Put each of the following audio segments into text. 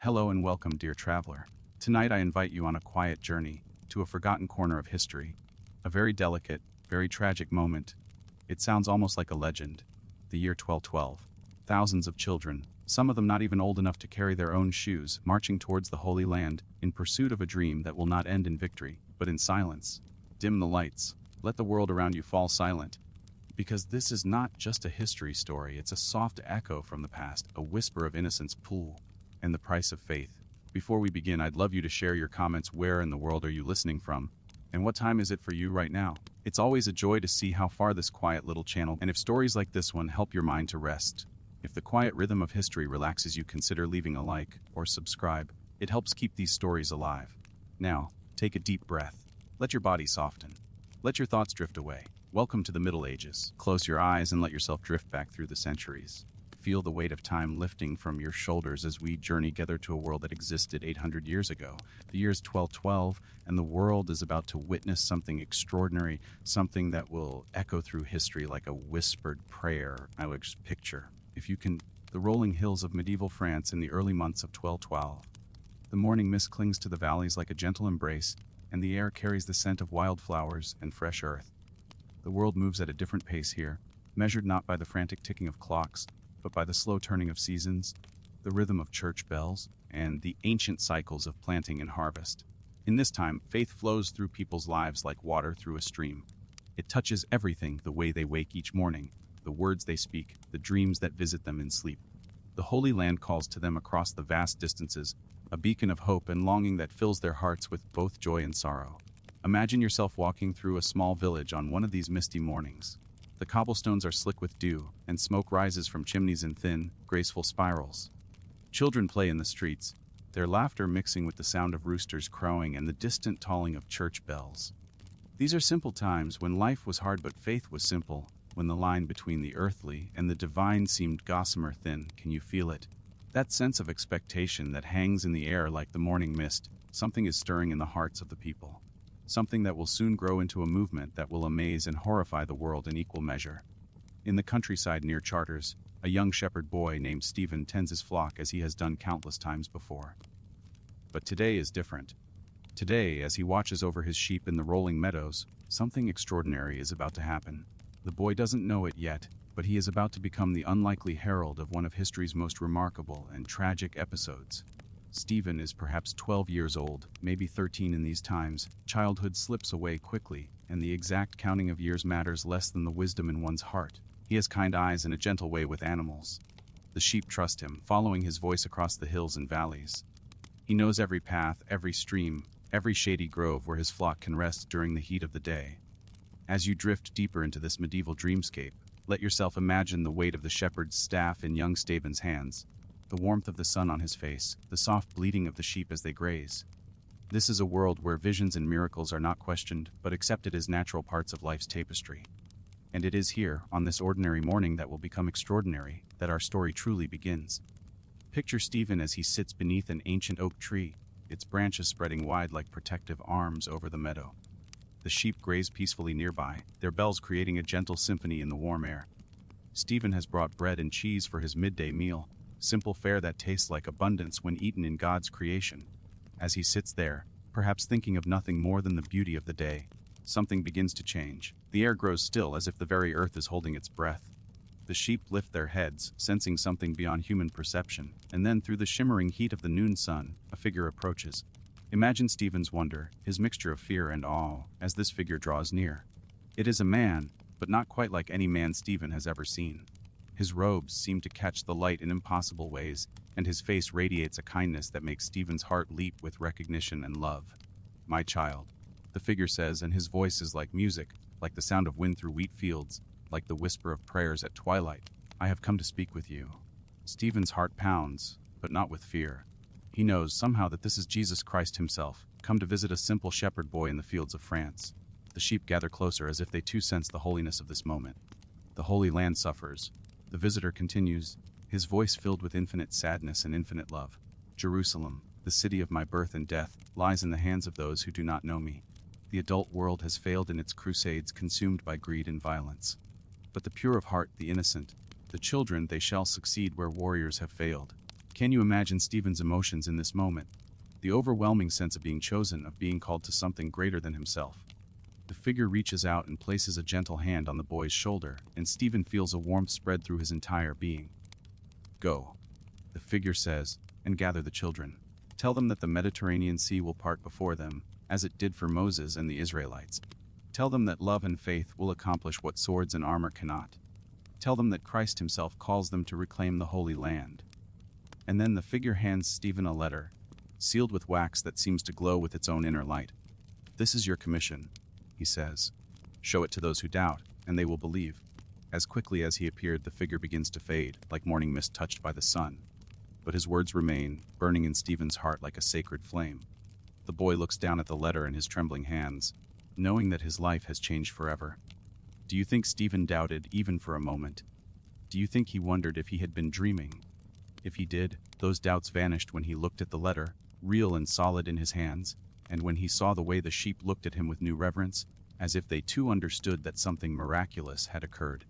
Hello and welcome, dear traveler. Tonight I invite you on a quiet journey to a forgotten corner of history. A very delicate, very tragic moment. It sounds almost like a legend. The year 1212. Thousands of children, some of them not even old enough to carry their own shoes, marching towards the Holy Land in pursuit of a dream that will not end in victory, but in silence. Dim the lights. Let the world around you fall silent. Because this is not just a history story, it's a soft echo from the past, a whisper of innocence, pool, and the price of faith. Before we begin, I'd love you to share your comments. Where in the world are you listening from? And what time is it for you right now? It's always a joy to see how far this quiet little channel, and if stories like this one help your mind to rest. If the quiet rhythm of history relaxes you, consider leaving a like or subscribe. It helps keep these stories alive. Now, take a deep breath. Let your body soften. Let your thoughts drift away. Welcome to the Middle Ages. Close your eyes and let yourself drift back through the centuries. Feel the weight of time lifting from your shoulders as we journey together to a world that existed 800 years ago. The year is 1212, and the world is about to witness something extraordinary, something that will echo through history like a whispered prayer. I would just picture, if you can, the rolling hills of medieval France in the early months of 1212. The morning mist clings to the valleys like a gentle embrace, and the air carries the scent of wildflowers and fresh earth. The world moves at a different pace here, measured not by the frantic ticking of clocks, but by the slow turning of seasons, the rhythm of church bells, and the ancient cycles of planting and harvest. In this time, faith flows through people's lives like water through a stream. It touches everything: the way they wake each morning, the words they speak, the dreams that visit them in sleep. The Holy Land calls to them across the vast distances, a beacon of hope and longing that fills their hearts with both joy and sorrow. Imagine yourself walking through a small village on one of these misty mornings. The cobblestones are slick with dew, and smoke rises from chimneys in thin, graceful spirals. Children play in the streets, their laughter mixing with the sound of roosters crowing and the distant tolling of church bells. These are simple times when life was hard but faith was simple, when the line between the earthly and the divine seemed gossamer thin. Can you feel it? That sense of expectation that hangs in the air like the morning mist. Something is stirring in the hearts of the people. Something that will soon grow into a movement that will amaze and horrify the world in equal measure. In the countryside near Chartres, a young shepherd boy named Stephen tends his flock as he has done countless times before. But today is different. Today, as he watches over his sheep in the rolling meadows, something extraordinary is about to happen. The boy doesn't know it yet, but he is about to become the unlikely herald of one of history's most remarkable and tragic episodes. Stephen is perhaps 12 years old, maybe 13 in these times. Childhood slips away quickly, and the exact counting of years matters less than the wisdom in one's heart. He has kind eyes and a gentle way with animals. The sheep trust him, following his voice across the hills and valleys. He knows every path, every stream, every shady grove where his flock can rest during the heat of the day. As you drift deeper into this medieval dreamscape, let yourself imagine the weight of the shepherd's staff in young Stephen's hands, the warmth of the sun on his face, the soft bleating of the sheep as they graze. This is a world where visions and miracles are not questioned, but accepted as natural parts of life's tapestry. And it is here, on this ordinary morning that will become extraordinary, that our story truly begins. Picture Stephen as he sits beneath an ancient oak tree, its branches spreading wide like protective arms over the meadow. The sheep graze peacefully nearby, their bells creating a gentle symphony in the warm air. Stephen has brought bread and cheese for his midday meal, simple fare that tastes like abundance when eaten in God's creation. As he sits there, perhaps thinking of nothing more than the beauty of the day, something begins to change. The air grows still as if the very earth is holding its breath. The sheep lift their heads, sensing something beyond human perception, and then through the shimmering heat of the noon sun, a figure approaches. Imagine Stephen's wonder, his mixture of fear and awe, as this figure draws near. It is a man, but not quite like any man Stephen has ever seen. His robes seem to catch the light in impossible ways, and his face radiates a kindness that makes Stephen's heart leap with recognition and love. "My child," the figure says, and his voice is like music, like the sound of wind through wheat fields, like the whisper of prayers at twilight. "I have come to speak with you." Stephen's heart pounds, but not with fear. He knows somehow that this is Jesus Christ himself, come to visit a simple shepherd boy in the fields of France. The sheep gather closer as if they too sense the holiness of this moment. The Holy Land suffers. The visitor continues, his voice filled with infinite sadness and infinite love. "Jerusalem, the city of my birth and death, lies in the hands of those who do not know me. The adult world has failed in its crusades, consumed by greed and violence. But the pure of heart, the innocent, the children, they shall succeed where warriors have failed. Can you imagine Stephen's emotions in this moment? The overwhelming sense of being chosen, of being called to something greater than himself. The figure reaches out and places a gentle hand on the boy's shoulder, and Stephen feels a warmth spread through his entire being. Go, the figure says, and gather the children. Tell them that the Mediterranean Sea will part before them, as it did for Moses and the Israelites. Tell them that love and faith will accomplish what swords and armor cannot. Tell them that Christ himself calls them to reclaim the Holy Land. And then the figure hands Stephen a letter, sealed with wax that seems to glow with its own inner light. This is your commission, he says. Show it to those who doubt, and they will believe. As quickly as he appeared, the figure begins to fade, like morning mist touched by the sun. But his words remain, burning in Stephen's heart like a sacred flame. The boy looks down at the letter in his trembling hands, knowing that his life has changed forever. Do you think Stephen doubted, even for a moment? Do you think he wondered if he had been dreaming? If he did, those doubts vanished when he looked at the letter, real and solid in his hands, and when he saw the way the sheep looked at him with new reverence, as if they too understood that something miraculous had occurred.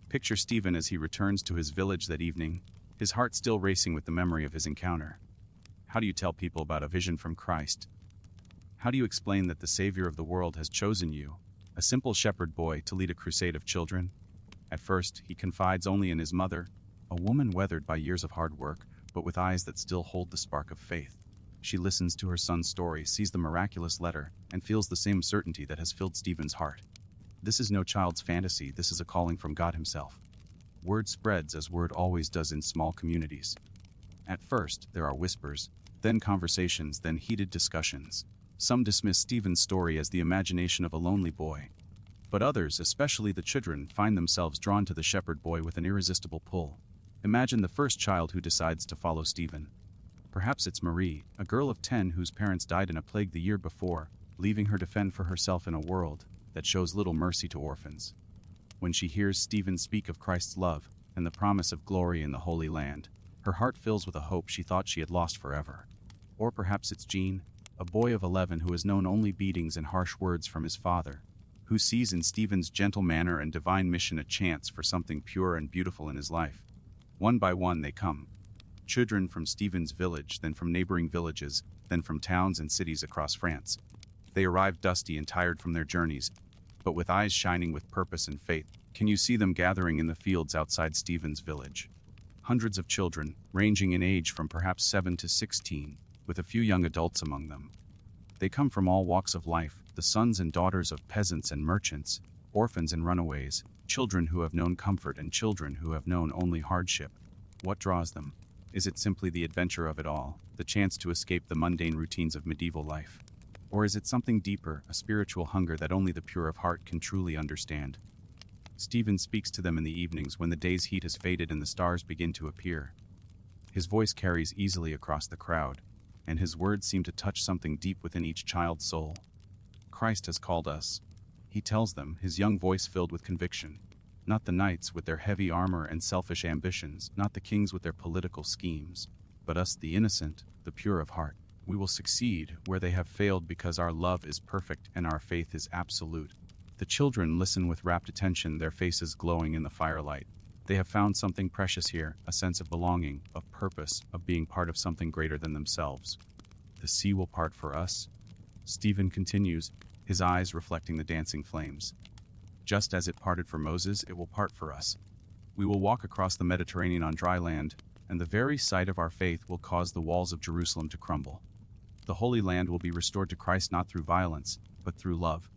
Picture Stephen as he returns to his village that evening, his heart still racing with the memory of his encounter. How do you tell people about a vision from Christ? How do you explain that the Savior of the world has chosen you, a simple shepherd boy, to lead a crusade of children? At first, he confides only in his mother, a woman weathered by years of hard work, but with eyes that still hold the spark of faith. She listens to her son's story, sees the miraculous letter, and feels the same certainty that has filled Stephen's heart. This is no child's fantasy, this is a calling from God himself. Word spreads as word always does in small communities. At first, there are whispers, then conversations, then heated discussions. Some dismiss Stephen's story as the imagination of a lonely boy. But others, especially the children, find themselves drawn to the shepherd boy with an irresistible pull. Imagine the first child who decides to follow Stephen. Perhaps it's Marie, a girl of 10 whose parents died in a plague the year before, leaving her to fend for herself in a world that shows little mercy to orphans. When she hears Stephen speak of Christ's love and the promise of glory in the Holy Land, her heart fills with a hope she thought she had lost forever. Or perhaps it's Jean, a boy of 11 who has known only beatings and harsh words from his father, who sees in Stephen's gentle manner and divine mission a chance for something pure and beautiful in his life. One by one they come. Children from Stephen's village, then from neighboring villages, then from towns and cities across France. They arrive dusty and tired from their journeys, but with eyes shining with purpose and faith. Can you see them gathering in the fields outside Stephen's village? Hundreds of children, ranging in age from perhaps 7 to 16, with a few young adults among them. They come from all walks of life, the sons and daughters of peasants and merchants, orphans and runaways, children who have known comfort and children who have known only hardship. What draws them? Is it simply the adventure of it all, the chance to escape the mundane routines of medieval life? Or is it something deeper, a spiritual hunger that only the pure of heart can truly understand? Stephen speaks to them in the evenings when the day's heat has faded and the stars begin to appear. His voice carries easily across the crowd, and his words seem to touch something deep within each child's soul. Christ has called us, he tells them, his young voice filled with conviction. Not the knights with their heavy armor and selfish ambitions, not the kings with their political schemes, but us, the innocent, the pure of heart. We will succeed where they have failed because our love is perfect and our faith is absolute. The children listen with rapt attention, their faces glowing in the firelight. They have found something precious here, a sense of belonging, of purpose, of being part of something greater than themselves. The sea will part for us, Stephen continues, his eyes reflecting the dancing flames. Just as it parted for Moses, it will part for us. We will walk across the Mediterranean on dry land, and the very sight of our faith will cause the walls of Jerusalem to crumble. The Holy Land will be restored to Christ not through violence, but through love.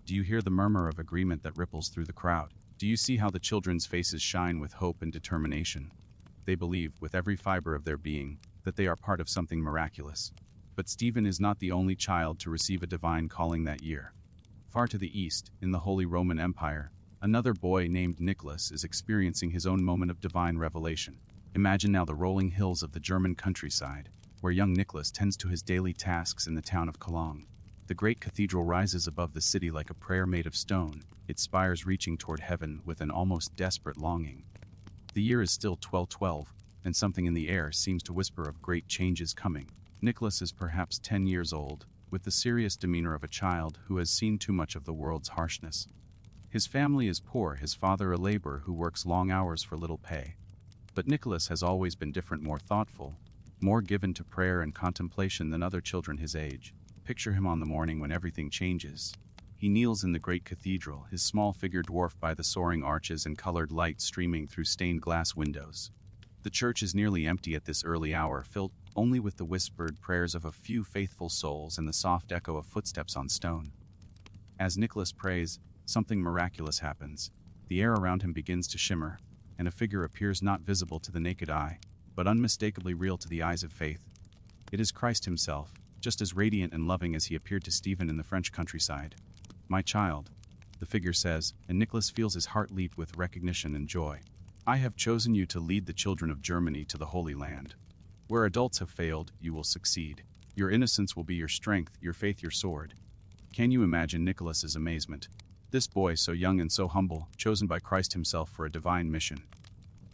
Do you hear the murmur of agreement that ripples through the crowd? Do you see how the children's faces shine with hope and determination? They believe, with every fiber of their being, that they are part of something miraculous. But Stephen is not the only child to receive a divine calling that year. Far to the east, in the Holy Roman Empire, another boy named Nicholas is experiencing his own moment of divine revelation. Imagine now the rolling hills of the German countryside, where young Nicholas tends to his daily tasks in the town of Cologne. The great cathedral rises above the city like a prayer made of stone, its spires reaching toward heaven with an almost desperate longing. The year is still 1212, and something in the air seems to whisper of great changes coming. Nicholas is perhaps 10 years old, with the serious demeanor of a child who has seen too much of the world's harshness. His family is poor, his father a laborer who works long hours for little pay. But Nicholas has always been different, more thoughtful, more given to prayer and contemplation than other children his age. Picture him on the morning when everything changes. He kneels in the great cathedral, his small figure dwarfed by the soaring arches and colored light streaming through stained glass windows. The church is nearly empty at this early hour, filled only with the whispered prayers of a few faithful souls and the soft echo of footsteps on stone. As Nicholas prays, something miraculous happens. The air around him begins to shimmer, and a figure appears not visible to the naked eye, but unmistakably real to the eyes of faith. It is Christ himself, just as radiant and loving as he appeared to Stephen in the French countryside. "My child," the figure says, and Nicholas feels his heart leap with recognition and joy. "I have chosen you to lead the children of Germany to the Holy Land. Where adults have failed, you will succeed. Your innocence will be your strength, your faith your sword." Can you imagine Nicholas's amazement? This boy, so young and so humble, chosen by Christ himself for a divine mission.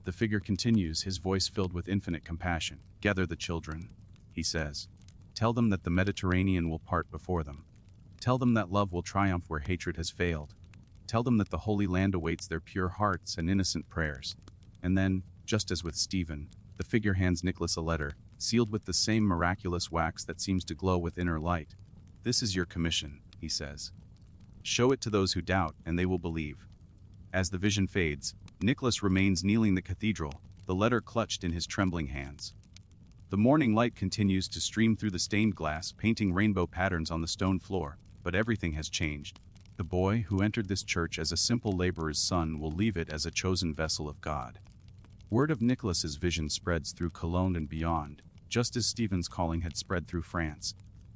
The figure continues, his voice filled with infinite compassion. "Gather the children," he says. "Tell them that the Mediterranean will part before them. Tell them that love will triumph where hatred has failed. Tell them that the Holy Land awaits their pure hearts and innocent prayers." And then, just as with Stephen, the figure hands Nicholas a letter, sealed with the same miraculous wax that seems to glow with inner light. "This is your commission," he says. "Show it to those who doubt, and they will believe." As the vision fades, Nicholas remains kneeling in the cathedral, the letter clutched in his trembling hands. The morning light continues to stream through the stained glass, painting rainbow patterns on the stone floor, but everything has changed. The boy who entered this church as a simple laborer's son will leave it as a chosen vessel of God. Word of Nicholas's vision spreads through Cologne and beyond, just as Stephen's calling had spread through France.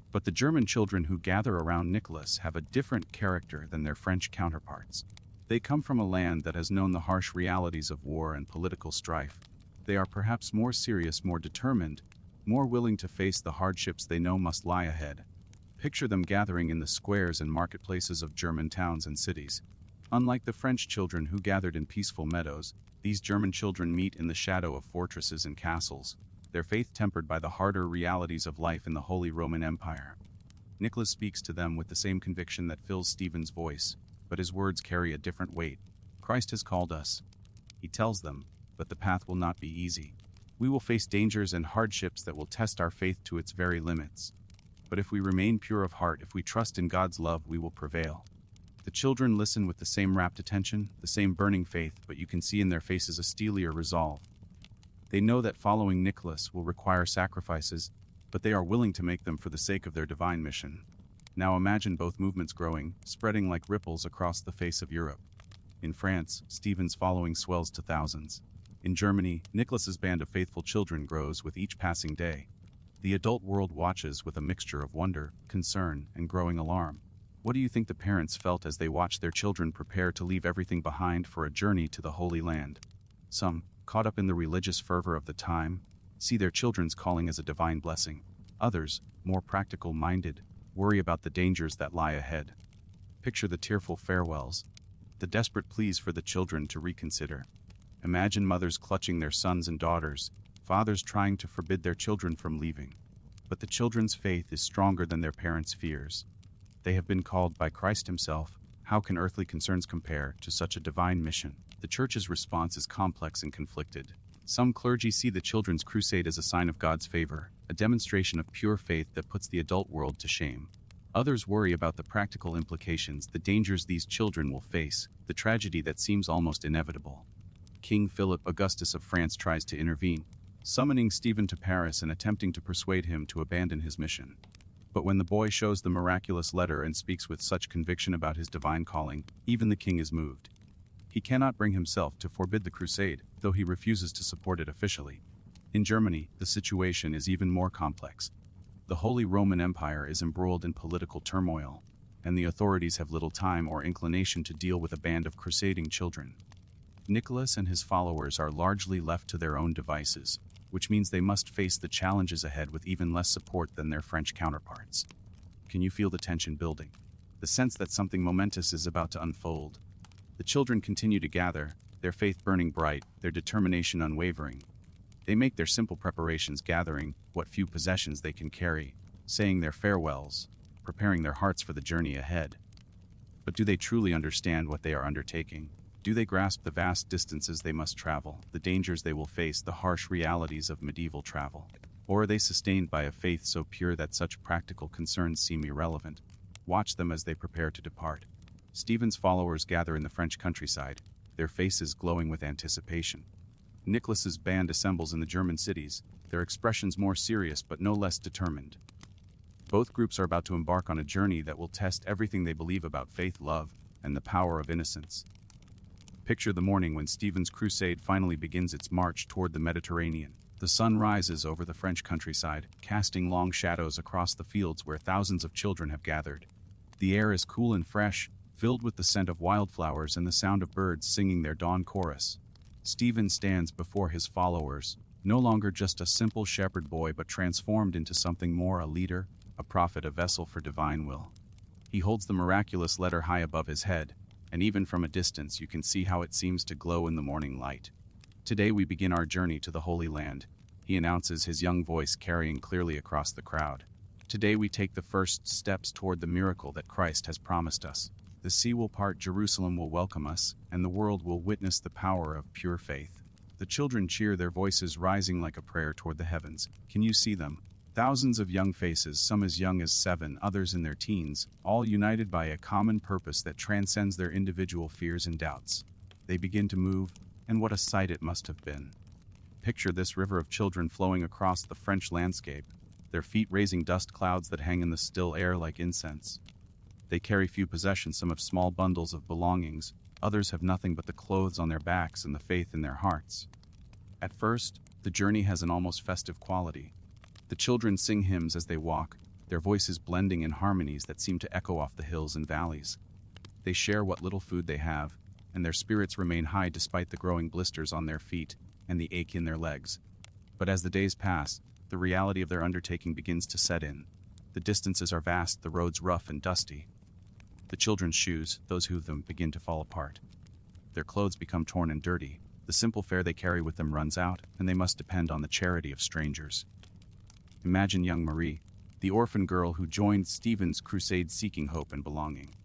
But the German children who gather around Nicholas have a different character than their French counterparts. They come from a land that has known the harsh realities of war and political strife. They are perhaps more serious, more determined, more willing to face the hardships they know must lie ahead. Picture them gathering in the squares and marketplaces of German towns and cities. Unlike the French children who gathered in peaceful meadows, these German children meet in the shadow of fortresses and castles, their faith tempered by the harder realities of life in the Holy Roman Empire. Nicholas speaks to them with the same conviction that fills Stephen's voice, but his words carry a different weight. "Christ has called us," he tells them, "but the path will not be easy. We will face dangers and hardships that will test our faith to its very limits. But if we remain pure of heart, if we trust in God's love, we will prevail." The children listen with the same rapt attention, the same burning faith, but you can see in their faces a steelier resolve. They know that following Nicholas will require sacrifices, but they are willing to make them for the sake of their divine mission. Now imagine both movements growing, spreading like ripples across the face of Europe. In France, Stephen's following swells to thousands. In Germany, Nicholas's band of faithful children grows with each passing day. The adult world watches with a mixture of wonder, concern, and growing alarm. What do you think the parents felt as they watched their children prepare to leave everything behind for a journey to the Holy Land? Some, caught up in the religious fervor of the time, see their children's calling as a divine blessing. Others, more practical-minded, worry about the dangers that lie ahead. Picture the tearful farewells, the desperate pleas for the children to reconsider. Imagine mothers clutching their sons and daughters, fathers trying to forbid their children from leaving. But the children's faith is stronger than their parents' fears. They have been called by Christ himself. How can earthly concerns compare to such a divine mission? The church's response is complex and conflicted. Some clergy see the children's crusade as a sign of God's favor, a demonstration of pure faith that puts the adult world to shame. Others worry about the practical implications, the dangers these children will face, the tragedy that seems almost inevitable. King Philip Augustus of France tries to intervene, summoning Stephen to Paris and attempting to persuade him to abandon his mission. But when the boy shows the miraculous letter and speaks with such conviction about his divine calling, even the king is moved. He cannot bring himself to forbid the crusade, though he refuses to support it officially. In Germany, the situation is even more complex. The Holy Roman Empire is embroiled in political turmoil, and the authorities have little time or inclination to deal with a band of crusading children. Nicholas and his followers are largely left to their own devices, which means they must face the challenges ahead with even less support than their French counterparts. Can you feel the tension building? The sense that something momentous is about to unfold. The children continue to gather, their faith burning bright, their determination unwavering. They make their simple preparations, gathering what few possessions they can carry, saying their farewells, preparing their hearts for the journey ahead. But do they truly understand what they are undertaking? Do they grasp the vast distances they must travel, the dangers they will face, the harsh realities of medieval travel? Or are they sustained by a faith so pure that such practical concerns seem irrelevant? Watch them as they prepare to depart. Stephen's followers gather in the French countryside, their faces glowing with anticipation. Nicholas's band assembles in the German cities, their expressions more serious but no less determined. Both groups are about to embark on a journey that will test everything they believe about faith, love, and the power of innocence. Picture the morning when Stephen's crusade finally begins its march toward the Mediterranean. The sun rises over the French countryside, casting long shadows across the fields where thousands of children have gathered. The air is cool and fresh, filled with the scent of wildflowers and the sound of birds singing their dawn chorus. Stephen stands before his followers, no longer just a simple shepherd boy but transformed into something more, a leader, a prophet, a vessel for divine will. He holds the miraculous letter high above his head, and even from a distance you can see how it seems to glow in the morning light. Today we begin our journey to the Holy Land, he announces, his young voice carrying clearly across the crowd. Today we take the first steps toward the miracle that Christ has promised us. The sea will part, Jerusalem will welcome us, and the world will witness the power of pure faith. The children cheer, their voices rising like a prayer toward the heavens. Can you see them? Thousands of young faces, some as young as 7, others in their teens, all united by a common purpose that transcends their individual fears and doubts. They begin to move, and what a sight it must have been. Picture this river of children flowing across the French landscape, their feet raising dust clouds that hang in the still air like incense. They carry few possessions, some have small bundles of belongings, others have nothing but the clothes on their backs and the faith in their hearts. At first, the journey has an almost festive quality. The children sing hymns as they walk, their voices blending in harmonies that seem to echo off the hills and valleys. They share what little food they have, and their spirits remain high despite the growing blisters on their feet and the ache in their legs. But as the days pass, the reality of their undertaking begins to set in. The distances are vast, the roads rough and dusty. The children's shoes, those who them, begin to fall apart. Their clothes become torn and dirty. The simple fare they carry with them runs out, and they must depend on the charity of strangers. Imagine young Marie, the orphan girl who joined Stephen's crusade seeking hope and belonging.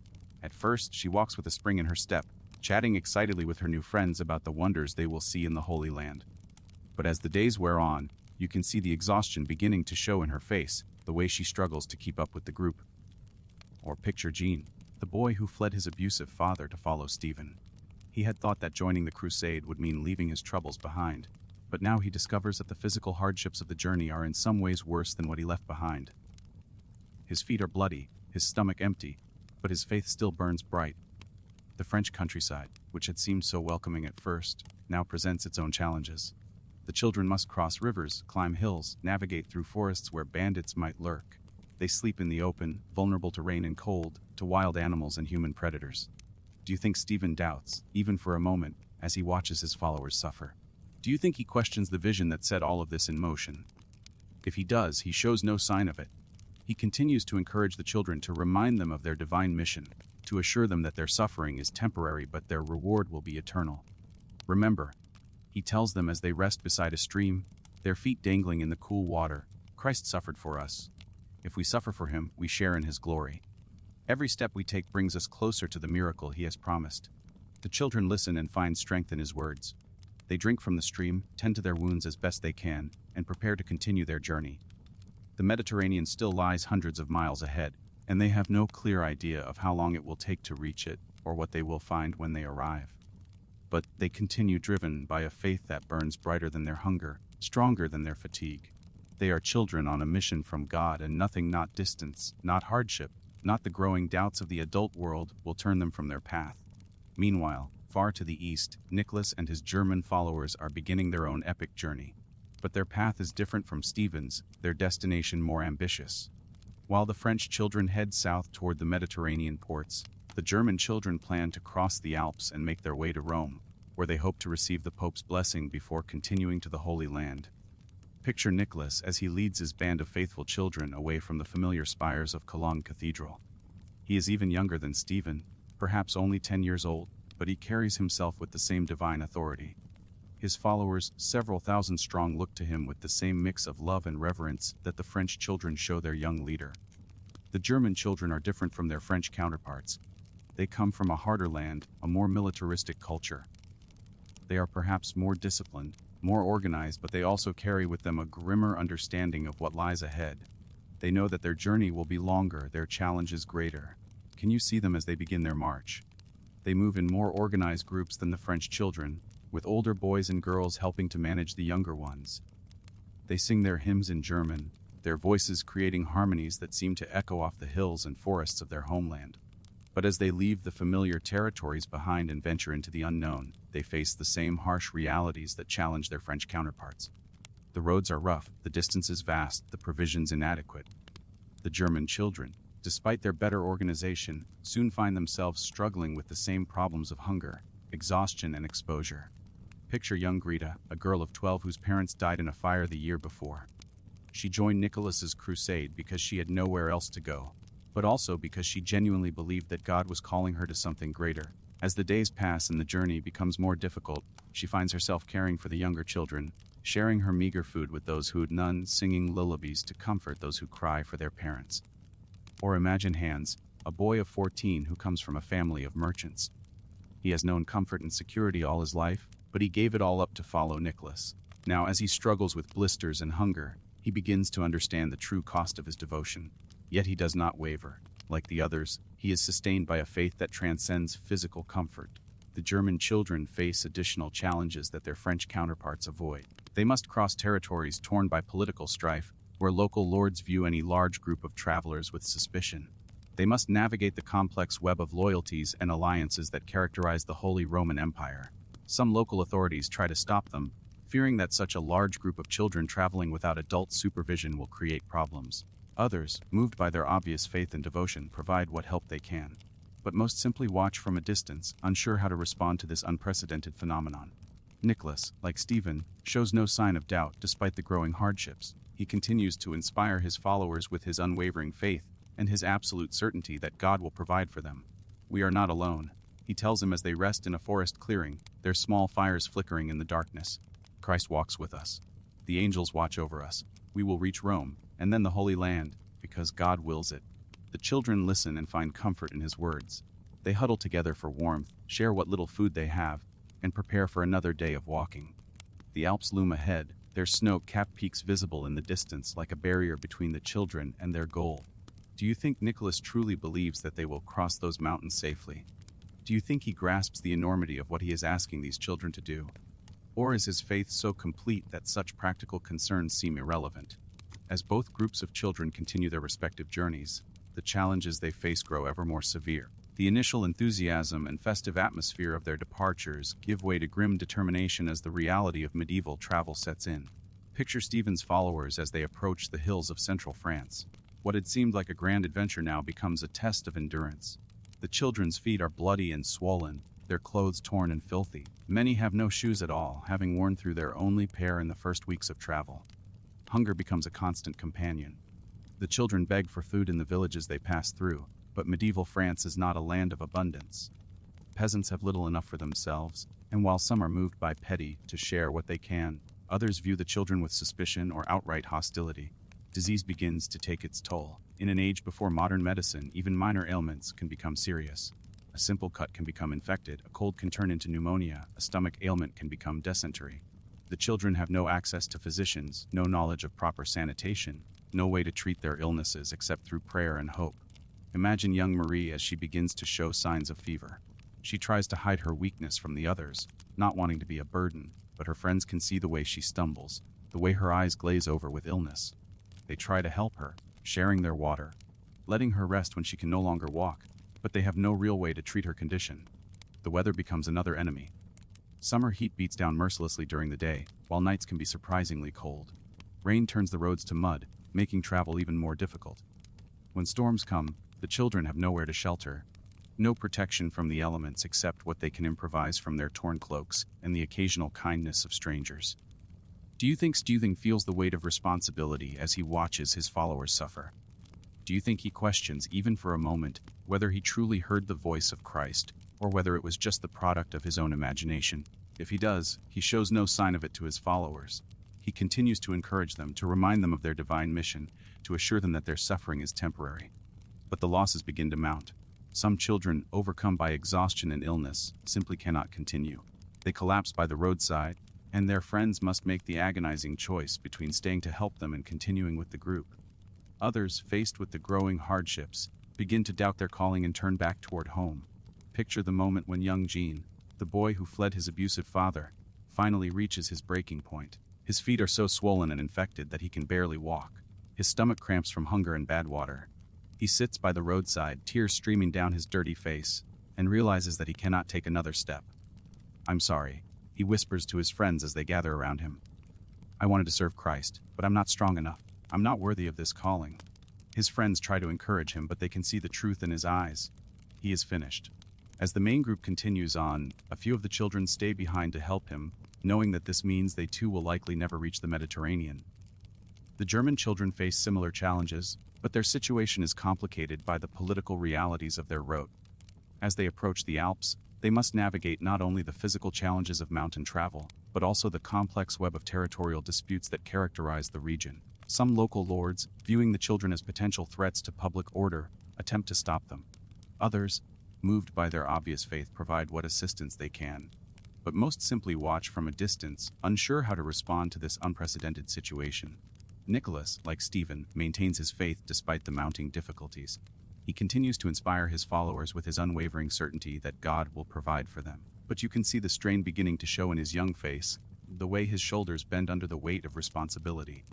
At first, she walks with a spring in her step, chatting excitedly with her new friends about the wonders they will see in the Holy Land. But as the days wear on, you can see the exhaustion beginning to show in her face, the way she struggles to keep up with the group. Or picture Jean, the boy who fled his abusive father to follow Stephen. He had thought that joining the crusade would mean leaving his troubles behind, but now he discovers that the physical hardships of the journey are in some ways worse than what he left behind. His feet are bloody, his stomach empty, but his faith still burns bright. The French countryside, which had seemed so welcoming at first, now presents its own challenges. The children must cross rivers, climb hills, navigate through forests where bandits might lurk. They sleep in the open, vulnerable to rain and cold, to wild animals and human predators. Do you think Stephen doubts, even for a moment, as he watches his followers suffer? Do you think he questions the vision that set all of this in motion? If he does, he shows no sign of it. He continues to encourage the children, to remind them of their divine mission, to assure them that their suffering is temporary but their reward will be eternal. Remember, he tells them as they rest beside a stream, their feet dangling in the cool water, Christ suffered for us. If we suffer for him, we share in his glory. Every step we take brings us closer to the miracle he has promised. The children listen and find strength in his words. They drink from the stream, tend to their wounds as best they can, and prepare to continue their journey. The Mediterranean still lies hundreds of miles ahead, and they have no clear idea of how long it will take to reach it, or what they will find when they arrive. But they continue, driven by a faith that burns brighter than their hunger, stronger than their fatigue. They are children on a mission from God, and nothing, not distance, not hardship, not the growing doubts of the adult world, will turn them from their path. Meanwhile, far to the east, Nicholas and his German followers are beginning their own epic journey. But their path is different from Stephen's, their destination more ambitious. While the French children head south toward the Mediterranean ports, the German children plan to cross the Alps and make their way to Rome, where they hope to receive the Pope's blessing before continuing to the Holy Land. Picture Nicholas as he leads his band of faithful children away from the familiar spires of Cologne Cathedral. He is even younger than Stephen, perhaps only 10 years old, but he carries himself with the same divine authority. His followers, several thousand strong, look to him with the same mix of love and reverence that the French children show their young leader. The German children are different from their French counterparts. They come from a harder land, a more militaristic culture. They are perhaps more disciplined, more organized, but they also carry with them a grimmer understanding of what lies ahead. They know that their journey will be longer, their challenges greater. Can you see them as they begin their march? They move in more organized groups than the French children, with older boys and girls helping to manage the younger ones. They sing their hymns in German, their voices creating harmonies that seem to echo off the hills and forests of their homeland. But as they leave the familiar territories behind and venture into the unknown, they face the same harsh realities that challenge their French counterparts. The roads are rough, the distances vast, the provisions inadequate. The German children, despite their better organization, soon find themselves struggling with the same problems of hunger, exhaustion, and exposure. Picture young Greta, a girl of 12 whose parents died in a fire the year before. She joined Nicholas's crusade because she had nowhere else to go, but also because she genuinely believed that God was calling her to something greater. As the days pass and the journey becomes more difficult, she finds herself caring for the younger children, sharing her meager food with those who had none, singing lullabies to comfort those who cry for their parents. Or imagine Hans, a boy of 14 who comes from a family of merchants. He has known comfort and security all his life, but he gave it all up to follow Nicholas. Now, as he struggles with blisters and hunger, he begins to understand the true cost of his devotion. Yet he does not waver. Like the others, he is sustained by a faith that transcends physical comfort. The German children face additional challenges that their French counterparts avoid. They must cross territories torn by political strife, where local lords view any large group of travelers with suspicion. They must navigate the complex web of loyalties and alliances that characterize the Holy Roman Empire. Some local authorities try to stop them, fearing that such a large group of children traveling without adult supervision will create problems. Others, moved by their obvious faith and devotion, provide what help they can, but most simply watch from a distance, unsure how to respond to this unprecedented phenomenon. Nicholas, like Stephen, shows no sign of doubt despite the growing hardships. He continues to inspire his followers with his unwavering faith and his absolute certainty that God will provide for them. "We are not alone," he tells them as they rest in a forest clearing, their small fires flickering in the darkness. "Christ walks with us. The angels watch over us. We will reach Rome, and then the Holy Land, because God wills it." The children listen and find comfort in his words. They huddle together for warmth, share what little food they have, and prepare for another day of walking. The Alps loom ahead, their snow-capped peaks visible in the distance like a barrier between the children and their goal. Do you think Nicholas truly believes that they will cross those mountains safely? Do you think he grasps the enormity of what he is asking these children to do? Or is his faith so complete that such practical concerns seem irrelevant? As both groups of children continue their respective journeys, the challenges they face grow ever more severe. The initial enthusiasm and festive atmosphere of their departures give way to grim determination as the reality of medieval travel sets in. Picture Stephen's followers as they approach the hills of central France. What had seemed like a grand adventure now becomes a test of endurance. The children's feet are bloody and swollen, their clothes torn and filthy. Many have no shoes at all, having worn through their only pair in the first weeks of travel. Hunger becomes a constant companion. The children beg for food in the villages they pass through, but medieval France is not a land of abundance. Peasants have little enough for themselves, and while some are moved by pity to share what they can, others view the children with suspicion or outright hostility. Disease begins to take its toll. In an age before modern medicine, even minor ailments can become serious. A simple cut can become infected, a cold can turn into pneumonia, a stomach ailment can become dysentery. The children have no access to physicians, no knowledge of proper sanitation, no way to treat their illnesses except through prayer and hope. Imagine young Marie as she begins to show signs of fever. She tries to hide her weakness from the others, not wanting to be a burden, but her friends can see the way she stumbles, the way her eyes glaze over with illness. They try to help her, sharing their water, letting her rest when she can no longer walk, but they have no real way to treat her condition. The weather becomes another enemy. Summer heat beats down mercilessly during the day, while nights can be surprisingly cold. Rain turns the roads to mud, making travel even more difficult. When storms come, the children have nowhere to shelter. No protection from the elements except what they can improvise from their torn cloaks and the occasional kindness of strangers. Do you think Stephen feels the weight of responsibility as he watches his followers suffer? Do you think he questions, even for a moment, whether he truly heard the voice of Christ, or whether it was just the product of his own imagination? If he does, he shows no sign of it to his followers. He continues to encourage them, to remind them of their divine mission, to assure them that their suffering is temporary. But the losses begin to mount. Some children, overcome by exhaustion and illness, simply cannot continue. They collapse by the roadside, and their friends must make the agonizing choice between staying to help them and continuing with the group. Others, faced with the growing hardships, begin to doubt their calling and turn back toward home. Picture the moment when young Gene, the boy who fled his abusive father, finally reaches his breaking point. His feet are so swollen and infected that he can barely walk. His stomach cramps from hunger and bad water. He sits by the roadside, tears streaming down his dirty face, and realizes that he cannot take another step. "I'm sorry," he whispers to his friends as they gather around him. "I wanted to serve Christ, but I'm not strong enough. I'm not worthy of this calling." His friends try to encourage him, but they can see the truth in his eyes. He is finished. As the main group continues on, a few of the children stay behind to help him, knowing that this means they too will likely never reach the Mediterranean. The German children face similar challenges, but their situation is complicated by the political realities of their route. As they approach the Alps, they must navigate not only the physical challenges of mountain travel, but also the complex web of territorial disputes that characterize the region. Some local lords, viewing the children as potential threats to public order, attempt to stop them. Others, moved by their obvious faith, provide what assistance they can. But most simply watch from a distance, unsure how to respond to this unprecedented situation. Nicholas, like Stephen, maintains his faith despite the mounting difficulties. He continues to inspire his followers with his unwavering certainty that God will provide for them. But you can see the strain beginning to show in his young face, the way his shoulders bend under the weight of responsibility.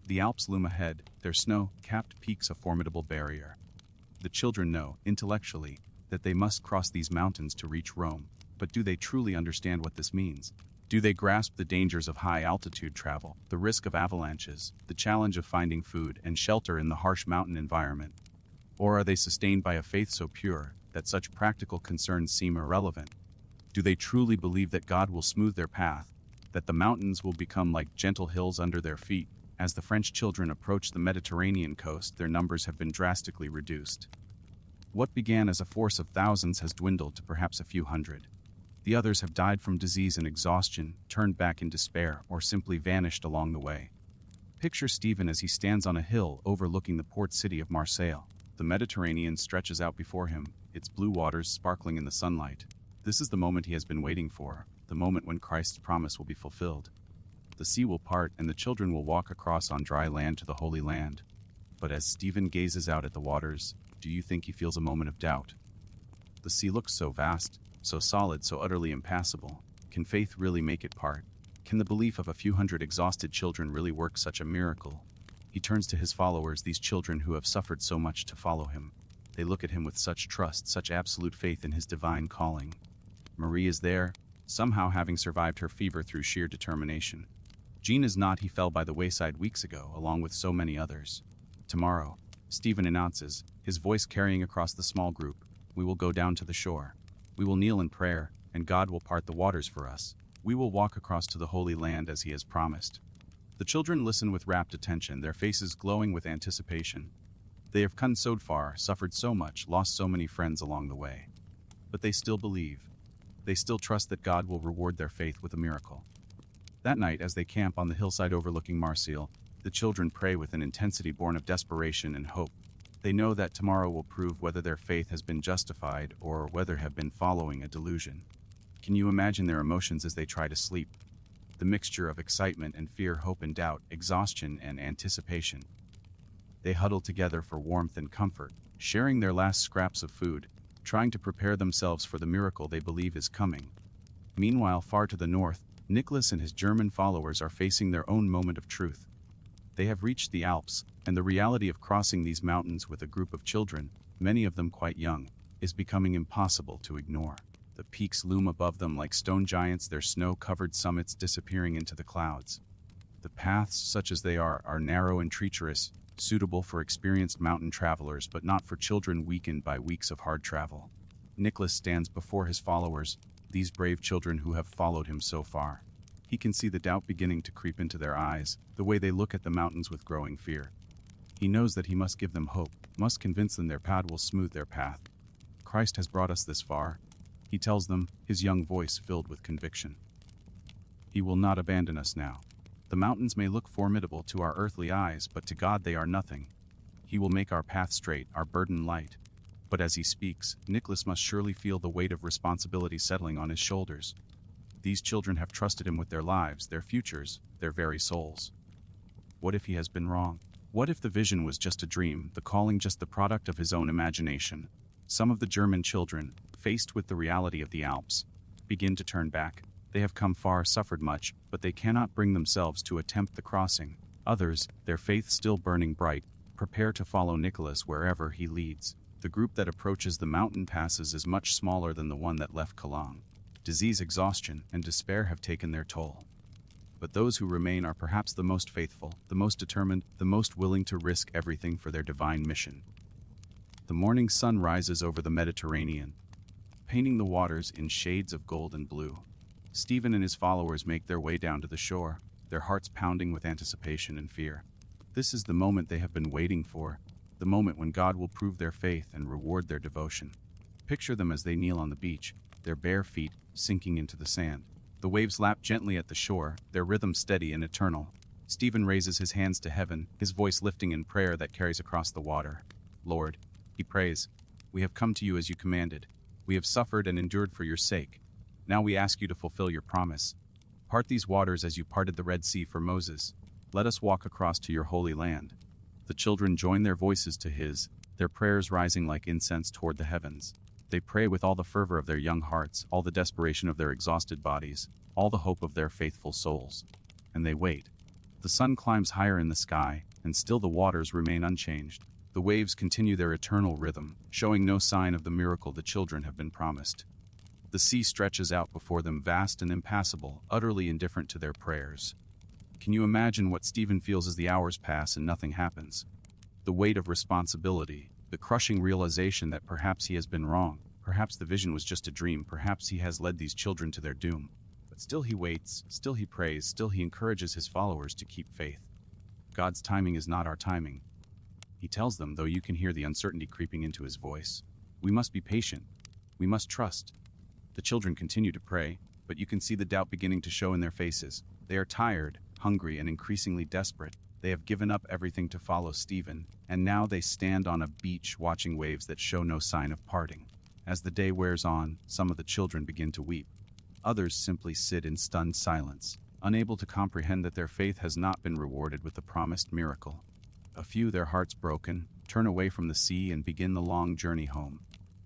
The Alps loom ahead, their snow-capped peaks a formidable barrier. The children know, intellectually, that they must cross these mountains to reach Rome, but do they truly understand what this means? Do they grasp the dangers of high-altitude travel, the risk of avalanches, the challenge of finding food and shelter in the harsh mountain environment? Or are they sustained by a faith so pure that such practical concerns seem irrelevant? Do they truly believe that God will smooth their path, that the mountains will become like gentle hills under their feet? As the French children approach the Mediterranean coast, their numbers have been drastically reduced. What began as a force of thousands has dwindled to perhaps a few hundred. The others have died from disease and exhaustion, turned back in despair, or simply vanished along the way. Picture Stephen as he stands on a hill overlooking the port city of Marseille. The Mediterranean stretches out before him, its blue waters sparkling in the sunlight. This is the moment he has been waiting for, the moment when Christ's promise will be fulfilled. The sea will part and the children will walk across on dry land to the Holy Land. But as Stephen gazes out at the waters, do you think he feels a moment of doubt? The sea looks so vast, so solid, so utterly impassable. Can faith really make it part? Can the belief of a few hundred exhausted children really work such a miracle? He turns to his followers, these children who have suffered so much to follow him. They look at him with such trust, such absolute faith in his divine calling. Marie is there, somehow having survived her fever through sheer determination. Jean is not. He fell by the wayside weeks ago, along with so many others. Tomorrow, Stephen announces, his voice carrying across the small group, we will go down to the shore. We will kneel in prayer, and God will part the waters for us. We will walk across to the Holy Land as he has promised. The children listen with rapt attention, their faces glowing with anticipation. They have come so far, suffered so much, lost so many friends along the way. But they still believe. They still trust that God will reward their faith with a miracle. That night, as they camp on the hillside overlooking Marseille, the children pray with an intensity born of desperation and hope. They know that tomorrow will prove whether their faith has been justified or whether have been following a delusion. Can you imagine their emotions as they try to sleep? The mixture of excitement and fear, hope and doubt, exhaustion and anticipation. They huddle together for warmth and comfort, sharing their last scraps of food, trying to prepare themselves for the miracle they believe is coming. Meanwhile, far to the north, Nicholas and his German followers are facing their own moment of truth. They have reached the Alps, and the reality of crossing these mountains with a group of children, many of them quite young, is becoming impossible to ignore. The peaks loom above them like stone giants, their snow-covered summits disappearing into the clouds. The paths, such as they are narrow and treacherous, suitable for experienced mountain travelers but not for children weakened by weeks of hard travel. Nicholas stands before his followers, these brave children who have followed him so far. He can see the doubt beginning to creep into their eyes, the way they look at the mountains with growing fear. He knows that he must give them hope, must convince them their path will smooth their path. Christ has brought us this far, he tells them, his young voice filled with conviction. He will not abandon us now. The mountains may look formidable to our earthly eyes, but to God they are nothing. He will make our path straight, our burden light. But as he speaks, Nicholas must surely feel the weight of responsibility settling on his shoulders. These children have trusted him with their lives, their futures, their very souls. What if he has been wrong? What if the vision was just a dream, the calling just the product of his own imagination? Some of the German children, faced with the reality of the Alps, begin to turn back. They have come far, suffered much, but they cannot bring themselves to attempt the crossing. Others, their faith still burning bright, prepare to follow Nicholas wherever he leads. The group that approaches the mountain passes is much smaller than the one that left Cologne. Disease, exhaustion, and despair have taken their toll. But those who remain are perhaps the most faithful, the most determined, the most willing to risk everything for their divine mission. The morning sun rises over the Mediterranean, painting the waters in shades of gold and blue. Stephen and his followers make their way down to the shore, their hearts pounding with anticipation and fear. This is the moment they have been waiting for, the moment when God will prove their faith and reward their devotion. Picture them as they kneel on the beach, their bare feet sinking into the sand. The waves lap gently at the shore, their rhythm steady and eternal. Stephen raises his hands to heaven, his voice lifting in prayer that carries across the water. Lord, he prays, we have come to you as you commanded. We have suffered and endured for your sake. Now we ask you to fulfill your promise. Part these waters as you parted the Red Sea for Moses. Let us walk across to your holy land. The children join their voices to his, their prayers rising like incense toward the heavens. They pray with all the fervor of their young hearts, all the desperation of their exhausted bodies, all the hope of their faithful souls. And they wait. The sun climbs higher in the sky, and still the waters remain unchanged. The waves continue their eternal rhythm, showing no sign of the miracle the children have been promised. The sea stretches out before them, vast and impassable, utterly indifferent to their prayers. Can you imagine what Stephen feels as the hours pass and nothing happens? The weight of responsibility, the crushing realization that perhaps he has been wrong, perhaps the vision was just a dream, perhaps he has led these children to their doom. But still he waits, still he prays, still he encourages his followers to keep faith. God's timing is not our timing. He tells them, though you can hear the uncertainty creeping into his voice, we must be patient. We must trust. The children continue to pray, but you can see the doubt beginning to show in their faces. They are tired, hungry, and increasingly desperate. They have given up everything to follow Stephen, and now they stand on a beach watching waves that show no sign of parting. As the day wears on, some of the children begin to weep. Others simply sit in stunned silence, unable to comprehend that their faith has not been rewarded with the promised miracle. A few, their hearts broken, turn away from the sea and begin the long journey home.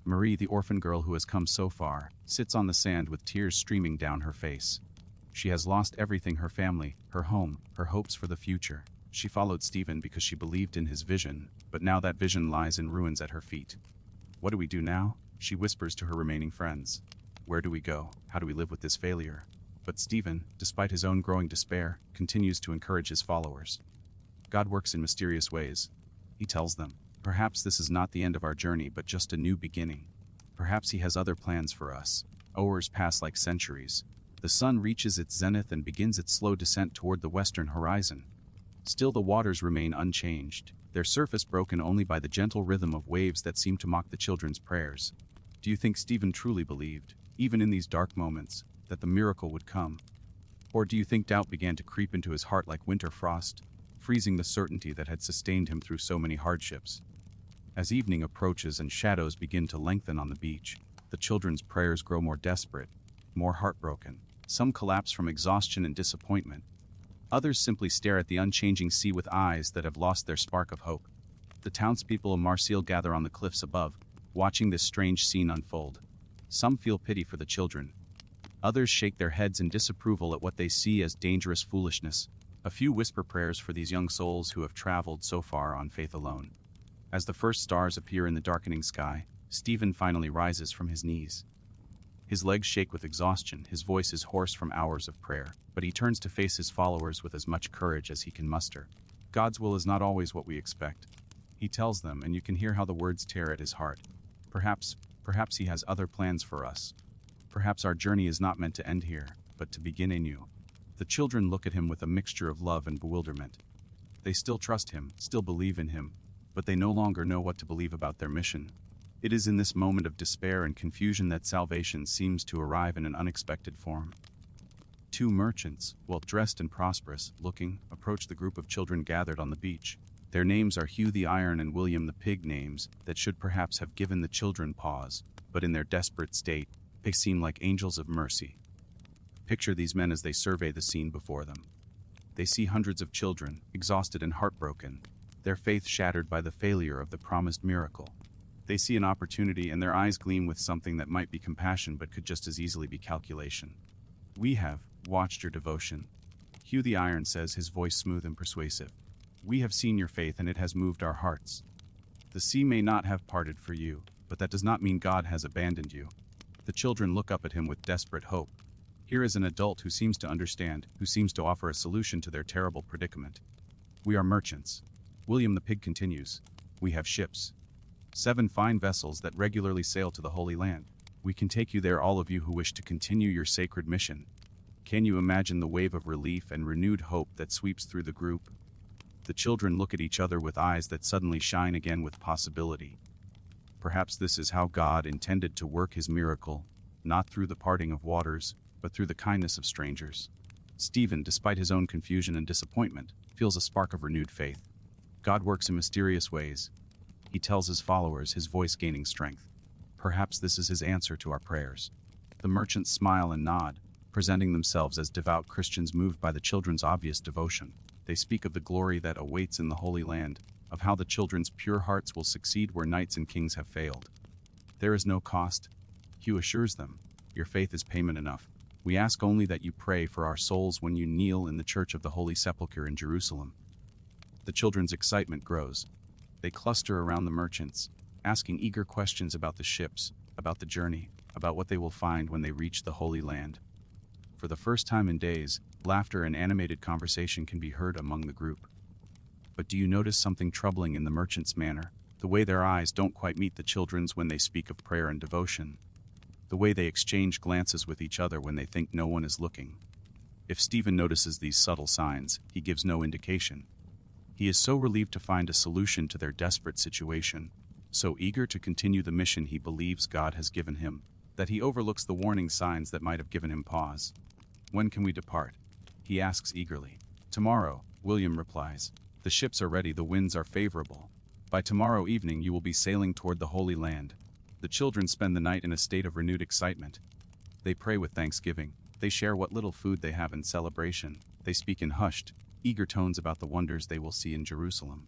Marie, the orphan girl who has come so far, sits on the sand with tears streaming down her face. She has lost everything: her family, her home, her hopes for the future. She followed Stephen because she believed in his vision, but now that vision lies in ruins at her feet. What do we do now? She whispers to her remaining friends. Where do we go? How do we live with this failure? But Stephen, despite his own growing despair, continues to encourage his followers. God works in mysterious ways. He tells them, perhaps this is not the end of our journey, but just a new beginning. Perhaps he has other plans for us. Hours pass like centuries. The sun reaches its zenith and begins its slow descent toward the western horizon. Still the waters remain unchanged, their surface broken only by the gentle rhythm of waves that seem to mock the children's prayers. Do you think Stephen truly believed, even in these dark moments, that the miracle would come? Or do you think doubt began to creep into his heart like winter frost, freezing the certainty that had sustained him through so many hardships? As evening approaches and shadows begin to lengthen on the beach, the children's prayers grow more desperate, more heartbroken. Some collapse from exhaustion and disappointment. Others simply stare at the unchanging sea with eyes that have lost their spark of hope. The townspeople of Marseille gather on the cliffs above, watching this strange scene unfold. Some feel pity for the children. Others shake their heads in disapproval at what they see as dangerous foolishness. A few whisper prayers for these young souls who have traveled so far on faith alone. As the first stars appear in the darkening sky, Stephen finally rises from his knees. His legs shake with exhaustion, his voice is hoarse from hours of prayer, but he turns to face his followers with as much courage as he can muster. God's will is not always what we expect. He tells them, and you can hear how the words tear at his heart. Perhaps he has other plans for us. Perhaps our journey is not meant to end here, but to begin anew. The children look at him with a mixture of love and bewilderment. They still trust him, still believe in him, but they no longer know what to believe about their mission. It is in this moment of despair and confusion that salvation seems to arrive in an unexpected form. Two merchants, well dressed and prosperous looking, approach the group of children gathered on the beach. Their names are Hugh the Iron and William the Pig, names that should perhaps have given the children pause, but in their desperate state, they seem like angels of mercy. Picture these men as they survey the scene before them. They see hundreds of children, exhausted and heartbroken, their faith shattered by the failure of the promised miracle. They see an opportunity and their eyes gleam with something that might be compassion but could just as easily be calculation. "We have watched your devotion," Hugh the Iron says, his voice smooth and persuasive. "We have seen your faith and it has moved our hearts. The sea may not have parted for you, but that does not mean God has abandoned you." The children look up at him with desperate hope. Here is an adult who seems to understand, who seems to offer a solution to their terrible predicament. "We are merchants," William the Pig continues. "We have ships. 7 fine vessels that regularly sail to the Holy Land. We can take you there, all of you who wish to continue your sacred mission." Can you imagine the wave of relief and renewed hope that sweeps through the group? The children look at each other with eyes that suddenly shine again with possibility. Perhaps this is how God intended to work his miracle, not through the parting of waters, but through the kindness of strangers. Stephen, despite his own confusion and disappointment, feels a spark of renewed faith. God works in mysterious ways. He tells his followers, his voice gaining strength. Perhaps this is his answer to our prayers. The merchants smile and nod, presenting themselves as devout Christians moved by the children's obvious devotion. They speak of the glory that awaits in the Holy Land, of how the children's pure hearts will succeed where knights and kings have failed. "There is no cost," Hugh assures them. "Your faith is payment enough. We ask only that you pray for our souls when you kneel in the Church of the Holy Sepulchre in Jerusalem." The children's excitement grows. They cluster around the merchants, asking eager questions about the ships, about the journey, about what they will find when they reach the Holy Land. For the first time in days, laughter and animated conversation can be heard among the group. But do you notice something troubling in the merchants' manner? The way their eyes don't quite meet the children's when they speak of prayer and devotion. The way they exchange glances with each other when they think no one is looking. If Stephen notices these subtle signs, he gives no indication. He is so relieved to find a solution to their desperate situation, so eager to continue the mission he believes God has given him, that he overlooks the warning signs that might have given him pause. "When can we depart?" he asks eagerly. "Tomorrow," William replies. "The ships are ready, the winds are favorable. By tomorrow evening you will be sailing toward the Holy Land." The children spend the night in a state of renewed excitement. They pray with thanksgiving. They share what little food they have in celebration. They speak in hushed, eager tones about the wonders they will see in Jerusalem.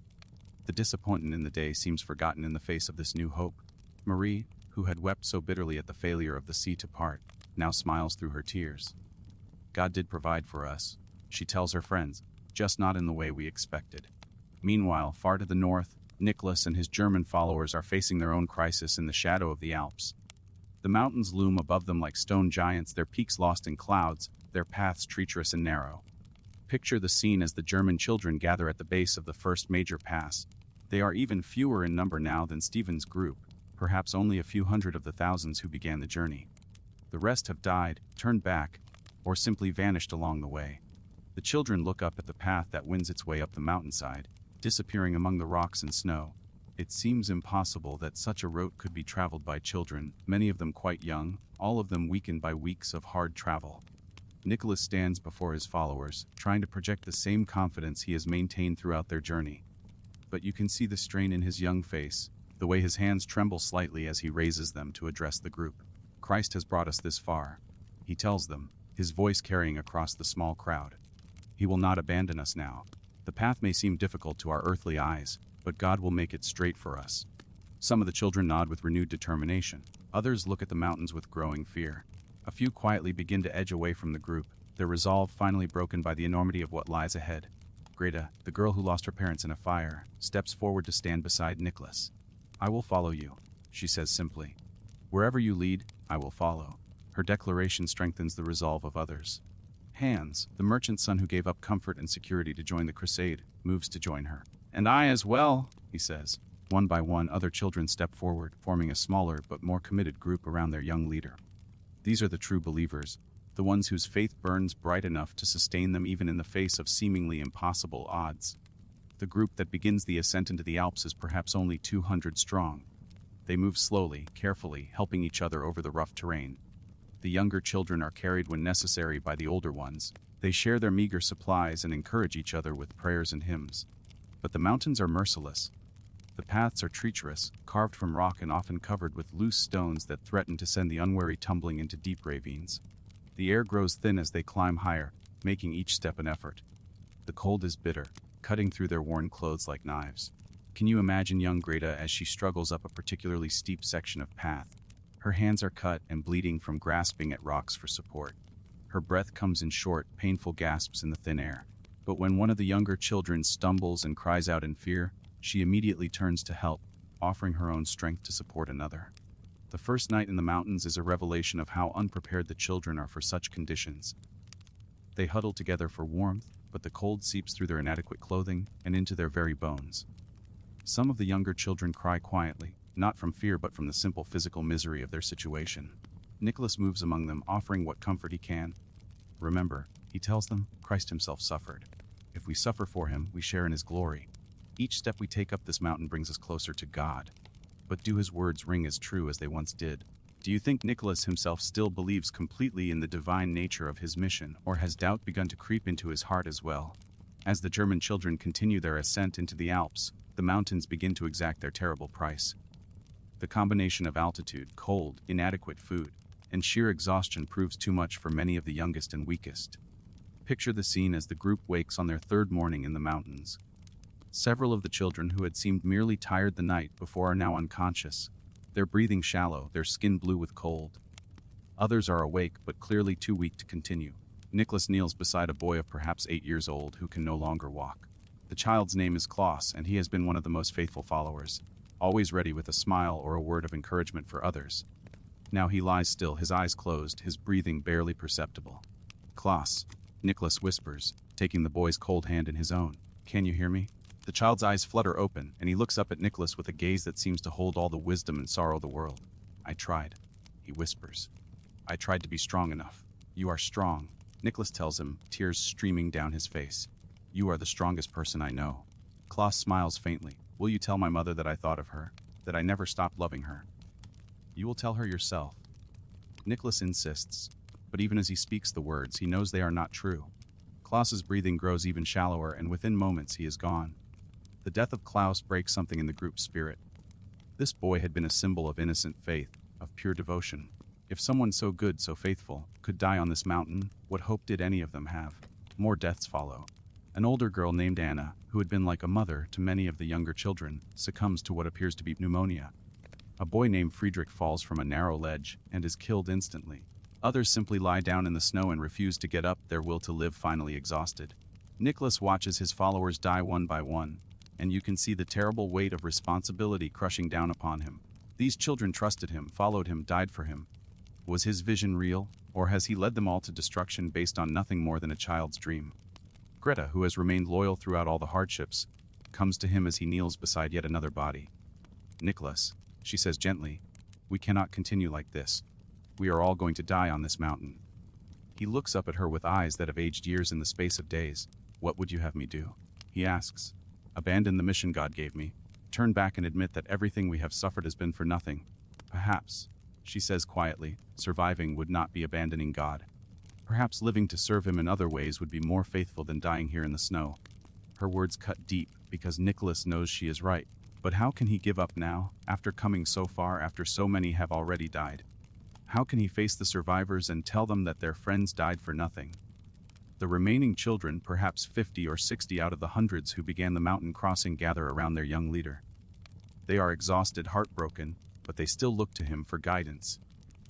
The disappointment in the day seems forgotten in the face of this new hope. Marie, who had wept so bitterly at the failure of the sea to part, now smiles through her tears. "God did provide for us," she tells her friends, "just not in the way we expected." Meanwhile, far to the north, Nicholas and his German followers are facing their own crisis in the shadow of the Alps. The mountains loom above them like stone giants, their peaks lost in clouds, their paths treacherous and narrow. Picture the scene as the German children gather at the base of the first major pass. They are even fewer in number now than Stephen's group, perhaps only a few hundred of the thousands who began the journey. The rest have died, turned back, or simply vanished along the way. The children look up at the path that winds its way up the mountainside, disappearing among the rocks and snow. It seems impossible that such a route could be traveled by children, many of them quite young, all of them weakened by weeks of hard travel. Nicholas stands before his followers, trying to project the same confidence he has maintained throughout their journey. But you can see the strain in his young face, the way his hands tremble slightly as he raises them to address the group. "Christ has brought us this far," he tells them, his voice carrying across the small crowd. "He will not abandon us now. The path may seem difficult to our earthly eyes, but God will make it straight for us." Some of the children nod with renewed determination. Others look at the mountains with growing fear. A few quietly begin to edge away from the group, their resolve finally broken by the enormity of what lies ahead. Greta, the girl who lost her parents in a fire, steps forward to stand beside Nicholas. "I will follow you," she says simply. "Wherever you lead, I will follow." Her declaration strengthens the resolve of others. Hans, the merchant's son who gave up comfort and security to join the crusade, moves to join her. "And I as well," he says. One by one, other children step forward, forming a smaller but more committed group around their young leader. These are the true believers, the ones whose faith burns bright enough to sustain them even in the face of seemingly impossible odds. The group that begins the ascent into the Alps is perhaps only 200 strong. They move slowly, carefully, helping each other over the rough terrain. The younger children are carried when necessary by the older ones. They share their meager supplies and encourage each other with prayers and hymns. But the mountains are merciless. The paths are treacherous, carved from rock and often covered with loose stones that threaten to send the unwary tumbling into deep ravines. The air grows thin as they climb higher, making each step an effort. The cold is bitter, cutting through their worn clothes like knives. Can you imagine young Greta as she struggles up a particularly steep section of path? Her hands are cut and bleeding from grasping at rocks for support. Her breath comes in short, painful gasps in the thin air. But when one of the younger children stumbles and cries out in fear, she immediately turns to help, offering her own strength to support another. The first night in the mountains is a revelation of how unprepared the children are for such conditions. They huddle together for warmth, but the cold seeps through their inadequate clothing and into their very bones. Some of the younger children cry quietly, not from fear but from the simple physical misery of their situation. Nicholas moves among them, offering what comfort he can. Remember, he tells them, Christ himself suffered. If we suffer for him, we share in his glory. Each step we take up this mountain brings us closer to God. But do his words ring as true as they once did? Do you think Nicholas himself still believes completely in the divine nature of his mission, or has doubt begun to creep into his heart as well? As the German children continue their ascent into the Alps, the mountains begin to exact their terrible price. The combination of altitude, cold, inadequate food, and sheer exhaustion proves too much for many of the youngest and weakest. Picture the scene as the group wakes on their third morning in the mountains. Several of the children who had seemed merely tired the night before are now unconscious, their breathing shallow, their skin blue with cold. Others are awake but clearly too weak to continue. Nicholas kneels beside a boy of perhaps 8 years old who can no longer walk. The child's name is Klaus, and he has been one of the most faithful followers, always ready with a smile or a word of encouragement for others. Now he lies still, his eyes closed, his breathing barely perceptible. Klaus, Nicholas whispers, taking the boy's cold hand in his own. Can you hear me? The child's eyes flutter open, and he looks up at Nicholas with a gaze that seems to hold all the wisdom and sorrow of the world. I tried, he whispers. I tried to be strong enough. You are strong, Nicholas tells him, tears streaming down his face. You are the strongest person I know. Klaus smiles faintly. Will you tell my mother that I thought of her, that I never stopped loving her? You will tell her yourself. Nicholas insists, but even as he speaks the words, he knows they are not true. Klaus's breathing grows even shallower, and within moments he is gone. The death of Klaus breaks something in the group's spirit. This boy had been a symbol of innocent faith, of pure devotion. If someone so good, so faithful, could die on this mountain, what hope did any of them have? More deaths follow. An older girl named Anna, who had been like a mother to many of the younger children, succumbs to what appears to be pneumonia. A boy named Friedrich falls from a narrow ledge and is killed instantly. Others simply lie down in the snow and refuse to get up, their will to live finally exhausted. Nicholas watches his followers die one by one, and you can see the terrible weight of responsibility crushing down upon him. These children trusted him, followed him, died for him. Was his vision real, or has he led them all to destruction based on nothing more than a child's dream? Greta, who has remained loyal throughout all the hardships, comes to him as he kneels beside yet another body. Nicholas, she says gently, we cannot continue like this. We are all going to die on this mountain. He looks up at her with eyes that have aged years in the space of days. What would you have me do? He asks. Abandon the mission God gave me. Turn back and admit that everything we have suffered has been for nothing. Perhaps, she says quietly, surviving would not be abandoning God. Perhaps living to serve him in other ways would be more faithful than dying here in the snow. Her words cut deep, because Nicholas knows she is right. But how can he give up now, after coming so far, after so many have already died? How can he face the survivors and tell them that their friends died for nothing? The remaining children, perhaps 50 or 60 out of the hundreds who began the mountain crossing, gather around their young leader. They are exhausted, heartbroken, but they still look to him for guidance.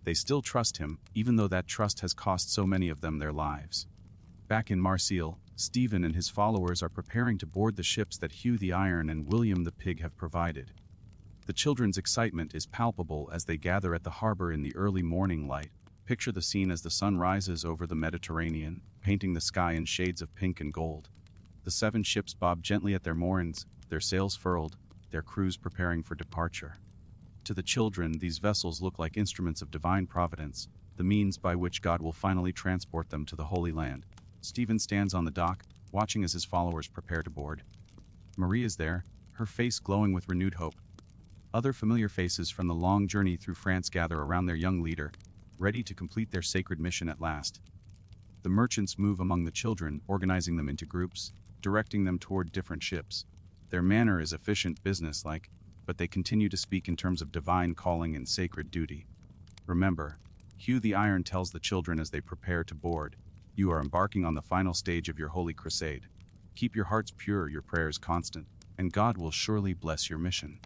They still trust him, even though that trust has cost so many of them their lives. Back in Marseille, Stephen and his followers are preparing to board the ships that Hugh the Iron and William the Pig have provided. The children's excitement is palpable as they gather at the harbor in the early morning light. Picture the scene as the sun rises over the Mediterranean, painting the sky in shades of pink and gold. The 7 ships bob gently at their moorings, their sails furled, their crews preparing for departure. To the children, these vessels look like instruments of divine providence, the means by which God will finally transport them to the Holy Land. Stephen stands on the dock, watching as his followers prepare to board. Marie is there, her face glowing with renewed hope. Other familiar faces from the long journey through France gather around their young leader, ready to complete their sacred mission at last. The merchants move among the children, organizing them into groups, directing them toward different ships. Their manner is efficient, businesslike, but they continue to speak in terms of divine calling and sacred duty. Remember, Hugh the Iron tells the children as they prepare to board, "You are embarking on the final stage of your holy crusade. Keep your hearts pure, your prayers constant, and God will surely bless your mission."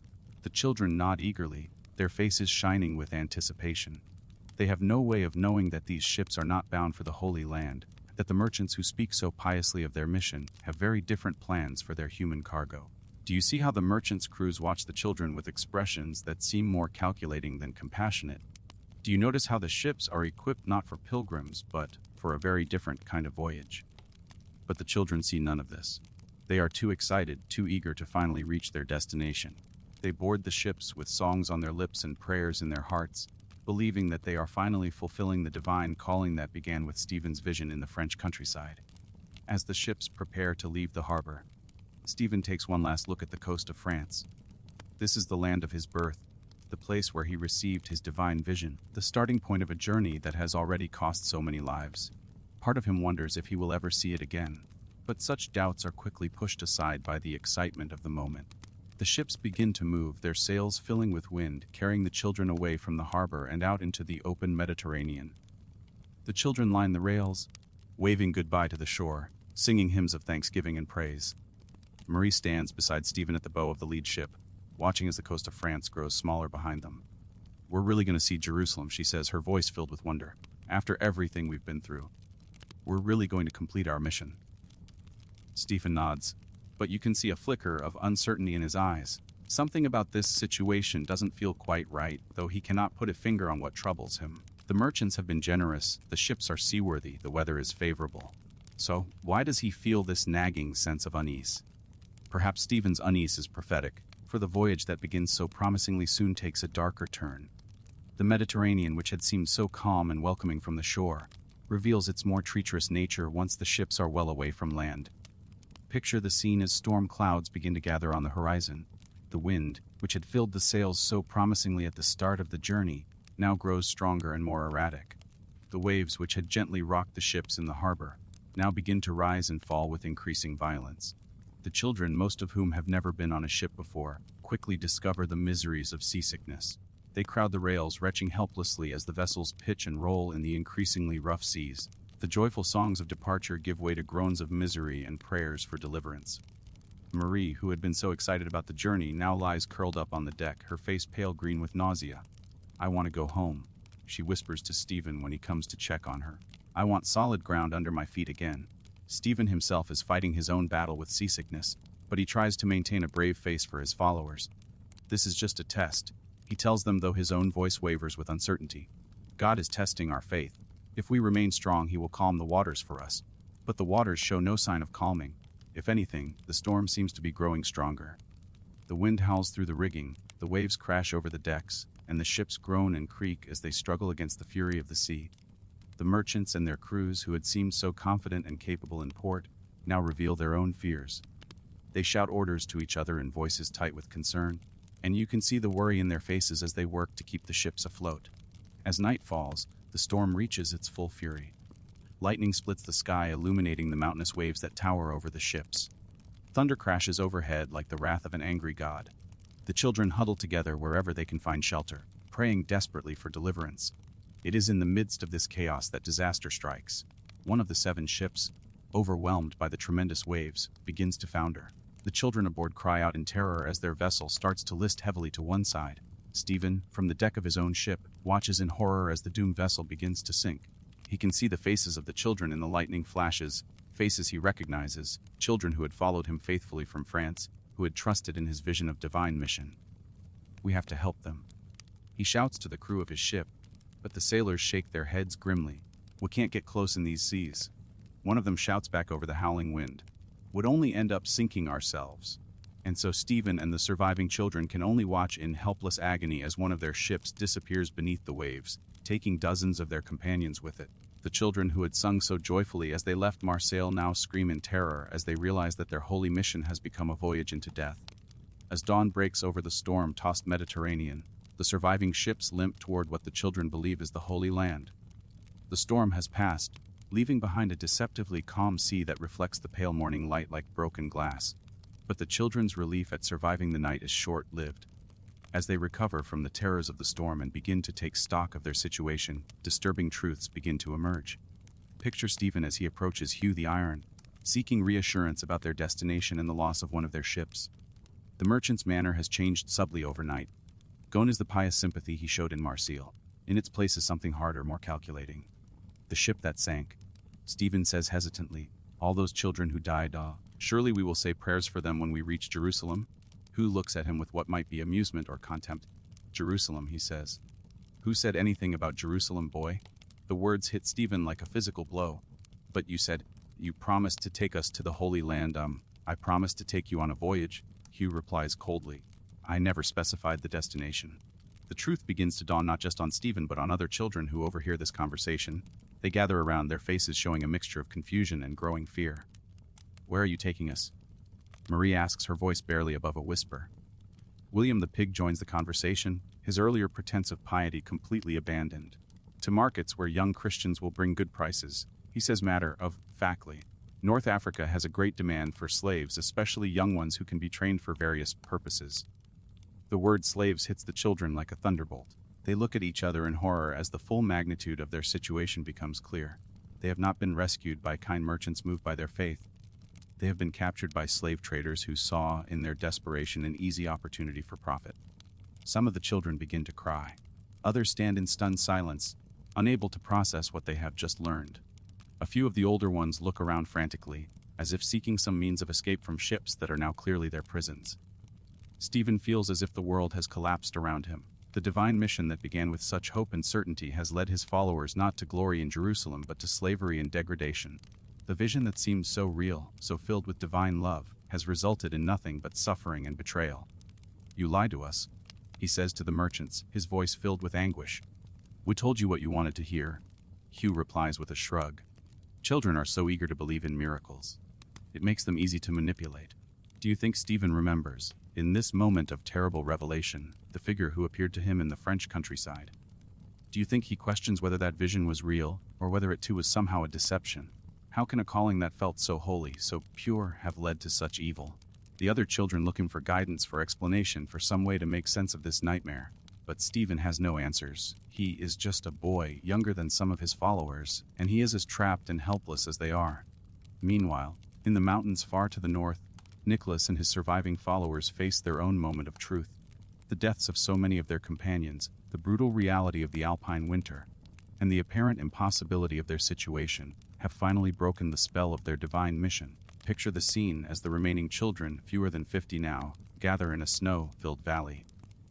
The children nod eagerly, their faces shining with anticipation. They have no way of knowing that these ships are not bound for the Holy Land, that the merchants who speak so piously of their mission have very different plans for their human cargo. Do you see how the merchants' crews watch the children with expressions that seem more calculating than compassionate? Do you notice how the ships are equipped not for pilgrims, but for a very different kind of voyage? But the children see none of this. They are too excited, too eager to finally reach their destination. They board the ships with songs on their lips and prayers in their hearts, believing that they are finally fulfilling the divine calling that began with Stephen's vision in the French countryside. As the ships prepare to leave the harbor, Stephen takes one last look at the coast of France. This is the land of his birth, the place where he received his divine vision, the starting point of a journey that has already cost so many lives. Part of him wonders if he will ever see it again, but such doubts are quickly pushed aside by the excitement of the moment. The ships begin to move, their sails filling with wind, carrying the children away from the harbor and out into the open Mediterranean. The children line the rails, waving goodbye to the shore, singing hymns of thanksgiving and praise. Marie stands beside Stephen at the bow of the lead ship, watching as the coast of France grows smaller behind them. "We're really going to see Jerusalem," she says, her voice filled with wonder. "After everything we've been through, we're really going to complete our mission." Stephen nods, but you can see a flicker of uncertainty in his eyes. Something about this situation doesn't feel quite right, though he cannot put a finger on what troubles him. The merchants have been generous, the ships are seaworthy, the weather is favorable. So, why does he feel this nagging sense of unease? Perhaps Stephen's unease is prophetic, for the voyage that begins so promisingly soon takes a darker turn. The Mediterranean, which had seemed so calm and welcoming from the shore, reveals its more treacherous nature once the ships are well away from land. Picture the scene as storm clouds begin to gather on the horizon. The wind, which had filled the sails so promisingly at the start of the journey, now grows stronger and more erratic. The waves, which had gently rocked the ships in the harbor, now begin to rise and fall with increasing violence. The children, most of whom have never been on a ship before, quickly discover the miseries of seasickness. They crowd the rails, retching helplessly as the vessels pitch and roll in the increasingly rough seas. The joyful songs of departure give way to groans of misery and prayers for deliverance. Marie, who had been so excited about the journey, now lies curled up on the deck, her face pale green with nausea. "I want to go home," she whispers to Stephen when he comes to check on her. "I want solid ground under my feet again." Stephen himself is fighting his own battle with seasickness, but he tries to maintain a brave face for his followers. "This is just a test," he tells them, though his own voice wavers with uncertainty. "God is testing our faith. If we remain strong, he will calm the waters for us." But the waters show no sign of calming. If anything, the storm seems to be growing stronger. The wind howls through the rigging, the waves crash over the decks, and the ships groan and creak as they struggle against the fury of the sea. The merchants and their crews, who had seemed so confident and capable in port, now reveal their own fears. They shout orders to each other in voices tight with concern, and you can see the worry in their faces as they work to keep the ships afloat. As night falls, the storm reaches its full fury. Lightning splits the sky, illuminating the mountainous waves that tower over the ships. Thunder crashes overhead like the wrath of an angry god. The children huddle together wherever they can find shelter, praying desperately for deliverance. It is in the midst of this chaos that disaster strikes. One of the 7 ships, overwhelmed by the tremendous waves, begins to founder. The children aboard cry out in terror as their vessel starts to list heavily to one side. Stephen, from the deck of his own ship, watches in horror as the doomed vessel begins to sink. He can see the faces of the children in the lightning flashes, faces he recognizes, children who had followed him faithfully from France, who had trusted in his vision of divine mission. "We have to help them," he shouts to the crew of his ship, but the sailors shake their heads grimly. "We can't get close in these seas." One of them shouts back over the howling wind, "Would only end up sinking ourselves." And so Stephen and the surviving children can only watch in helpless agony as one of their ships disappears beneath the waves, taking dozens of their companions with it. The children who had sung so joyfully as they left Marseille now scream in terror as they realize that their holy mission has become a voyage into death. As dawn breaks over the storm-tossed Mediterranean, the surviving ships limp toward what the children believe is the Holy Land. The storm has passed, leaving behind a deceptively calm sea that reflects the pale morning light like broken glass. But the children's relief at surviving the night is short-lived. As they recover from the terrors of the storm and begin to take stock of their situation, disturbing truths begin to emerge. Picture Stephen as he approaches Hugh the Iron, seeking reassurance about their destination and the loss of one of their ships. The merchant's manner has changed subtly overnight. Gone is the pious sympathy he showed in Marseille. In its place is something harder, more calculating. The ship that sank. Stephen says hesitantly, all those children who died, surely we will say prayers for them when we reach Jerusalem? Hugh looks at him with what might be amusement or contempt. Jerusalem, he says. Who said anything about Jerusalem, boy? The words hit Stephen like a physical blow. But you said, you promised to take us to the Holy Land. I promised to take you on a voyage, Hugh replies coldly. I never specified the destination. The truth begins to dawn not just on Stephen but on other children who overhear this conversation. They gather around, their faces showing a mixture of confusion and growing fear. Where are you taking us? Marie asks, her voice barely above a whisper. William the pig joins the conversation, his earlier pretense of piety completely abandoned. To markets where young Christians will bring good prices, he says matter of factly. North Africa has a great demand for slaves, especially young ones who can be trained for various purposes. The word slaves hits the children like a thunderbolt. They look at each other in horror as the full magnitude of their situation becomes clear. They have not been rescued by kind merchants moved by their faith. They have been captured by slave traders who saw in their desperation an easy opportunity for profit. Some of the children begin to cry. Others stand in stunned silence, unable to process what they have just learned. A few of the older ones look around frantically, as if seeking some means of escape from ships that are now clearly their prisons. Stephen feels as if the world has collapsed around him. The divine mission that began with such hope and certainty has led his followers not to glory in Jerusalem but to slavery and degradation. The vision that seemed so real, so filled with divine love, has resulted in nothing but suffering and betrayal. You lied to us, he says to the merchants, his voice filled with anguish. We told you what you wanted to hear, Hugh replies with a shrug. Children are so eager to believe in miracles. It makes them easy to manipulate. Do you think Stephen remembers, in this moment of terrible revelation, the figure who appeared to him in the French countryside? Do you think he questions whether that vision was real, or whether it too was somehow a deception? How can a calling that felt so holy, so pure, have led to such evil? The other children looking for guidance, for explanation, for some way to make sense of this nightmare. But Stephen has no answers. He is just a boy, younger than some of his followers, and he is as trapped and helpless as they are. Meanwhile, in the mountains far to the north, Nicholas and his surviving followers face their own moment of truth. The deaths of so many of their companions, the brutal reality of the alpine winter, and the apparent impossibility of their situation, have finally broken the spell of their divine mission. Picture the scene as the remaining children, fewer than 50 now, gather in a snow-filled valley.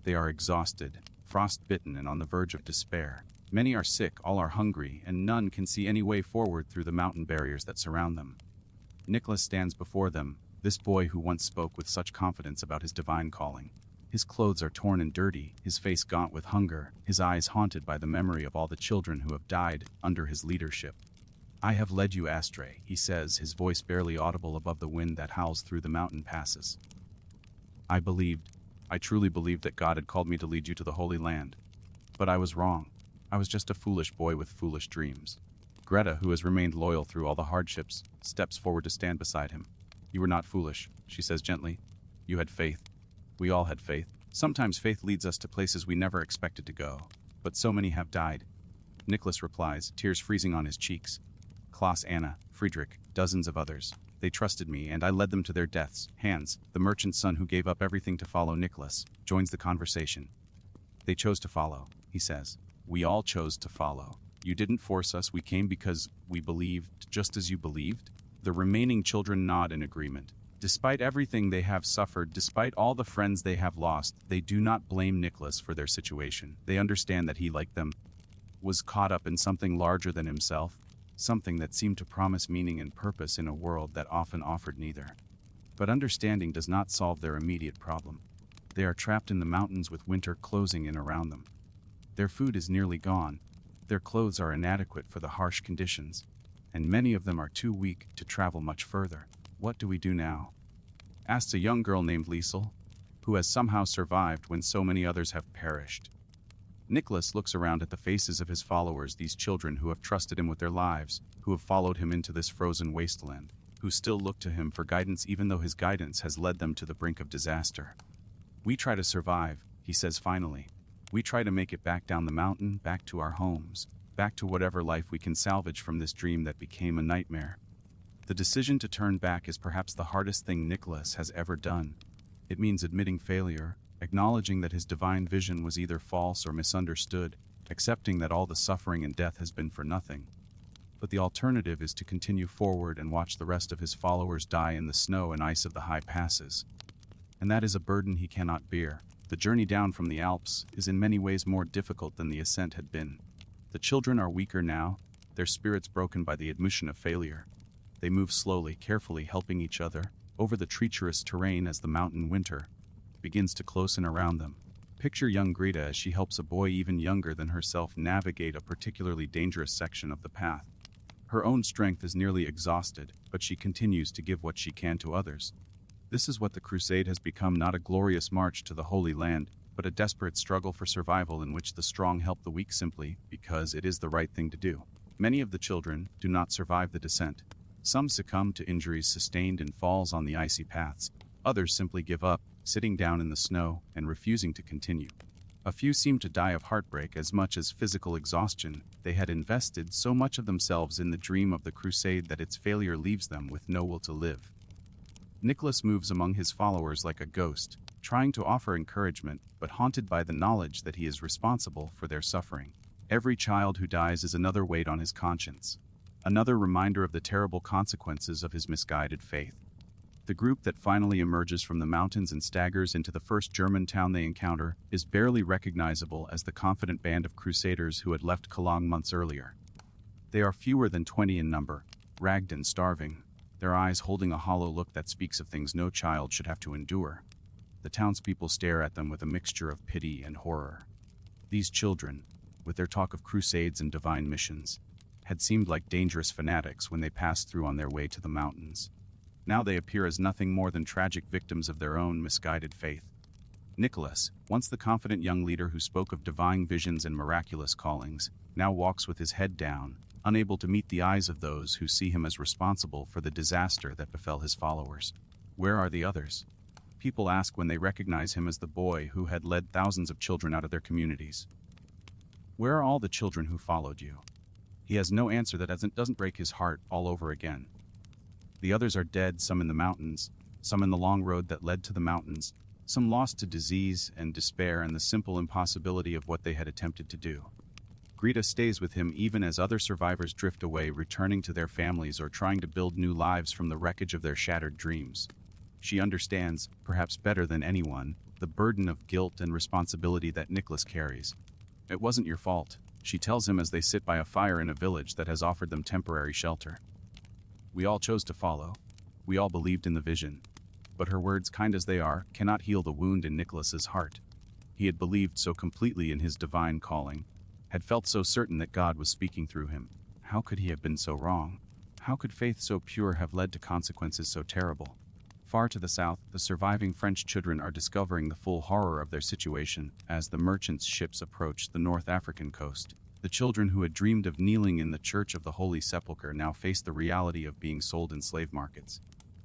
They are exhausted, frost-bitten and on the verge of despair. Many are sick, all are hungry, and none can see any way forward through the mountain barriers that surround them. Nicholas stands before them, this boy who once spoke with such confidence about his divine calling. His clothes are torn and dirty, his face gaunt with hunger, his eyes haunted by the memory of all the children who have died under his leadership. I have led you astray, he says, his voice barely audible above the wind that howls through the mountain passes. I truly believed that God had called me to lead you to the Holy Land. But I was wrong. I was just a foolish boy with foolish dreams. Greta, who has remained loyal through all the hardships, steps forward to stand beside him. You were not foolish, she says gently. You had faith. We all had faith. Sometimes faith leads us to places we never expected to go. But so many have died. Nicholas replies, tears freezing on his cheeks. Klaus, Anna, Friedrich, dozens of others. They trusted me, and I led them to their deaths. Hans, the merchant's son who gave up everything to follow Nicholas, joins the conversation. They chose to follow, he says. We all chose to follow. You didn't force us, we came because we believed, just as you believed. The remaining children nod in agreement. Despite everything they have suffered, despite all the friends they have lost, they do not blame Nicholas for their situation. They understand that he, like them, was caught up in something larger than himself, something that seemed to promise meaning and purpose in a world that often offered neither. But understanding does not solve their immediate problem. They are trapped in the mountains with winter closing in around them. Their food is nearly gone, their clothes are inadequate for the harsh conditions, and many of them are too weak to travel much further. What do we do now? Asks a young girl named Liesel, who has somehow survived when so many others have perished. Nicholas looks around at the faces of his followers, these children who have trusted him with their lives, who have followed him into this frozen wasteland. who still look to him for guidance even though his guidance has led them to the brink of disaster. "We try to survive," he says finally. "We try to make it back down the mountain, back to our homes, back to whatever life we can salvage from this dream that became a nightmare." The decision to turn back is perhaps the hardest thing Nicholas has ever done. It means admitting failure, acknowledging that his divine vision was either false or misunderstood, accepting that all the suffering and death has been for nothing. But the alternative is to continue forward and watch the rest of his followers die in the snow and ice of the high passes. And that is a burden he cannot bear. The journey down from the Alps is in many ways more difficult than the ascent had been. The children are weaker now, their spirits broken by the admission of failure. They move slowly, carefully helping each other, over the treacherous terrain as the mountain winter begins to close in around them. Picture young Greta as she helps a boy even younger than herself navigate a particularly dangerous section of the path. Her own strength is nearly exhausted, but she continues to give what she can to others. This is what the crusade has become, not a glorious march to the Holy Land, but a desperate struggle for survival in which the strong help the weak simply because it is the right thing to do. Many of the children do not survive the descent. Some succumb to injuries sustained in falls on the icy paths. Others simply give up, sitting down in the snow and refusing to continue. A few seem to die of heartbreak as much as physical exhaustion. They had invested so much of themselves in the dream of the crusade that its failure leaves them with no will to live. Nicholas moves among his followers like a ghost, trying to offer encouragement, but haunted by the knowledge that he is responsible for their suffering. Every child who dies is another weight on his conscience, another reminder of the terrible consequences of his misguided faith. The group that finally emerges from the mountains and staggers into the first German town they encounter is barely recognizable as the confident band of crusaders who had left Cologne months earlier. They are fewer than 20 in number, ragged and starving, their eyes holding a hollow look that speaks of things no child should have to endure. The townspeople stare at them with a mixture of pity and horror. These children, with their talk of crusades and divine missions, had seemed like dangerous fanatics when they passed through on their way to the mountains. Now they appear as nothing more than tragic victims of their own misguided faith. Nicholas, once the confident young leader who spoke of divine visions and miraculous callings, now walks with his head down, unable to meet the eyes of those who see him as responsible for the disaster that befell his followers. Where are the others? People ask when they recognize him as the boy who had led thousands of children out of their communities. Where are all the children who followed you? He has no answer that doesn't break his heart all over again. The others are dead, some in the mountains, some in the long road that led to the mountains, some lost to disease and despair and the simple impossibility of what they had attempted to do. Greta stays with him even as other survivors drift away, returning to their families or trying to build new lives from the wreckage of their shattered dreams. She understands, perhaps better than anyone, the burden of guilt and responsibility that Nicholas carries. "It wasn't your fault," she tells him as they sit by a fire in a village that has offered them temporary shelter. "We all chose to follow. We all believed in the vision." But her words, kind as they are, cannot heal the wound in Nicholas's heart. He had believed so completely in his divine calling, had felt so certain that God was speaking through him. How could he have been so wrong? How could faith so pure have led to consequences so terrible? Far to the south, the surviving French children are discovering the full horror of their situation as the merchants' ships approach the North African coast. The children who had dreamed of kneeling in the Church of the Holy Sepulchre now face the reality of being sold in slave markets.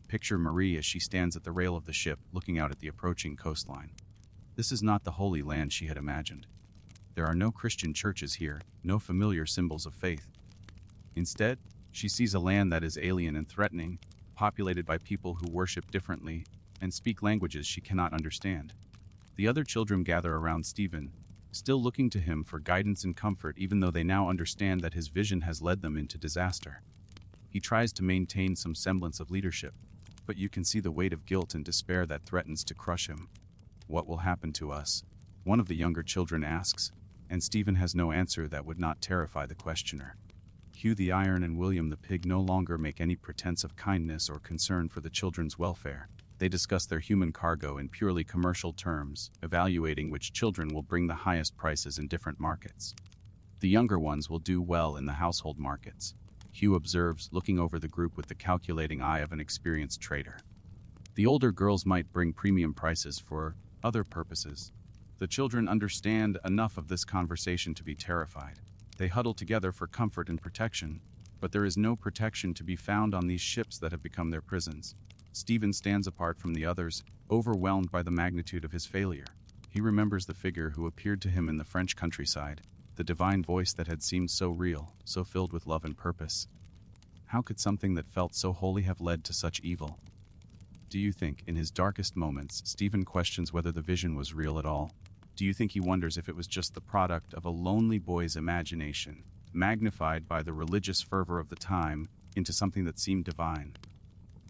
Picture Marie as she stands at the rail of the ship, looking out at the approaching coastline. This is not the Holy Land she had imagined. There are no Christian churches here, no familiar symbols of faith. Instead, she sees a land that is alien and threatening, populated by people who worship differently and speak languages she cannot understand. The other children gather around Stephen, still looking to him for guidance and comfort even though they now understand that his vision has led them into disaster. He tries to maintain some semblance of leadership, but you can see the weight of guilt and despair that threatens to crush him. "What will happen to us?" one of the younger children asks, and Stephen has no answer that would not terrify the questioner. Hugh the Iron and William the Pig no longer make any pretense of kindness or concern for the children's welfare. They discuss their human cargo in purely commercial terms, evaluating which children will bring the highest prices in different markets. The younger ones will do well in the household markets, Hugh observes, looking over the group with the calculating eye of an experienced trader. The older girls might bring premium prices for other purposes. The children understand enough of this conversation to be terrified. They huddle together for comfort and protection, But there is no protection to be found on these ships that have become their prisons. Stephen stands apart from the others, overwhelmed by the magnitude of his failure. He remembers the figure who appeared to him in the French countryside, the divine voice that had seemed so real, so filled with love and purpose. How could something that felt so holy have led to such evil? Do you think, in his darkest moments, Stephen questions whether the vision was real at all? Do you think he wonders if it was just the product of a lonely boy's imagination, magnified by the religious fervor of the time into something that seemed divine?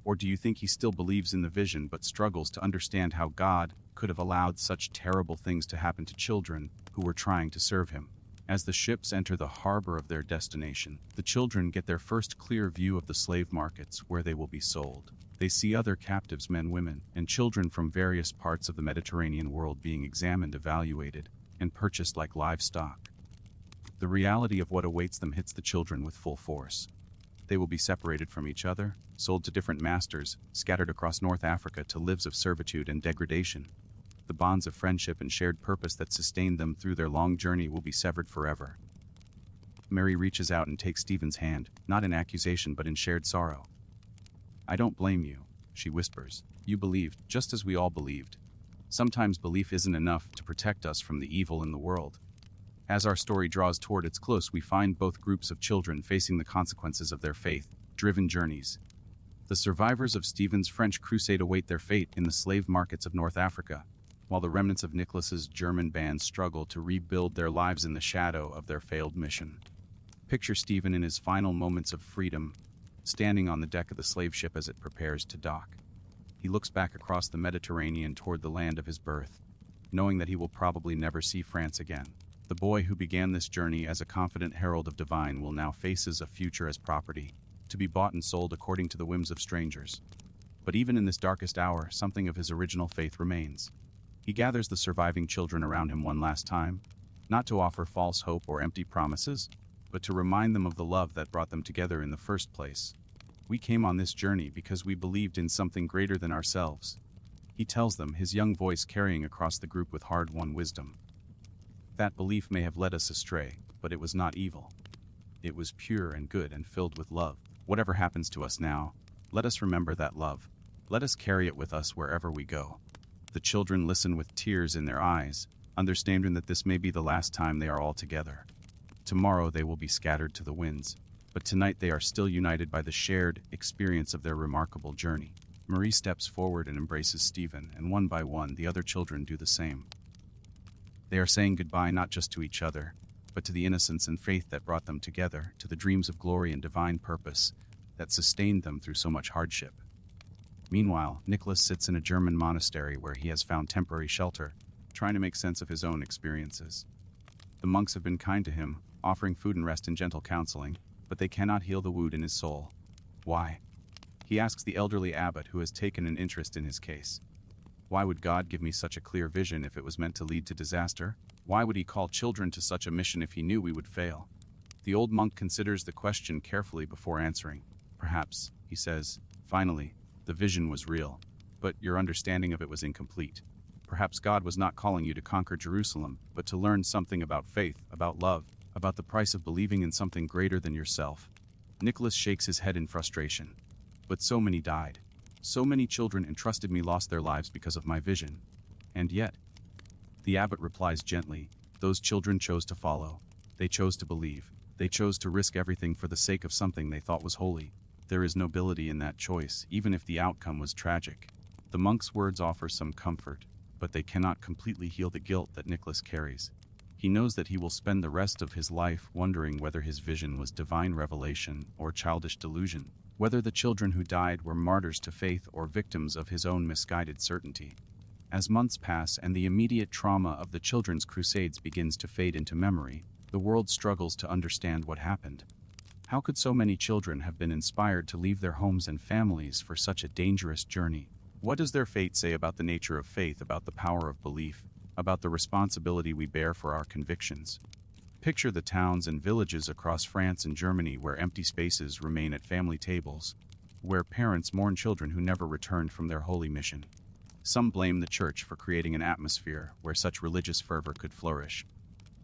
Or do you think he still believes in the vision but struggles to understand how God could have allowed such terrible things to happen to children who were trying to serve him? As the ships enter the harbor of their destination, the children get their first clear view of the slave markets where they will be sold. They see other captives, men, women, and children from various parts of the Mediterranean world being examined, evaluated, and purchased like livestock. The reality of what awaits them hits the children with full force. They will be separated from each other, sold to different masters, scattered across North Africa to lives of servitude and degradation. The bonds of friendship and shared purpose that sustained them through their long journey will be severed forever. Mary reaches out and takes Stephen's hand, not in accusation but in shared sorrow. "I don't blame you," she whispers. "You believed, just as we all believed. Sometimes belief isn't enough to protect us from the evil in the world." As our story draws toward its close, we find both groups of children facing the consequences of their faith-driven journeys. The survivors of Stephen's French crusade await their fate in the slave markets of North Africa, while the remnants of Nicholas's German band struggle to rebuild their lives in the shadow of their failed mission. Picture Stephen in his final moments of freedom, standing on the deck of the slave ship as it prepares to dock. He looks back across the Mediterranean toward the land of his birth, knowing that he will probably never see France again. The boy who began this journey as a confident herald of divine will now faces a future as property, to be bought and sold according to the whims of strangers. But even in this darkest hour, something of his original faith remains. He gathers the surviving children around him one last time, not to offer false hope or empty promises, but to remind them of the love that brought them together in the first place. "We came on this journey because we believed in something greater than ourselves," he tells them, his young voice carrying across the group with hard-won wisdom. "That belief may have led us astray, but it was not evil. It was pure and good and filled with love. Whatever happens to us now, let us remember that love. Let us carry it with us wherever we go." The children listen with tears in their eyes, understanding that this may be the last time they are all together. Tomorrow they will be scattered to the winds, but tonight they are still united by the shared experience of their remarkable journey. Marie steps forward and embraces Stephen, and one by one the other children do the same. They are saying goodbye not just to each other, but to the innocence and faith that brought them together, to the dreams of glory and divine purpose that sustained them through so much hardship. Meanwhile, Nicholas sits in a German monastery where he has found temporary shelter, trying to make sense of his own experiences. The monks have been kind to him, offering food and rest and gentle counseling, but they cannot heal the wound in his soul. Why? He asks the elderly abbot who has taken an interest in his case. Why would God give me such a clear vision if it was meant to lead to disaster? Why would he call children to such a mission if he knew we would fail? The old monk considers the question carefully before answering. "Perhaps," he says, "finally, the vision was real, but your understanding of it was incomplete. Perhaps God was not calling you to conquer Jerusalem, but to learn something about faith, about love, about the price of believing in something greater than yourself." Nicholas shakes his head in frustration. "But so many died. So many children entrusted me lost their lives because of my vision. And yet," the abbot replies gently, "those children chose to follow. They chose to believe. They chose to risk everything for the sake of something they thought was holy. There is nobility in that choice, even if the outcome was tragic." The monk's words offer some comfort, but they cannot completely heal the guilt that Nicholas carries. He knows that he will spend the rest of his life wondering whether his vision was divine revelation or childish delusion, whether the children who died were martyrs to faith or victims of his own misguided certainty. As months pass and the immediate trauma of the children's crusades begins to fade into memory, the world struggles to understand what happened. How could so many children have been inspired to leave their homes and families for such a dangerous journey? What does their fate say about the nature of faith, about the power of belief, about the responsibility we bear for our convictions? Picture the towns and villages across France and Germany where empty spaces remain at family tables, where parents mourn children who never returned from their holy mission. Some blame the church for creating an atmosphere where such religious fervor could flourish.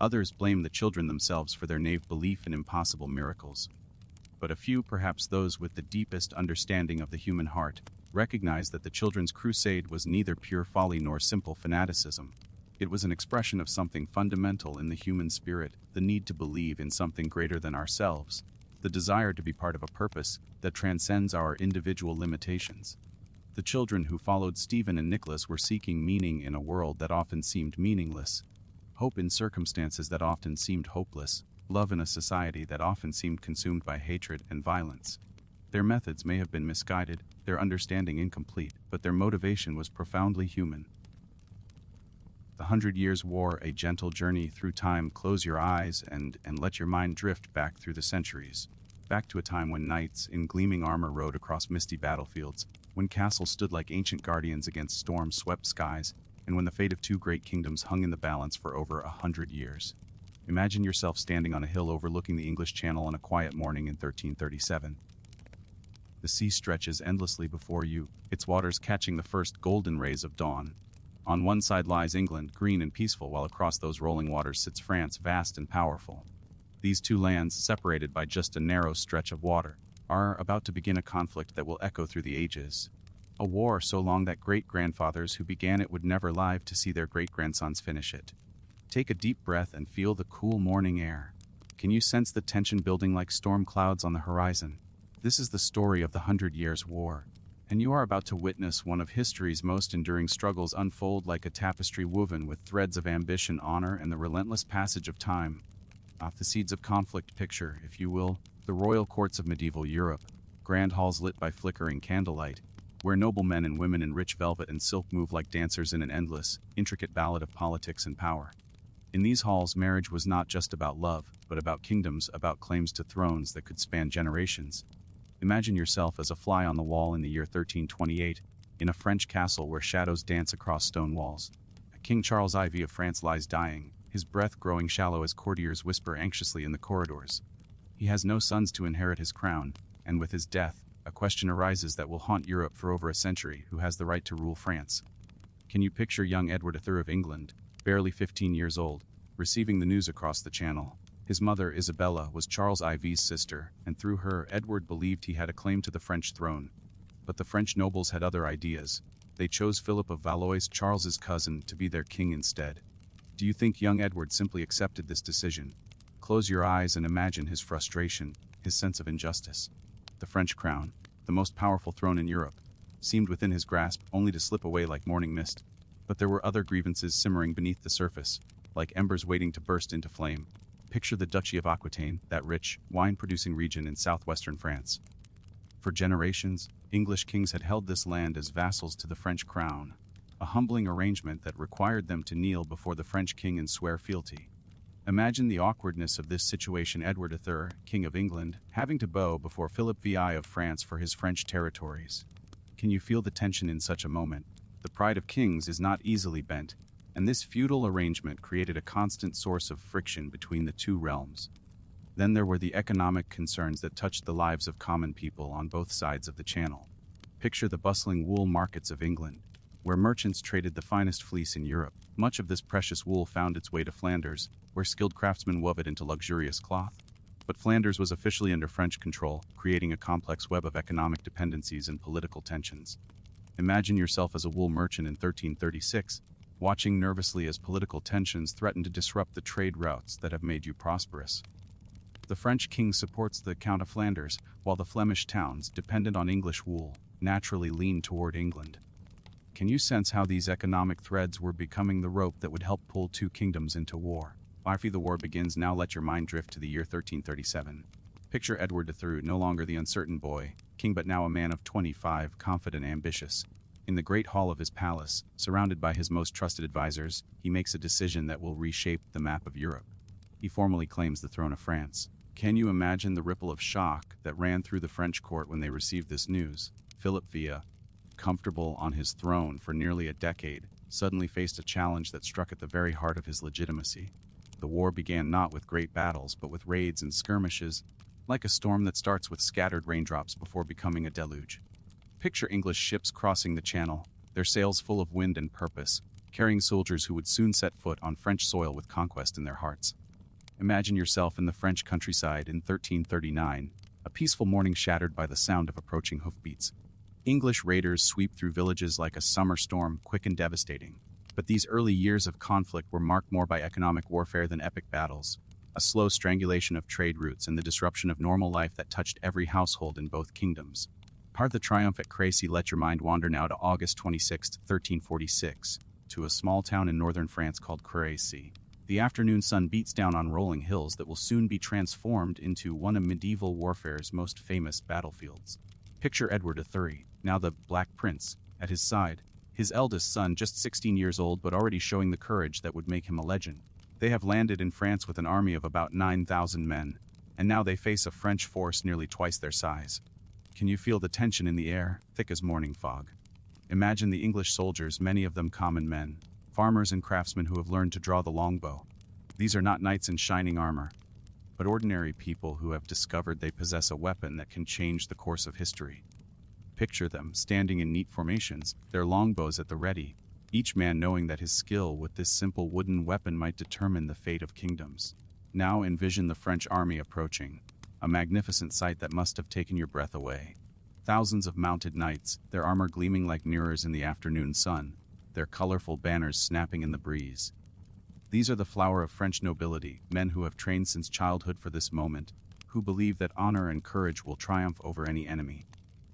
Others blame the children themselves for their naive belief in impossible miracles. but a few, perhaps those with the deepest understanding of the human heart, recognized that the children's crusade was neither pure folly nor simple fanaticism. It was an expression of something fundamental in the human spirit, the need to believe in something greater than ourselves, the desire to be part of a purpose that transcends our individual limitations. The children who followed Stephen and Nicholas were seeking meaning in a world that often seemed meaningless, hope in circumstances that often seemed hopeless, love in a society that often seemed consumed by hatred and violence. Their methods may have been misguided, their understanding incomplete, but their motivation was profoundly human. The 100 Years' War, a gentle journey through time. Close your eyes and let your mind drift back through the centuries, back to a time when knights in gleaming armor rode across misty battlefields, when castles stood like ancient guardians against storm-swept skies, and when the fate of two great kingdoms hung in the balance for over 100 years. Imagine yourself standing on a hill overlooking the English Channel on a quiet morning in 1337. The sea stretches endlessly before you, its waters catching the first golden rays of dawn. On one side lies England, green and peaceful, while across those rolling waters sits France, vast and powerful. These two lands, separated by just a narrow stretch of water, are about to begin a conflict that will echo through the ages. A war so long that great-grandfathers who began it would never live to see their great-grandsons finish it. Take a deep breath and feel the cool morning air. Can you sense the tension building like storm clouds on the horizon? This is the story of the 100 Years' War, and you are about to witness one of history's most enduring struggles unfold like a tapestry woven with threads of ambition, honor, and the relentless passage of time. The seeds of conflict. Picture, if you will, the royal courts of medieval Europe, grand halls lit by flickering candlelight, where noble men and women in rich velvet and silk move like dancers in an endless, intricate ballet of politics and power. In these halls, marriage was not just about love, but about kingdoms, about claims to thrones that could span generations. Imagine yourself as a fly on the wall in the year 1328, in a French castle where shadows dance across stone walls. King Charles IV of France lies dying, his breath growing shallow as courtiers whisper anxiously in the corridors. He has no sons to inherit his crown, and with his death, a question arises that will haunt Europe for over a century: who has the right to rule France? Can you picture young Edward III of England, barely 15 years old, receiving the news across the channel? His mother, Isabella, was Charles IV's sister, and through her, Edward believed he had a claim to the French throne. But the French nobles had other ideas. They chose Philip of Valois, Charles's cousin, to be their king instead. Do you think young Edward simply accepted this decision? Close your eyes and imagine his frustration, his sense of injustice. The French crown, the most powerful throne in Europe, seemed within his grasp, only to slip away like morning mist. But there were other grievances simmering beneath the surface, like embers waiting to burst into flame. Picture the Duchy of Aquitaine, that rich, wine-producing region in southwestern France. For generations, English kings had held this land as vassals to the French crown, a humbling arrangement that required them to kneel before the French king and swear fealty. Imagine the awkwardness of this situation: Edward III, King of England, having to bow before Philip VI of France for his French territories. Can you feel the tension in such a moment? The pride of kings is not easily bent, and this feudal arrangement created a constant source of friction between the two realms. Then there were the economic concerns that touched the lives of common people on both sides of the channel. Picture the bustling wool markets of England, where merchants traded the finest fleece in Europe. Much of this precious wool found its way to Flanders, where skilled craftsmen wove it into luxurious cloth. But Flanders was officially under French control, creating a complex web of economic dependencies and political tensions. Imagine yourself as a wool merchant in 1336, watching nervously as political tensions threaten to disrupt the trade routes that have made you prosperous. The French king supports the Count of Flanders, while the Flemish towns, dependent on English wool, naturally lean toward England. Can you sense how these economic threads were becoming the rope that would help pull two kingdoms into war? After the war begins, now let your mind drift to the year 1337. Picture Edward III, no longer the uncertain boy, king, but now a man of 25, confident and ambitious. In the great hall of his palace, surrounded by his most trusted advisors, he makes a decision that will reshape the map of Europe. He formally claims the throne of France. Can you imagine the ripple of shock that ran through the French court when they received this news? Philip VI, comfortable on his throne for nearly a decade, suddenly faced a challenge that struck at the very heart of his legitimacy. The war began not with great battles, but with raids and skirmishes, like a storm that starts with scattered raindrops before becoming a deluge. Picture English ships crossing the channel, their sails full of wind and purpose, carrying soldiers who would soon set foot on French soil with conquest in their hearts. Imagine yourself in the French countryside in 1339, A peaceful morning shattered by the sound of approaching hoofbeats. English raiders sweep through villages like a summer storm, quick and devastating. But these early years of conflict were marked more by economic warfare than epic battles, a slow strangulation of trade routes and the disruption of normal life that touched every household in both kingdoms. Part the triumph at Crécy. Let your mind wander now to August 26, 1346, to a small town in northern France called Crécy. The afternoon sun beats down on rolling hills that will soon be transformed into one of medieval warfare's most famous battlefields. Picture Edward III, now the Black Prince, at his side, his eldest son just 16 years old but already showing the courage that would make him a legend. They have landed in France with an army of about 9,000 men, and now they face a French force nearly twice their size. Can you feel the tension in the air, thick as morning fog? Imagine the English soldiers, many of them common men, farmers and craftsmen who have learned to draw the longbow. These are not knights in shining armor, but ordinary people who have discovered they possess a weapon that can change the course of history. Picture them standing in neat formations, their longbows at the ready, each man knowing that his skill with this simple wooden weapon might determine the fate of kingdoms. Now envision the French army approaching, a magnificent sight that must have taken your breath away. Thousands of mounted knights, their armor gleaming like mirrors in the afternoon sun, their colorful banners snapping in the breeze. These are the flower of French nobility, men who have trained since childhood for this moment, who believe that honor and courage will triumph over any enemy.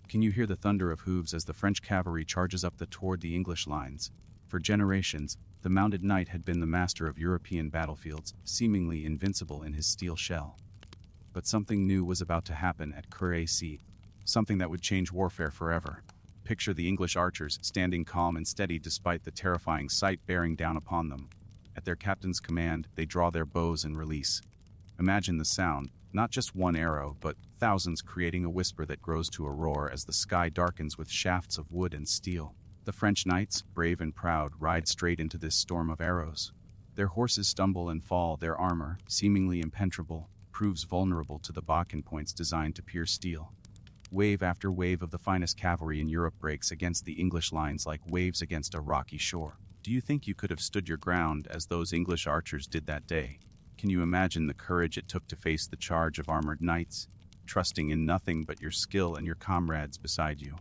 Can you hear the thunder of hooves as the French cavalry charges up toward the English lines? For generations, the mounted knight had been the master of European battlefields, seemingly invincible in his steel shell. But something new was about to happen at Crécy, something that would change warfare forever. Picture the English archers standing calm and steady despite the terrifying sight bearing down upon them. At their captain's command, they draw their bows and release. Imagine the sound, not just one arrow, but thousands, creating a whisper that grows to a roar as the sky darkens with shafts of wood and steel. The French knights, brave and proud, ride straight into this storm of arrows. Their horses stumble and fall, their armor, seemingly impenetrable, proves vulnerable to the Bakken points designed to pierce steel. Wave after wave of the finest cavalry in Europe breaks against the English lines like waves against a rocky shore. Do you think you could have stood your ground as those English archers did that day? Can you imagine the courage it took to face the charge of armored knights, trusting in nothing but your skill and your comrades beside you?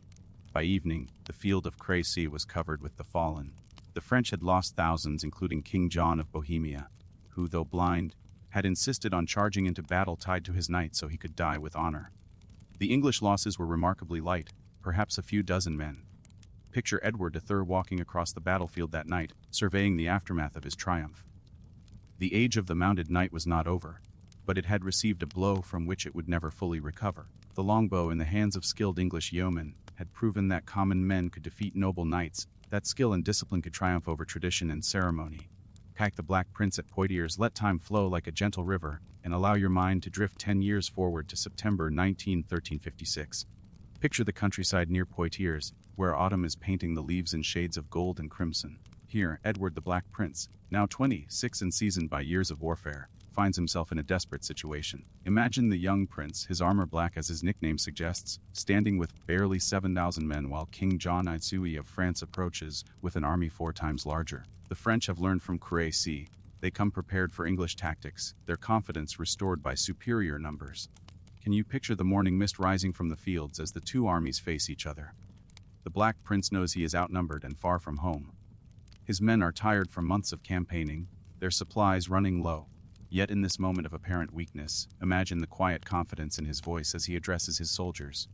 By evening, the field of Crécy was covered with the fallen. The French had lost thousands, including King John of Bohemia, who, though blind, had insisted on charging into battle tied to his knight so he could die with honor. The English losses were remarkably light, perhaps a few dozen men. Picture Edward III walking across the battlefield that night, surveying the aftermath of his triumph. The age of the mounted knight was not over, but it had received a blow from which it would never fully recover. The longbow in the hands of skilled English yeomen had proven that common men could defeat noble knights, that skill and discipline could triumph over tradition and ceremony. Pack the Black Prince at Poitiers, let time flow like a gentle river, and allow your mind to drift 10 years forward to September 19, 1356. Picture the countryside near Poitiers, where autumn is painting the leaves in shades of gold and crimson. Here, Edward the Black Prince, now 26 and seasoned by years of warfare, finds himself in a desperate situation. Imagine the young prince, his armor black as his nickname suggests, standing with barely 7,000 men while King John Itsui of France approaches with an army 4 times larger. The French have learned from Crécy. They come prepared for English tactics, their confidence restored by superior numbers. Can you picture the morning mist rising from the fields as the two armies face each other? The Black Prince knows he is outnumbered and far from home. His men are tired from months of campaigning, their supplies running low. Yet in this moment of apparent weakness, imagine the quiet confidence in his voice as he addresses his soldiers.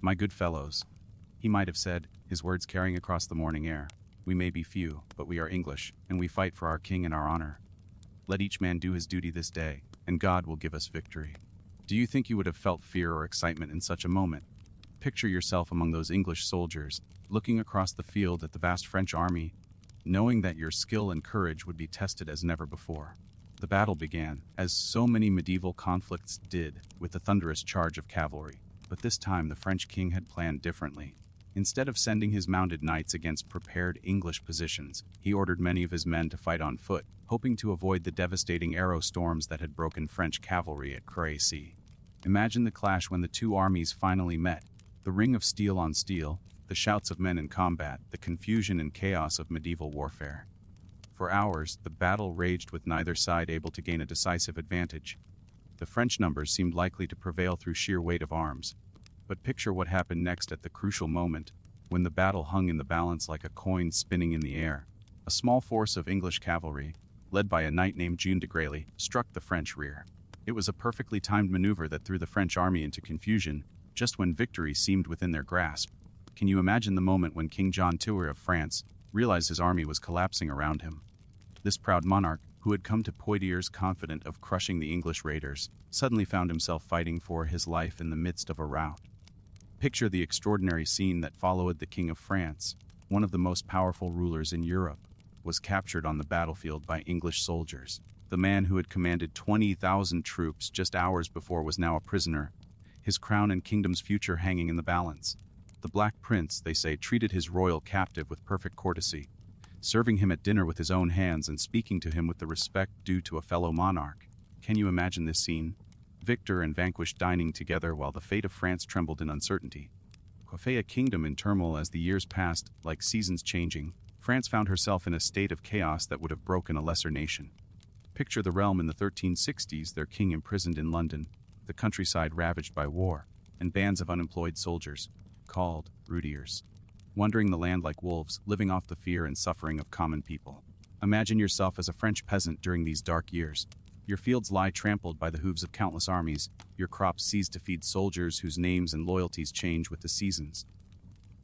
"My good fellows," he might have said, his words carrying across the morning air. "We may be few, but we are English, and we fight for our king and our honor. Let each man do his duty this day, and God will give us victory." Do you think you would have felt fear or excitement in such a moment? Picture yourself among those English soldiers, looking across the field at the vast French army, knowing that your skill and courage would be tested as never before. The battle began, as so many medieval conflicts did, with the thunderous charge of cavalry. But this time the French king had planned differently. Instead of sending his mounted knights against prepared English positions, he ordered many of his men to fight on foot, hoping to avoid the devastating arrow storms that had broken French cavalry at Crécy. Imagine the clash when the two armies finally met, the ring of steel on steel, the shouts of men in combat, the confusion and chaos of medieval warfare. For hours, the battle raged with neither side able to gain a decisive advantage. The French numbers seemed likely to prevail through sheer weight of arms. But picture what happened next at the crucial moment, when the battle hung in the balance like a coin spinning in the air. A small force of English cavalry, led by a knight named Jean de Grailly, struck the French rear. It was a perfectly timed maneuver that threw the French army into confusion, just when victory seemed within their grasp. Can you imagine the moment when King John II of France realized his army was collapsing around him? This proud monarch, who had come to Poitiers confident of crushing the English raiders, suddenly found himself fighting for his life in the midst of a rout. Picture the extraordinary scene that followed. The King of France, one of the most powerful rulers in Europe, was captured on the battlefield by English soldiers. The man who had commanded 20,000 troops just hours before was now a prisoner, his crown and kingdom's future hanging in the balance. The Black Prince, they say, treated his royal captive with perfect courtesy, serving him at dinner with his own hands and speaking to him with the respect due to a fellow monarch. Can you imagine this scene? Victor and vanquished dining together while the fate of France trembled in uncertainty. Coiffé a kingdom in turmoil as the years passed, like seasons changing, France found herself in a state of chaos that would have broken a lesser nation. Picture the realm in the 1360s, their king imprisoned in London, the countryside ravaged by war, and bands of unemployed soldiers, called routiers, wandering the land like wolves, living off the fear and suffering of common people. Imagine yourself as a French peasant during these dark years. Your fields lie trampled by the hooves of countless armies, your crops cease to feed soldiers whose names and loyalties change with the seasons.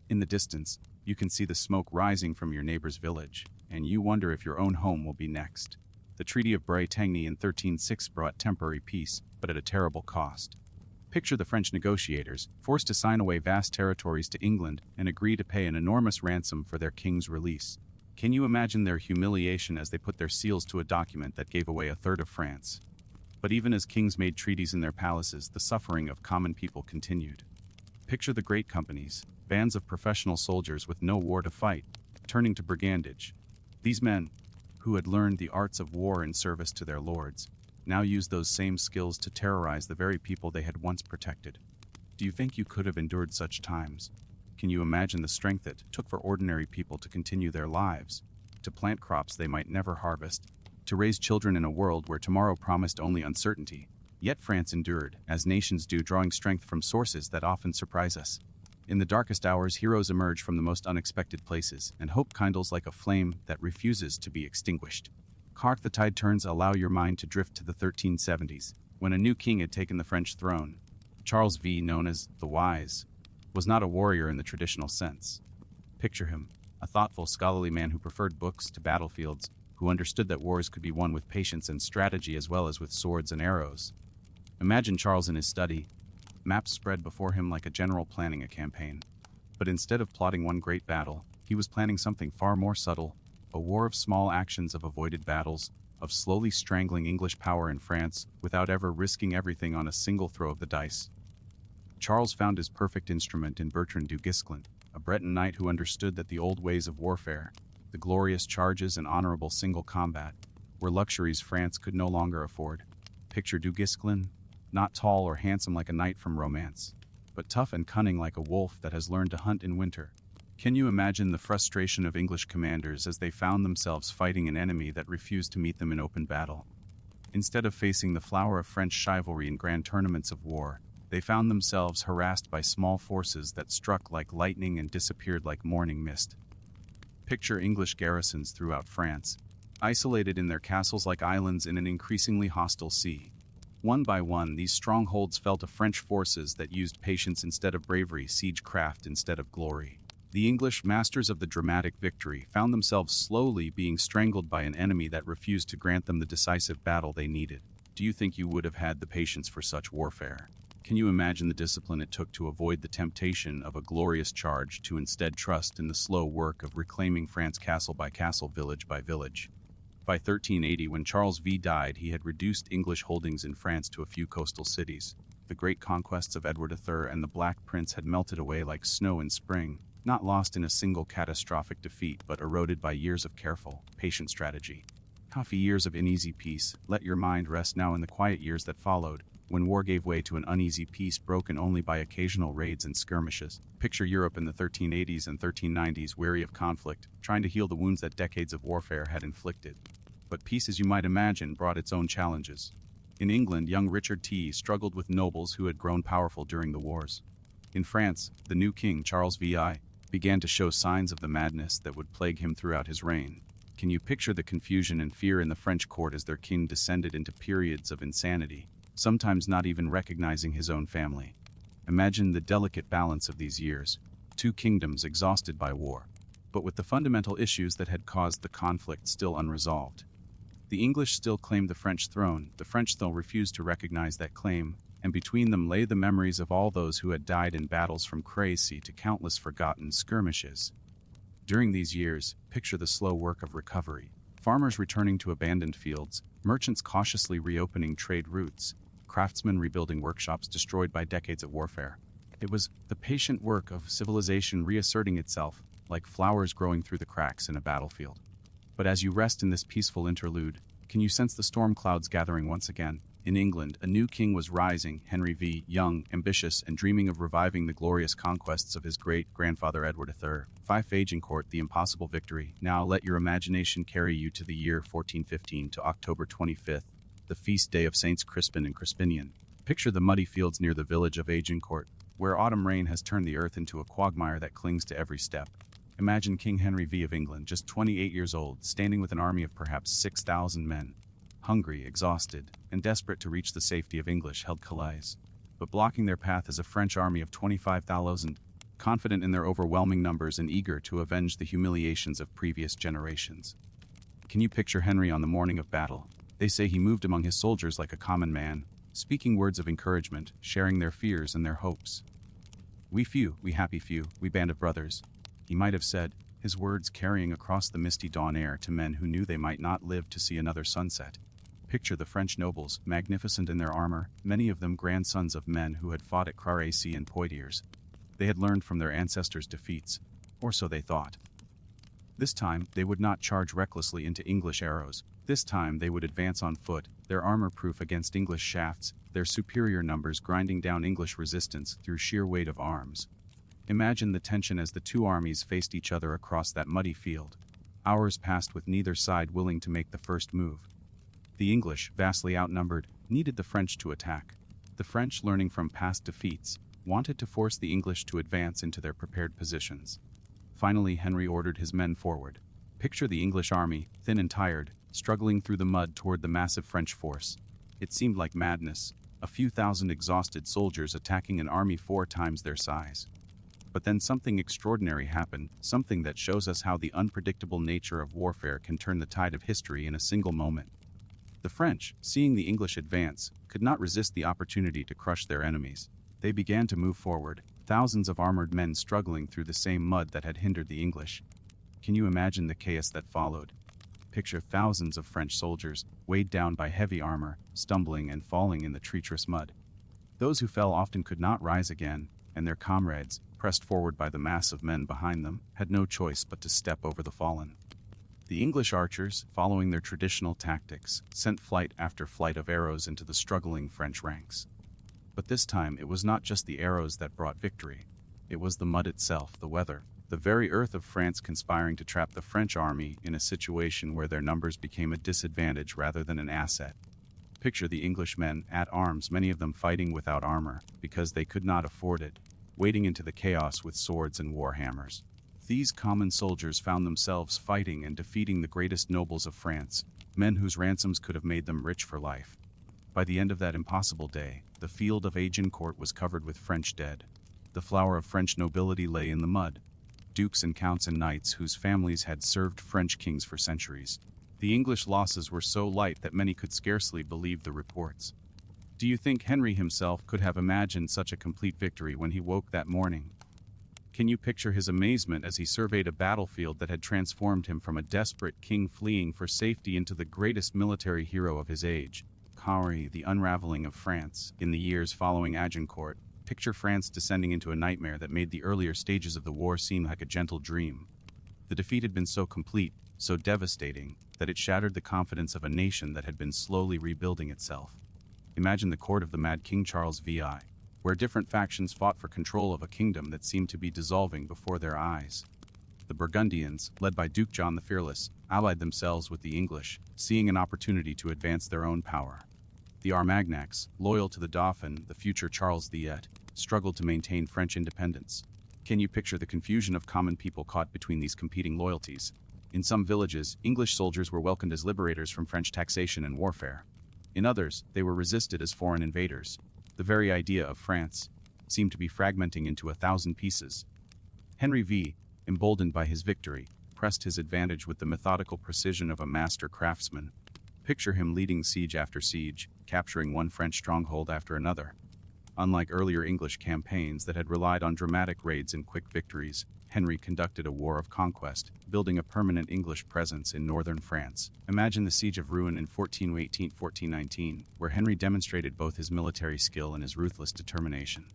In the distance, you can see the smoke rising from your neighbor's village, and you wonder if your own home will be next. The Treaty of Bretagne in 1306 brought temporary peace, but at a terrible cost. Picture the French negotiators, forced to sign away vast territories to England and agree to pay an enormous ransom for their king's release. Can you imagine their humiliation as they put their seals to a document that gave away a third of France? But even as kings made treaties in their palaces, the suffering of common people continued. Picture the great companies, bands of professional soldiers with no war to fight, turning to brigandage. These men, who had learned the arts of war in service to their lords, now used those same skills to terrorize the very people they had once protected. Do you think you could have endured such times? Can you imagine the strength it took for ordinary people to continue their lives, to plant crops they might never harvest, to raise children in a world where tomorrow promised only uncertainty? Yet France endured, as nations do, drawing strength from sources that often surprise us. In the darkest hours, heroes emerge from the most unexpected places, and hope kindles like a flame that refuses to be extinguished. Hark the tide turns. Allow your mind to drift to the 1370s, when a new king had taken the French throne. Charles V, known as the Wise, was not a warrior in the traditional sense. Picture him, a thoughtful, scholarly man who preferred books to battlefields, who understood that wars could be won with patience and strategy as well as with swords and arrows. Imagine Charles in his study, maps spread before him like a general planning a campaign. But instead of plotting one great battle, he was planning something far more subtle, a war of small actions, of avoided battles, of slowly strangling English power in France without ever risking everything on a single throw of the dice. Charles found his perfect instrument in Bertrand du Guesclin, a Breton knight who understood that the old ways of warfare, the glorious charges and honorable single combat, were luxuries France could no longer afford. Picture du Guesclin, not tall or handsome like a knight from romance, but tough and cunning like a wolf that has learned to hunt in winter. Can you imagine the frustration of English commanders as they found themselves fighting an enemy that refused to meet them in open battle? Instead of facing the flower of French chivalry in grand tournaments of war, they found themselves harassed by small forces that struck like lightning and disappeared like morning mist. Picture English garrisons throughout France, isolated in their castles like islands in an increasingly hostile sea. One by one, these strongholds fell to French forces that used patience instead of bravery, siegecraft instead of glory. The English, masters of the dramatic victory, found themselves slowly being strangled by an enemy that refused to grant them the decisive battle they needed. Do you think you would have had the patience for such warfare? Can you imagine the discipline it took to avoid the temptation of a glorious charge, to instead trust in the slow work of reclaiming France castle by castle, village by village? By 1380, when Charles V died, he had reduced English holdings in France to a few coastal cities. The great conquests of Edward III and the Black Prince had melted away like snow in spring, not lost in a single catastrophic defeat, but eroded by years of careful, patient strategy. Coffee years of uneasy peace. Let your mind rest now in the quiet years that followed, when war gave way to an uneasy peace broken only by occasional raids and skirmishes. Picture Europe in the 1380s and 1390s, weary of conflict, trying to heal the wounds that decades of warfare had inflicted. But peace, as you might imagine, brought its own challenges. In England, young Richard struggled with nobles who had grown powerful during the wars. In France, the new king, Charles VI, began to show signs of the madness that would plague him throughout his reign. Can you picture the confusion and fear in the French court as their king descended into periods of insanity, sometimes not even recognizing his own family? Imagine the delicate balance of these years, two kingdoms exhausted by war, but with the fundamental issues that had caused the conflict still unresolved. The English still claimed the French throne, the French though refused to recognize that claim, and between them lay the memories of all those who had died in battles from Crécy to countless forgotten skirmishes. During these years, picture the slow work of recovery. Farmers returning to abandoned fields, merchants cautiously reopening trade routes, craftsmen rebuilding workshops destroyed by decades of warfare. It was the patient work of civilization reasserting itself, like flowers growing through the cracks in a battlefield. But as you rest in this peaceful interlude, can you sense the storm clouds gathering once again? In England, a new king was rising, Henry V, young, ambitious, and dreaming of reviving the glorious conquests of his great-grandfather Edward III. Agincourt, the impossible victory. Now let your imagination carry you to the year 1415 to October 25th, the feast day of Saints Crispin and Crispinian. Picture the muddy fields near the village of Agincourt, where autumn rain has turned the earth into a quagmire that clings to every step. Imagine King Henry V of England, just 28 years old, standing with an army of perhaps 6,000 men. Hungry, exhausted, and desperate to reach the safety of English-held Calais. But blocking their path is a French army of 25,000, confident in their overwhelming numbers and eager to avenge the humiliations of previous generations. Can you picture Henry on the morning of battle? They say he moved among his soldiers like a common man, speaking words of encouragement, sharing their fears and their hopes. "We few, we happy few, we band of brothers," he might have said, his words carrying across the misty dawn air to men who knew they might not live to see another sunset. Picture the French nobles, magnificent in their armor, many of them grandsons of men who had fought at Crécy and Poitiers. They had learned from their ancestors' defeats, or so they thought. This time, they would not charge recklessly into English arrows. This time they would advance on foot, their armor proof against English shafts, their superior numbers grinding down English resistance through sheer weight of arms. Imagine the tension as the two armies faced each other across that muddy field. Hours passed with neither side willing to make the first move. The English, vastly outnumbered, needed the French to attack. The French, learning from past defeats, wanted to force the English to advance into their prepared positions. Finally, Henry ordered his men forward. Picture the English army, thin and tired, struggling through the mud toward the massive French force. It seemed like madness, a few thousand exhausted soldiers attacking an army 4 times their size. But then something extraordinary happened, something that shows us how the unpredictable nature of warfare can turn the tide of history in a single moment. The French, seeing the English advance, could not resist the opportunity to crush their enemies. They began to move forward, thousands of armored men struggling through the same mud that had hindered the English. Can you imagine the chaos that followed? Picture thousands of French soldiers, weighed down by heavy armor, stumbling and falling in the treacherous mud. Those who fell often could not rise again, and their comrades, pressed forward by the mass of men behind them, had no choice but to step over the fallen. The English archers, following their traditional tactics, sent flight after flight of arrows into the struggling French ranks. But this time it was not just the arrows that brought victory. It was the mud itself, the weather, the very earth of France conspiring to trap the French army in a situation where their numbers became a disadvantage rather than an asset. Picture the Englishmen at arms, many of them fighting without armor, because they could not afford it, wading into the chaos with swords and war hammers. These common soldiers found themselves fighting and defeating the greatest nobles of France, men whose ransoms could have made them rich for life. By the end of that impossible day, the field of Agincourt was covered with French dead. The flower of French nobility lay in the mud. Dukes and counts and knights whose families had served French kings for centuries. The English losses were so light that many could scarcely believe the reports. Do you think Henry himself could have imagined such a complete victory when he woke that morning? Can you picture his amazement as he surveyed a battlefield that had transformed him from a desperate king fleeing for safety into the greatest military hero of his age? Cowrie, the unraveling of France. In the years following Agincourt, picture France descending into a nightmare that made the earlier stages of the war seem like a gentle dream. The defeat had been so complete, so devastating, that it shattered the confidence of a nation that had been slowly rebuilding itself. Imagine the court of the mad King Charles VI, where different factions fought for control of a kingdom that seemed to be dissolving before their eyes. The Burgundians, led by Duke John the Fearless, allied themselves with the English, seeing an opportunity to advance their own power. The Armagnacs, loyal to the Dauphin, the future Charles VIII, struggled to maintain French independence. Can you picture the confusion of common people caught between these competing loyalties? In some villages, English soldiers were welcomed as liberators from French taxation and warfare. In others, they were resisted as foreign invaders. The very idea of France seemed to be fragmenting into 1,000 pieces. Henry V, emboldened by his victory, pressed his advantage with the methodical precision of a master craftsman. Picture him leading siege after siege, capturing one French stronghold after another. Unlike earlier English campaigns that had relied on dramatic raids and quick victories, Henry conducted a war of conquest, building a permanent English presence in northern France. Imagine the Siege of Rouen in 1418-1419, where Henry demonstrated both his military skill and his ruthless determination.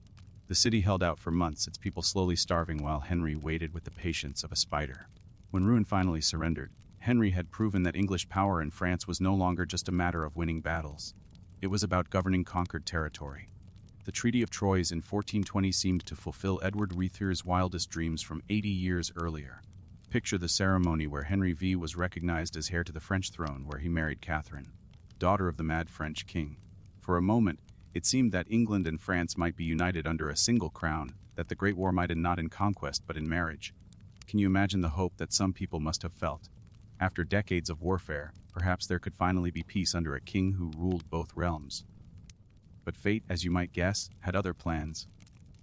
The city held out for months, its people slowly starving while Henry waited with the patience of a spider. When Rouen finally surrendered, Henry had proven that English power in France was no longer just a matter of winning battles. It was about governing conquered territory. The Treaty of Troyes in 1420 seemed to fulfill Edward Reither's wildest dreams from 80 years earlier. Picture the ceremony where Henry V was recognized as heir to the French throne, where he married Catherine, daughter of the mad French king. For a moment, it seemed that England and France might be united under a single crown, that the Great War might end not in conquest but in marriage. Can you imagine the hope that some people must have felt? After decades of warfare, perhaps there could finally be peace under a king who ruled both realms. But fate, as you might guess, had other plans.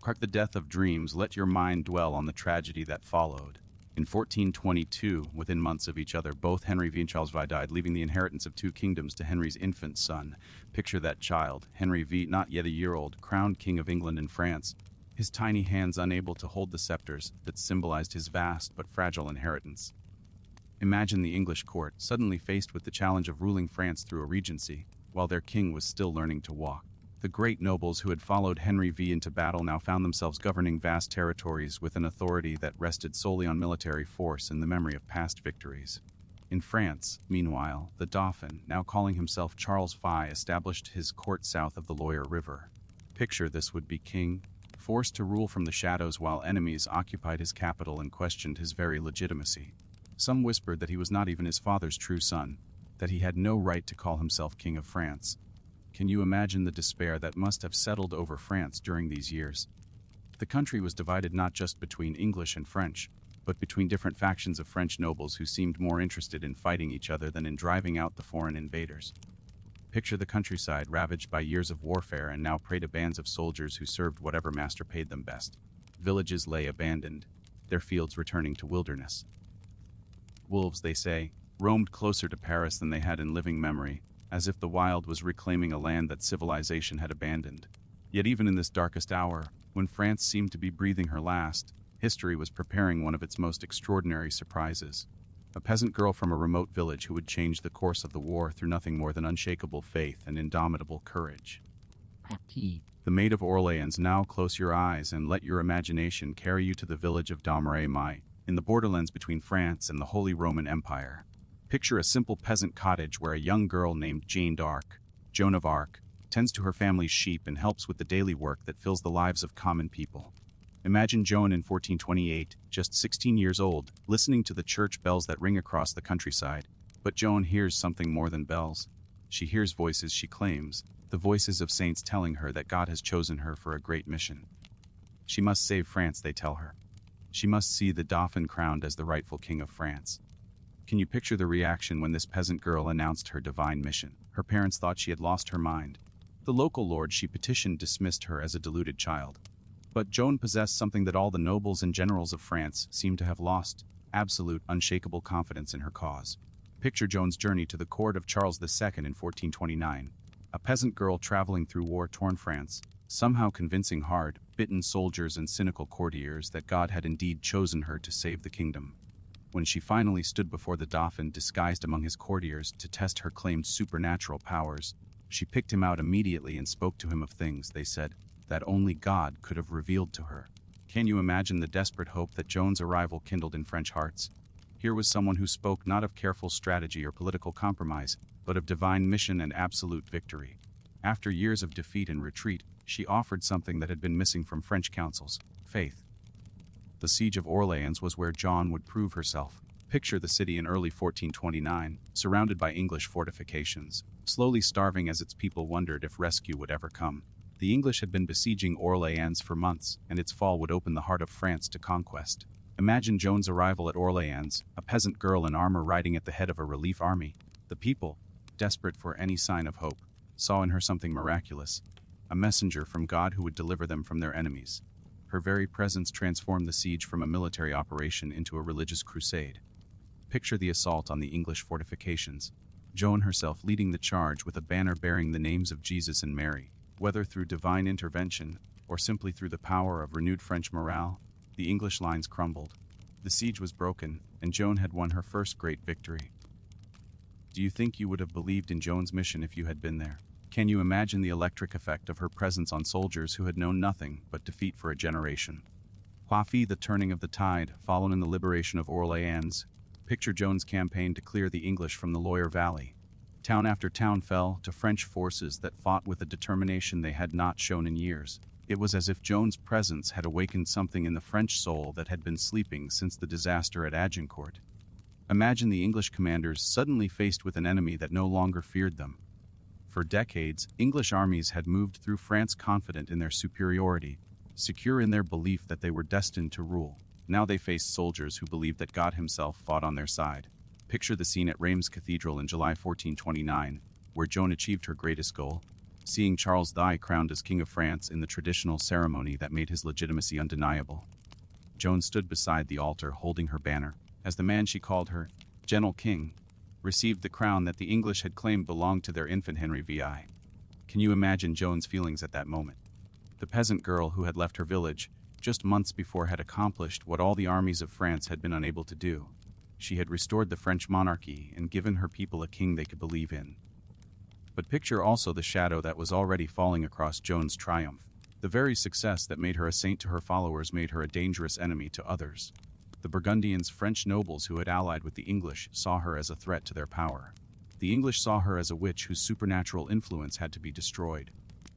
Like the death of dreams, let your mind dwell on the tragedy that followed. In 1422, within months of each other, both Henry V and Charles V died, leaving the inheritance of 2 kingdoms to Henry's infant son. Picture that child, Henry V, not yet a year old, crowned King of England and France, his tiny hands unable to hold the scepters that symbolized his vast but fragile inheritance. Imagine the English court, suddenly faced with the challenge of ruling France through a regency, while their king was still learning to walk. The great nobles who had followed Henry V into battle now found themselves governing vast territories with an authority that rested solely on military force and the memory of past victories. In France, meanwhile, the Dauphin, now calling himself Charles V, established his court south of the Loire River. Picture this would-be king, forced to rule from the shadows while enemies occupied his capital and questioned his very legitimacy. Some whispered that he was not even his father's true son, that he had no right to call himself King of France. Can you imagine the despair that must have settled over France during these years? The country was divided not just between English and French, but between different factions of French nobles who seemed more interested in fighting each other than in driving out the foreign invaders. Picture the countryside ravaged by years of warfare and now prey to bands of soldiers who served whatever master paid them best. Villages lay abandoned, their fields returning to wilderness. Wolves, they say, roamed closer to Paris than they had in living memory, as if the wild was reclaiming a land that civilization had abandoned. Yet even in this darkest hour, when France seemed to be breathing her last, history was preparing one of its most extraordinary surprises. A peasant girl from a remote village who would change the course of the war through nothing more than unshakable faith and indomitable courage. The Maid of Orleans. Now close your eyes and let your imagination carry you to the village of Domremy, in the borderlands between France and the Holy Roman Empire. Picture a simple peasant cottage where a young girl named Joan of Arc, tends to her family's sheep and helps with the daily work that fills the lives of common people. Imagine Joan in 1428, just 16 years old, listening to the church bells that ring across the countryside. But Joan hears something more than bells. She hears voices, she claims, the voices of saints telling her that God has chosen her for a great mission. She must save France, they tell her. She must see the Dauphin crowned as the rightful king of France. Can you picture the reaction when this peasant girl announced her divine mission? Her parents thought she had lost her mind. The local lord she petitioned dismissed her as a deluded child. But Joan possessed something that all the nobles and generals of France seemed to have lost: absolute, unshakable confidence in her cause. Picture Joan's journey to the court of Charles II in 1429. A peasant girl traveling through war-torn France, somehow convincing hard-bitten soldiers and cynical courtiers that God had indeed chosen her to save the kingdom. When she finally stood before the Dauphin disguised among his courtiers to test her claimed supernatural powers, she picked him out immediately and spoke to him of things, they said, that only God could have revealed to her. Can you imagine the desperate hope that Joan's arrival kindled in French hearts? Here was someone who spoke not of careful strategy or political compromise, but of divine mission and absolute victory. After years of defeat and retreat, she offered something that had been missing from French councils: faith. The Siege of Orleans was where Joan would prove herself. Picture the city in early 1429, surrounded by English fortifications. slowly starving as its people wondered if rescue would ever come. The English had been besieging Orléans for months, and its fall would open the heart of France to conquest. Imagine Joan's arrival at Orléans, a peasant girl in armor riding at the head of a relief army. The people, desperate for any sign of hope, saw in her something miraculous, a messenger from God who would deliver them from their enemies. Her very presence transformed the siege from a military operation into a religious crusade. Picture the assault on the English fortifications, Joan herself leading the charge with a banner bearing the names of Jesus and Mary. Whether through divine intervention or simply through the power of renewed French morale, the English lines crumbled. The siege was broken, and Joan had won her first great victory. Do you think you would have believed in Joan's mission if you had been there? Can you imagine the electric effect of her presence on soldiers who had known nothing but defeat for a generation? Huafi, the turning of the tide, followed in the liberation of Orléans. Picture Joan's campaign to clear the English from the Loire Valley. Town after town fell to French forces that fought with a determination they had not shown in years. It was as if Joan's presence had awakened something in the French soul that had been sleeping since the disaster at Agincourt. Imagine the English commanders suddenly faced with an enemy that no longer feared them. For decades, English armies had moved through France confident in their superiority, secure in their belief that they were destined to rule. Now they faced soldiers who believed that God himself fought on their side. Picture the scene at Reims Cathedral in July 1429, where Joan achieved her greatest goal, seeing Charles IX crowned as King of France in the traditional ceremony that made his legitimacy undeniable. Joan stood beside the altar holding her banner, as the man she called her, Gentle King, received the crown that the English had claimed belonged to their infant Henry VI. Can you imagine Joan's feelings at that moment? The peasant girl who had left her village just months before had accomplished what all the armies of France had been unable to do. She had restored the French monarchy and given her people a king they could believe in. But picture also the shadow that was already falling across Joan's triumph. The very success that made her a saint to her followers made her a dangerous enemy to others. The Burgundians, French nobles who had allied with the English, saw her as a threat to their power. The English saw her as a witch whose supernatural influence had to be destroyed.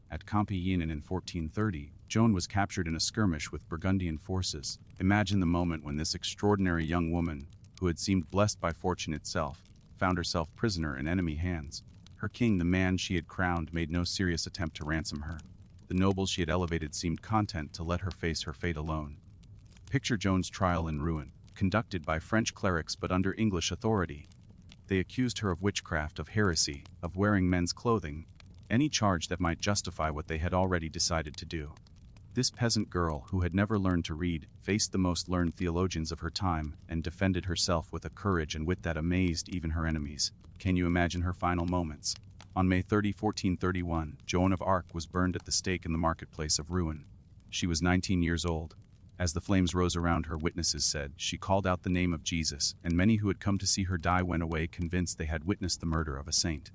At Compiègne in 1430, Joan was captured in a skirmish with Burgundian forces. Imagine the moment when this extraordinary young woman, who had seemed blessed by fortune itself, found herself prisoner in enemy hands. Her king, the man she had crowned, made no serious attempt to ransom her. The nobles she had elevated seemed content to let her face her fate alone. Picture Joan's trial in ruin, conducted by French clerics but under English authority. They accused her of witchcraft, of heresy, of wearing men's clothing, any charge that might justify what they had already decided to do. This peasant girl, who had never learned to read, faced the most learned theologians of her time and defended herself with a courage and wit that amazed even her enemies. Can you imagine her final moments? On May 30, 1431, Joan of Arc was burned at the stake in the marketplace of Rouen. She was 19 years old. As the flames rose around her, witnesses said, she called out the name of Jesus, and many who had come to see her die went away convinced they had witnessed the murder of a saint.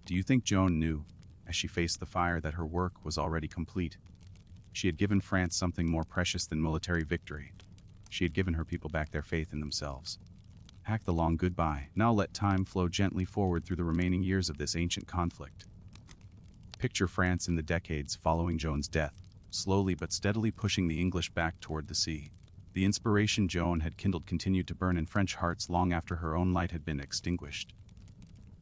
Do you think Joan knew, as she faced the fire, that her work was already complete? She had given France something more precious than military victory. She had given her people back their faith in themselves. Hack the long goodbye. Now let time flow gently forward through the remaining years of this ancient conflict. Picture France in the decades following Joan's death, slowly but steadily pushing the English back toward the sea. The inspiration Joan had kindled continued to burn in French hearts long after her own light had been extinguished.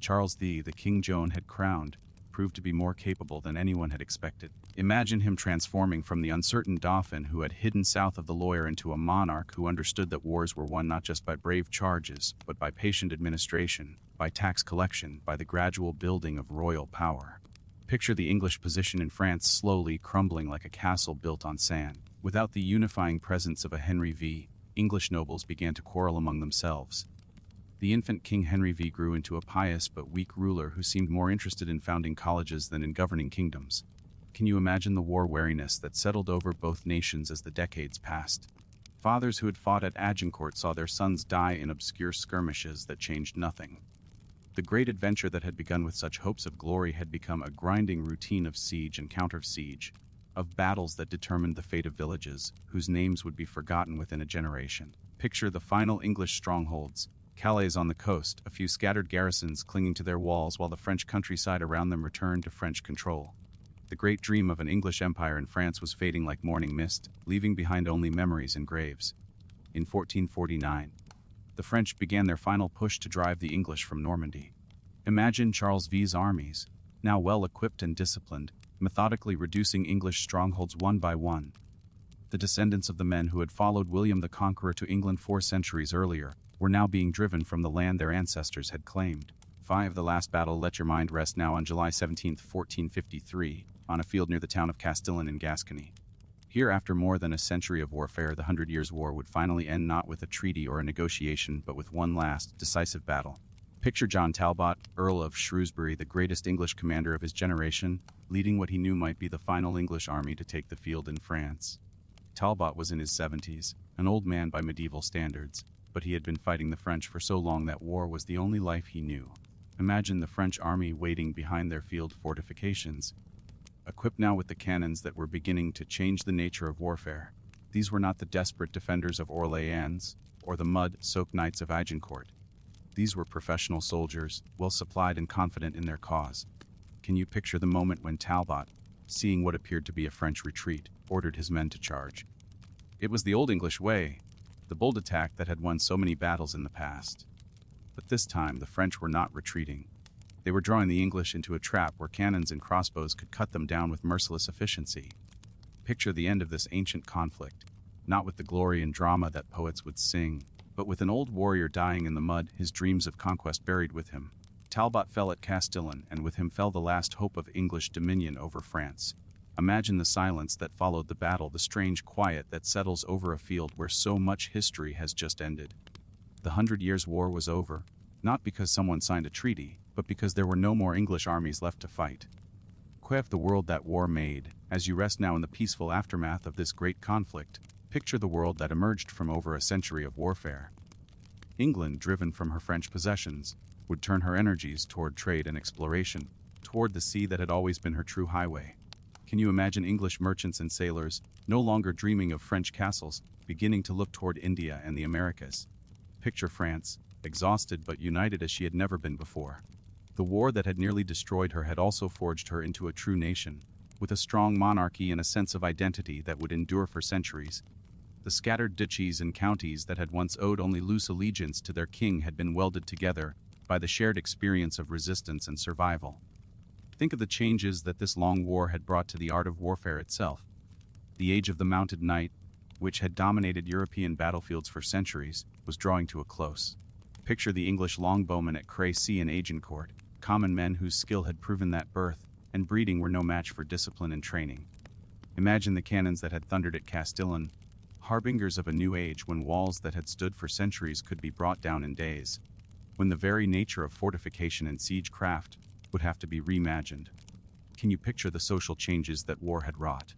Charles the king Joan had crowned, proved to be more capable than anyone had expected. Imagine him transforming from the uncertain dauphin who had hidden south of the Loire into a monarch who understood that wars were won not just by brave charges, but by patient administration, by tax collection, by the gradual building of royal power. Picture the English position in France slowly crumbling like a castle built on sand. Without the unifying presence of a Henry V, English nobles began to quarrel among themselves. The infant King Henry V grew into a pious but weak ruler who seemed more interested in founding colleges than in governing kingdoms. Can you imagine the war weariness that settled over both nations as the decades passed? Fathers who had fought at Agincourt saw their sons die in obscure skirmishes that changed nothing. The great adventure that had begun with such hopes of glory had become a grinding routine of siege and counter-siege, of battles that determined the fate of villages, whose names would be forgotten within a generation. Picture the final English strongholds, Calais on the coast, a few scattered garrisons clinging to their walls while the French countryside around them returned to French control. The great dream of an English empire in France was fading like morning mist, leaving behind only memories and graves. In 1449, the French began their final push to drive the English from Normandy. Imagine Charles V's armies, now well equipped and disciplined, methodically reducing English strongholds one by one. The descendants of the men who had followed William the Conqueror to England 4 centuries earlier were now being driven from the land their ancestors had claimed. 5. The last battle. Let your mind rest now. On July 17, 1453, on a field near the town of Castillon in Gascony. Here, after more than a century of warfare, the 100 Years' War would finally end, not with a treaty or a negotiation, but with one last, decisive battle. Picture John Talbot, Earl of Shrewsbury, the greatest English commander of his generation, leading what he knew might be the final English army to take the field in France. Talbot was in his 70s, an old man by medieval standards, but he had been fighting the French for so long that war was the only life he knew. Imagine the French army waiting behind their field fortifications, equipped now with the cannons that were beginning to change the nature of warfare. These were not the desperate defenders of Orléans or the mud-soaked knights of Agincourt. These were professional soldiers, well supplied and confident in their cause. Can you picture the moment when Talbot, seeing what appeared to be a French retreat, ordered his men to charge? It was the old English way, the bold attack that had won so many battles in the past. But this time the French were not retreating. They were drawing the English into a trap where cannons and crossbows could cut them down with merciless efficiency. Picture the end of this ancient conflict, not with the glory and drama that poets would sing, but with an old warrior dying in the mud, his dreams of conquest buried with him. Talbot fell at Castillon, and with him fell the last hope of English dominion over France. Imagine the silence that followed the battle, the strange quiet that settles over a field where so much history has just ended. The 100 Years' War was over, not because someone signed a treaty, but because there were no more English armies left to fight. Quev the world that war made. As you rest now in the peaceful aftermath of this great conflict, picture the world that emerged from over a century of warfare. England, driven from her French possessions, would turn her energies toward trade and exploration, toward the sea that had always been her true highway. Can you imagine English merchants and sailors, no longer dreaming of French castles, beginning to look toward India and the Americas? Picture France, exhausted but united as she had never been before. The war that had nearly destroyed her had also forged her into a true nation, with a strong monarchy and a sense of identity that would endure for centuries. The scattered duchies and counties that had once owed only loose allegiance to their king had been welded together by the shared experience of resistance and survival. Think of the changes that this long war had brought to the art of warfare itself. The age of the mounted knight, which had dominated European battlefields for centuries, was drawing to a close. Picture the English longbowmen at Crecy and Agincourt, common men whose skill had proven that birth and breeding were no match for discipline and training. Imagine the cannons that had thundered at Castillon, harbingers of a new age when walls that had stood for centuries could be brought down in days, when the very nature of fortification and siege craft would have to be reimagined. Can you picture the social changes that war had wrought?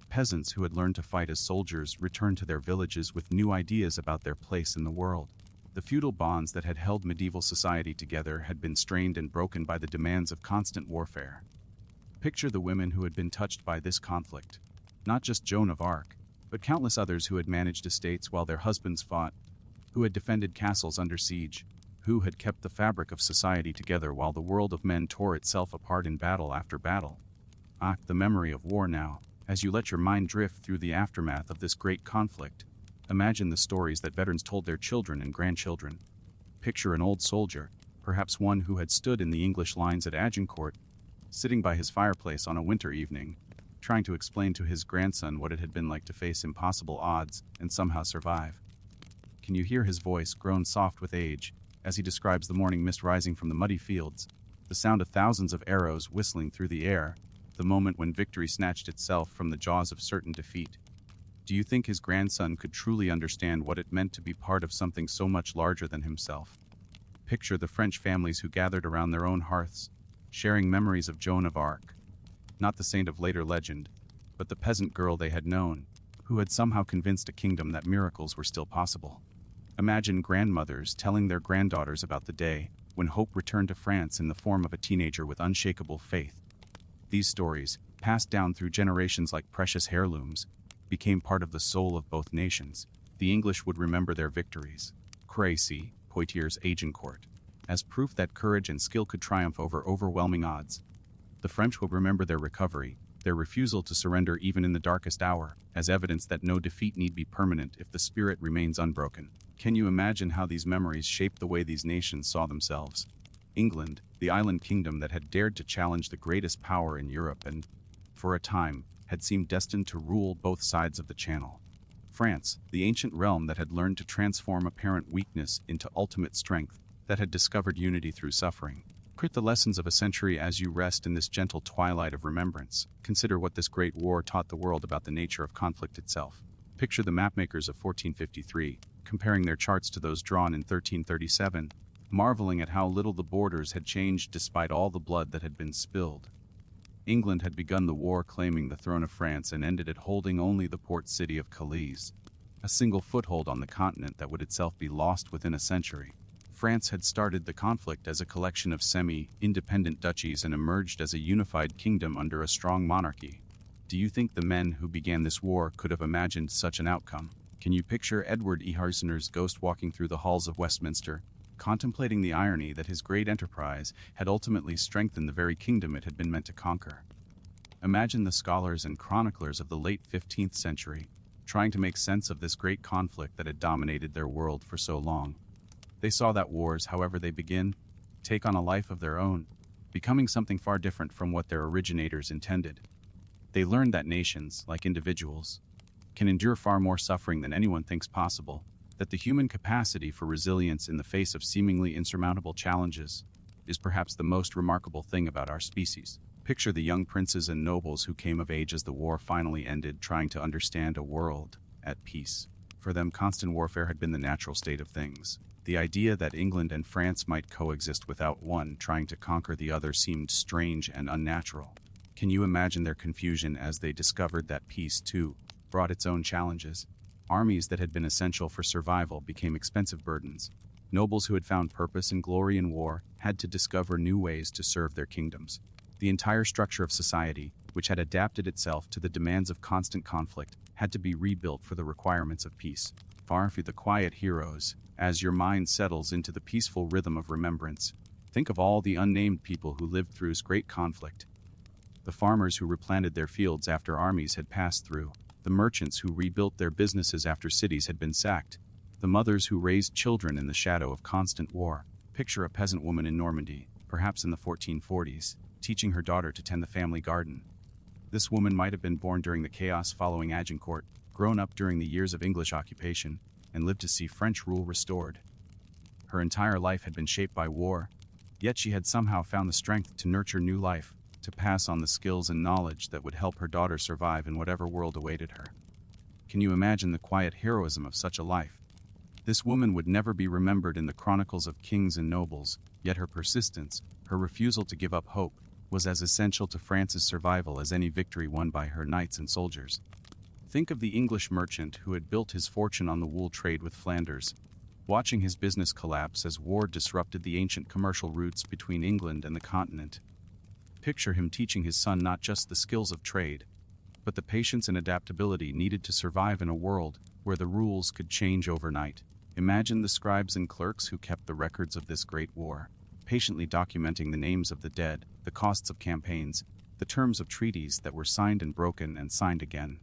Peasants who had learned to fight as soldiers returned to their villages with new ideas about their place in the world. The feudal bonds that had held medieval society together had been strained and broken by the demands of constant warfare. Picture the women who had been touched by this conflict. Not just Joan of Arc, but countless others who had managed estates while their husbands fought, who had defended castles under siege, who had kept the fabric of society together while the world of men tore itself apart in battle after battle. The memory of war now, as you let your mind drift through the aftermath of this great conflict. Imagine the stories that veterans told their children and grandchildren. Picture an old soldier, perhaps one who had stood in the English lines at Agincourt, sitting by his fireplace on a winter evening, trying to explain to his grandson what it had been like to face impossible odds and somehow survive. Can you hear his voice, grown soft with age, as he describes the morning mist rising from the muddy fields, the sound of thousands of arrows whistling through the air, the moment when victory snatched itself from the jaws of certain defeat? Do you think his grandson could truly understand what it meant to be part of something so much larger than himself? Picture the French families who gathered around their own hearths, sharing memories of Joan of Arc, not the saint of later legend, but the peasant girl they had known, who had somehow convinced a kingdom that miracles were still possible. Imagine grandmothers telling their granddaughters about the day when hope returned to France in the form of a teenager with unshakable faith. These stories, passed down through generations like precious heirlooms, became part of the soul of both nations. The English would remember their victories, Crecy, Poitiers, Agincourt, as proof that courage and skill could triumph over overwhelming odds. The French would remember their recovery, their refusal to surrender even in the darkest hour, as evidence that no defeat need be permanent if the spirit remains unbroken. Can you imagine how these memories shaped the way these nations saw themselves? England, the island kingdom that had dared to challenge the greatest power in Europe and, for a time, had seemed destined to rule both sides of the Channel. France, the ancient realm that had learned to transform apparent weakness into ultimate strength, that had discovered unity through suffering. Crit the lessons of a century as you rest in this gentle twilight of remembrance. Consider what this great war taught the world about the nature of conflict itself. Picture the mapmakers of 1453, comparing their charts to those drawn in 1337, marveling at how little the borders had changed despite all the blood that had been spilled. England had begun the war claiming the throne of France and ended it holding only the port city of Calais, a single foothold on the continent that would itself be lost within a century. France had started the conflict as a collection of semi-independent duchies and emerged as a unified kingdom under a strong monarchy. Do you think the men who began this war could have imagined such an outcome? Can you picture Edward E. Harsener's ghost walking through the halls of Westminster, contemplating the irony that his great enterprise had ultimately strengthened the very kingdom it had been meant to conquer? Imagine the scholars and chroniclers of the late 15th century, trying to make sense of this great conflict that had dominated their world for so long. They saw that wars, however they begin, take on a life of their own, becoming something far different from what their originators intended. They learned that nations, like individuals, can endure far more suffering than anyone thinks possible, that the human capacity for resilience in the face of seemingly insurmountable challenges is perhaps the most remarkable thing about our species. Picture the young princes and nobles who came of age as the war finally ended, trying to understand a world at peace. For them, constant warfare had been the natural state of things. The idea that England and France might coexist without one trying to conquer the other seemed strange and unnatural. Can you imagine their confusion as they discovered that peace, too, brought its own challenges? Armies that had been essential for survival became expensive burdens. Nobles who had found purpose and glory in war had to discover new ways to serve their kingdoms. The entire structure of society, which had adapted itself to the demands of constant conflict, had to be rebuilt for the requirements of peace. Far few the quiet heroes, as your mind settles into the peaceful rhythm of remembrance. Think of all the unnamed people who lived through this great conflict. The farmers who replanted their fields after armies had passed through. The merchants who rebuilt their businesses after cities had been sacked. The mothers who raised children in the shadow of constant war. Picture a peasant woman in Normandy, perhaps in the 1440s, teaching her daughter to tend the family garden. This woman might have been born during the chaos following Agincourt, grown up during the years of English occupation, and lived to see French rule restored. Her entire life had been shaped by war, yet she had somehow found the strength to nurture new life, to pass on the skills and knowledge that would help her daughter survive in whatever world awaited her. Can you imagine the quiet heroism of such a life? This woman would never be remembered in the chronicles of kings and nobles, yet her persistence, her refusal to give up hope, was as essential to France's survival as any victory won by her knights and soldiers. Think of the English merchant who had built his fortune on the wool trade with Flanders, watching his business collapse as war disrupted the ancient commercial routes between England and the continent. Picture him teaching his son not just the skills of trade, but the patience and adaptability needed to survive in a world where the rules could change overnight. Imagine the scribes and clerks who kept the records of this great war, patiently documenting the names of the dead, the costs of campaigns, the terms of treaties that were signed and broken and signed again.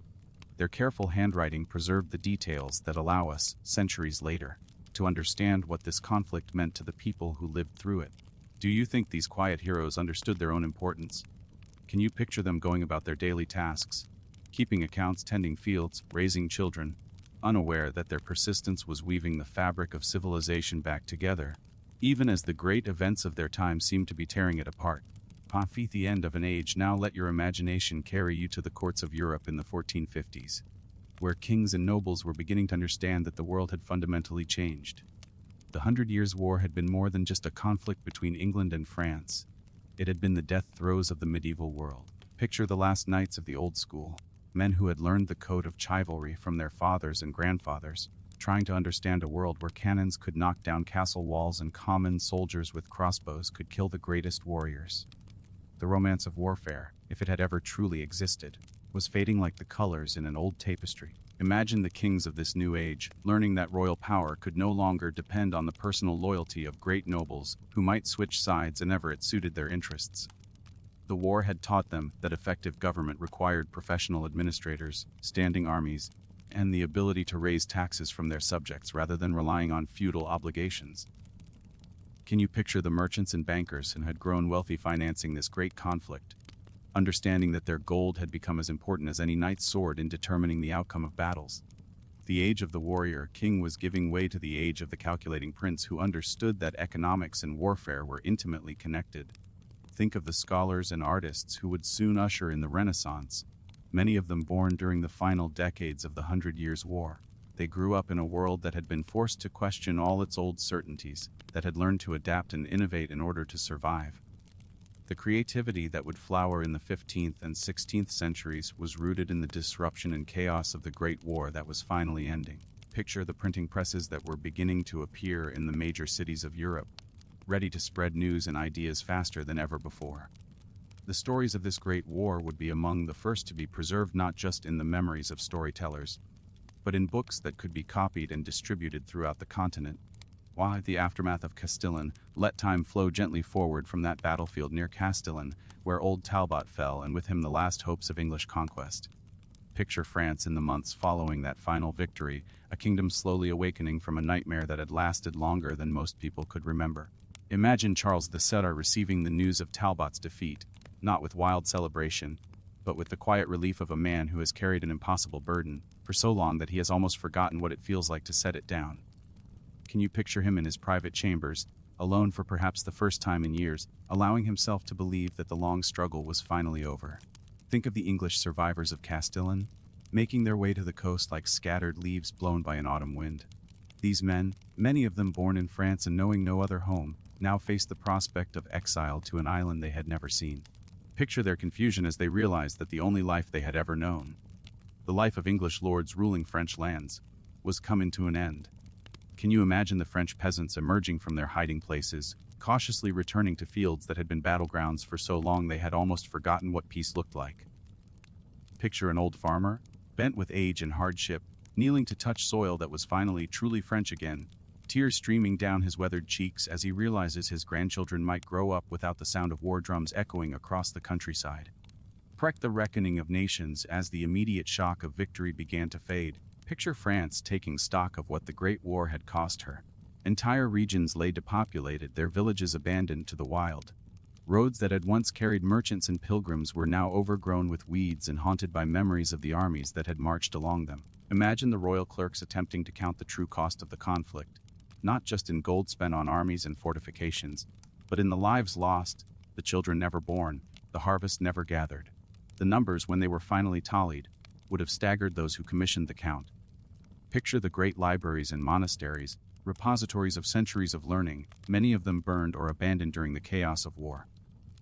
Their careful handwriting preserved the details that allow us, centuries later, to understand what this conflict meant to the people who lived through it. Do you think these quiet heroes understood their own importance? Can you picture them going about their daily tasks, keeping accounts, tending fields, raising children, unaware that their persistence was weaving the fabric of civilization back together, even as the great events of their time seemed to be tearing it apart? At the end of an age, now let your imagination carry you to the courts of Europe in the 1450s, where kings and nobles were beginning to understand that the world had fundamentally changed. The 100 Years' War had been more than just a conflict between England and France. It had been the death throes of the medieval world. Picture the last knights of the old school, men who had learned the code of chivalry from their fathers and grandfathers, trying to understand a world where cannons could knock down castle walls and common soldiers with crossbows could kill the greatest warriors. The romance of warfare, if it had ever truly existed, was fading like the colors in an old tapestry. Imagine the kings of this new age, learning that royal power could no longer depend on the personal loyalty of great nobles who might switch sides whenever it suited their interests. The war had taught them that effective government required professional administrators, standing armies, and the ability to raise taxes from their subjects rather than relying on feudal obligations. Can you picture the merchants and bankers who had grown wealthy financing this great conflict, understanding that their gold had become as important as any knight's sword in determining the outcome of battles? The age of the warrior king was giving way to the age of the calculating prince who understood that economics and warfare were intimately connected. Think of the scholars and artists who would soon usher in the Renaissance, many of them born during the final decades of the 100 Years' War. They grew up in a world that had been forced to question all its old certainties, that had learned to adapt and innovate in order to survive. The creativity that would flower in the 15th and 16th centuries was rooted in the disruption and chaos of the Great War that was finally ending. Picture the printing presses that were beginning to appear in the major cities of Europe, ready to spread news and ideas faster than ever before. The stories of this Great War would be among the first to be preserved not just in the memories of storytellers, but in books that could be copied and distributed throughout the continent. Why the aftermath of Castillon? Let time flow gently forward from that battlefield near Castillon, where old Talbot fell, and with him the last hopes of English conquest. Picture France in the months following that final victory, a kingdom slowly awakening from a nightmare that had lasted longer than most people could remember. Imagine Charles VII receiving the news of Talbot's defeat, not with wild celebration, but with the quiet relief of a man who has carried an impossible burden for so long that he has almost forgotten what it feels like to set it down. Can you picture him in his private chambers, alone for perhaps the first time in years, allowing himself to believe that the long struggle was finally over? Think of the English survivors of Castillon, making their way to the coast like scattered leaves blown by an autumn wind. These men, many of them born in France and knowing no other home, now faced the prospect of exile to an island they had never seen. Picture their confusion as they realized that the only life they had ever known, the life of English lords ruling French lands, was coming to an end. Can you imagine the French peasants emerging from their hiding places, cautiously returning to fields that had been battlegrounds for so long they had almost forgotten what peace looked like? Picture an old farmer, bent with age and hardship, kneeling to touch soil that was finally truly French again, tears streaming down his weathered cheeks as he realizes his grandchildren might grow up without the sound of war drums echoing across the countryside. The reckoning of nations as the immediate shock of victory began to fade. Picture France taking stock of what the Great War had cost her. Entire regions lay depopulated, their villages abandoned to the wild. Roads that had once carried merchants and pilgrims were now overgrown with weeds and haunted by memories of the armies that had marched along them. Imagine the royal clerks attempting to count the true cost of the conflict, not just in gold spent on armies and fortifications, but in the lives lost, the children never born, the harvest never gathered. The numbers, when they were finally tallied, would have staggered those who commissioned the count. Picture the great libraries and monasteries, repositories of centuries of learning, many of them burned or abandoned during the chaos of war.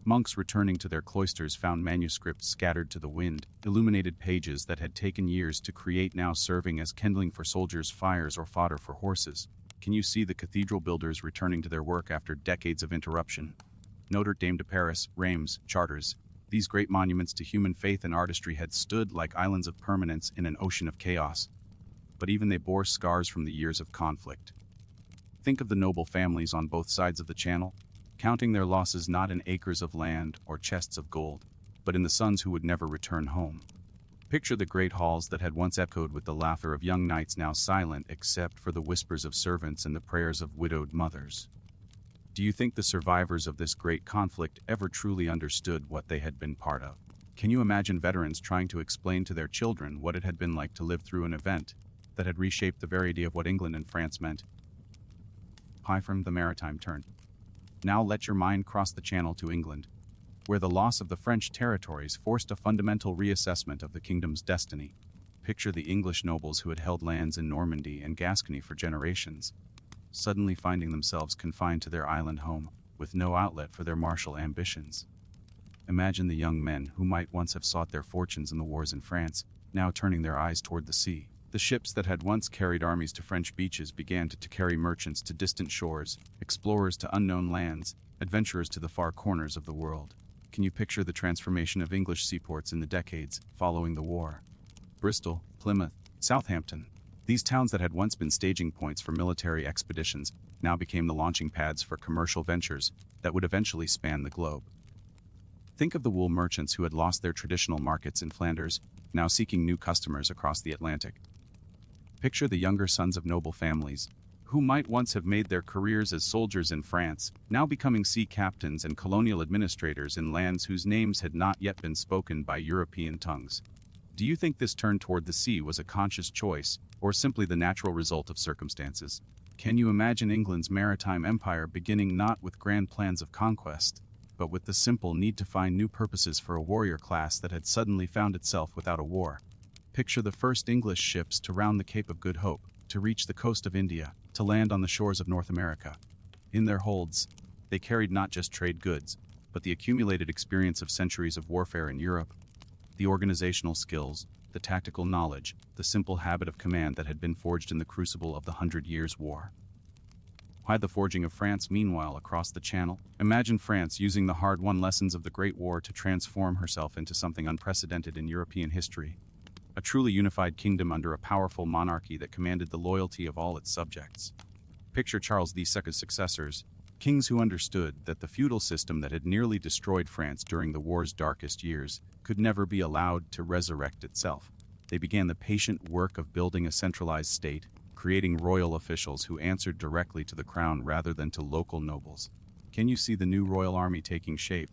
Monks returning to their cloisters found manuscripts scattered to the wind, illuminated pages that had taken years to create now serving as kindling for soldiers' fires or fodder for horses. Can you see the cathedral builders returning to their work after decades of interruption? Notre Dame de Paris, Reims, Chartres. These great monuments to human faith and artistry had stood like islands of permanence in an ocean of chaos. But even they bore scars from the years of conflict. Think of the noble families on both sides of the channel, counting their losses not in acres of land or chests of gold, but in the sons who would never return home. Picture the great halls that had once echoed with the laughter of young knights now silent except for the whispers of servants and the prayers of widowed mothers. Do you think the survivors of this great conflict ever truly understood what they had been part of? Can you imagine veterans trying to explain to their children what it had been like to live through an event that had reshaped the very idea of what England and France meant? High from the maritime turn. Now let your mind cross the channel to England, where the loss of the French territories forced a fundamental reassessment of the kingdom's destiny. Picture the English nobles who had held lands in Normandy and Gascony for generations, suddenly finding themselves confined to their island home, with no outlet for their martial ambitions. Imagine the young men who might once have sought their fortunes in the wars in France, now turning their eyes toward the sea. The ships that had once carried armies to French beaches began to carry merchants to distant shores, explorers to unknown lands, adventurers to the far corners of the world. Can you picture the transformation of English seaports in the decades following the war? Bristol, Plymouth, Southampton. These towns that had once been staging points for military expeditions now became the launching pads for commercial ventures that would eventually span the globe. Think of the wool merchants who had lost their traditional markets in Flanders, now seeking new customers across the Atlantic. Picture the younger sons of noble families, who might once have made their careers as soldiers in France, now becoming sea captains and colonial administrators in lands whose names had not yet been spoken by European tongues. Do you think this turn toward the sea was a conscious choice, or simply the natural result of circumstances? Can you imagine England's maritime empire beginning not with grand plans of conquest, but with the simple need to find new purposes for a warrior class that had suddenly found itself without a war? Picture the first English ships to round the Cape of Good Hope, to reach the coast of India, to land on the shores of North America. In their holds, they carried not just trade goods, but the accumulated experience of centuries of warfare in Europe, the organizational skills, the tactical knowledge, the simple habit of command that had been forged in the crucible of the 100 Years' War. Why the forging of France meanwhile across the Channel? Imagine France using the hard-won lessons of the Great War to transform herself into something unprecedented in European history. A truly unified kingdom under a powerful monarchy that commanded the loyalty of all its subjects. Picture Charles II's successors, kings who understood that the feudal system that had nearly destroyed France during the war's darkest years could never be allowed to resurrect itself. They began the patient work of building a centralized state, creating royal officials who answered directly to the crown rather than to local nobles. Can you see the new royal army taking shape?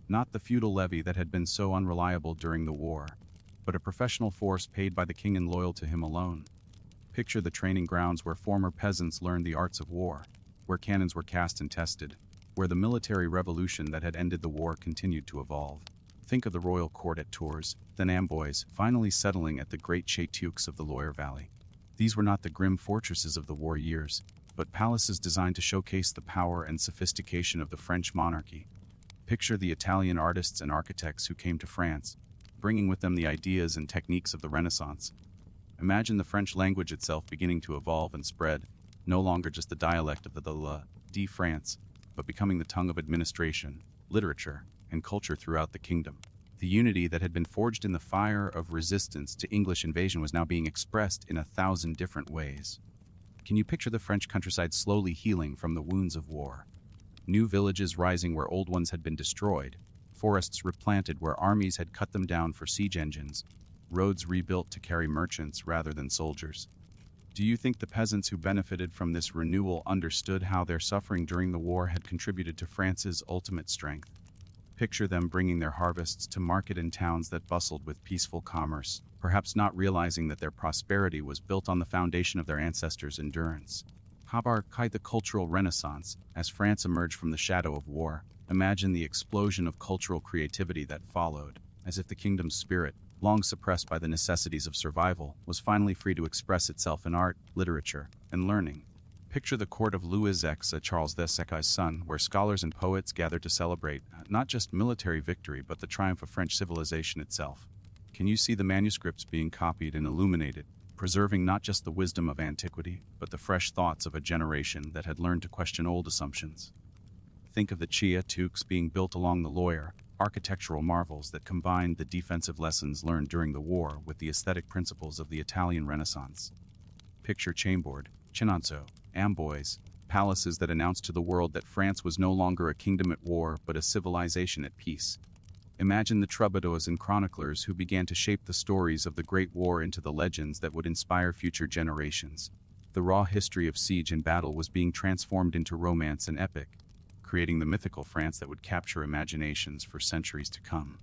Not the feudal levy that had been so unreliable during the war, but a professional force paid by the king and loyal to him alone. Picture the training grounds where former peasants learned the arts of war, where cannons were cast and tested, where the military revolution that had ended the war continued to evolve. Think of the royal court at Tours, then Amboise, finally settling at the great Châteaux of the Loire Valley. These were not the grim fortresses of the war years, but palaces designed to showcase the power and sophistication of the French monarchy. Picture the Italian artists and architects who came to France, bringing with them the ideas and techniques of the Renaissance. Imagine the French language itself beginning to evolve and spread, no longer just the dialect of de France, but becoming the tongue of administration, literature, and culture throughout the kingdom. The unity that had been forged in the fire of resistance to English invasion was now being expressed in 1,000 different ways. Can you picture the French countryside slowly healing from the wounds of war? New villages rising where old ones had been destroyed, forests replanted where armies had cut them down for siege engines, roads rebuilt to carry merchants rather than soldiers. Do you think the peasants who benefited from this renewal understood how their suffering during the war had contributed to France's ultimate strength? Picture them bringing their harvests to market in towns that bustled with peaceful commerce, perhaps not realizing that their prosperity was built on the foundation of their ancestors' endurance. Kite the cultural renaissance, as France emerged from the shadow of war. Imagine the explosion of cultural creativity that followed, as if the kingdom's spirit, long suppressed by the necessities of survival, was finally free to express itself in art, literature, and learning. Picture the court of Louis X, Charles II's son, where scholars and poets gathered to celebrate not just military victory but the triumph of French civilization itself. Can you see the manuscripts being copied and illuminated, preserving not just the wisdom of antiquity, but the fresh thoughts of a generation that had learned to question old assumptions? Think of the Châteaux being built along the Loire, architectural marvels that combined the defensive lessons learned during the war with the aesthetic principles of the Italian Renaissance. Picture Chambord, Chenonceau, Amboise, palaces that announced to the world that France was no longer a kingdom at war but a civilization at peace. Imagine the troubadours and chroniclers who began to shape the stories of the Great War into the legends that would inspire future generations. The raw history of siege and battle was being transformed into romance and epic, creating the mythical France that would capture imaginations for centuries to come.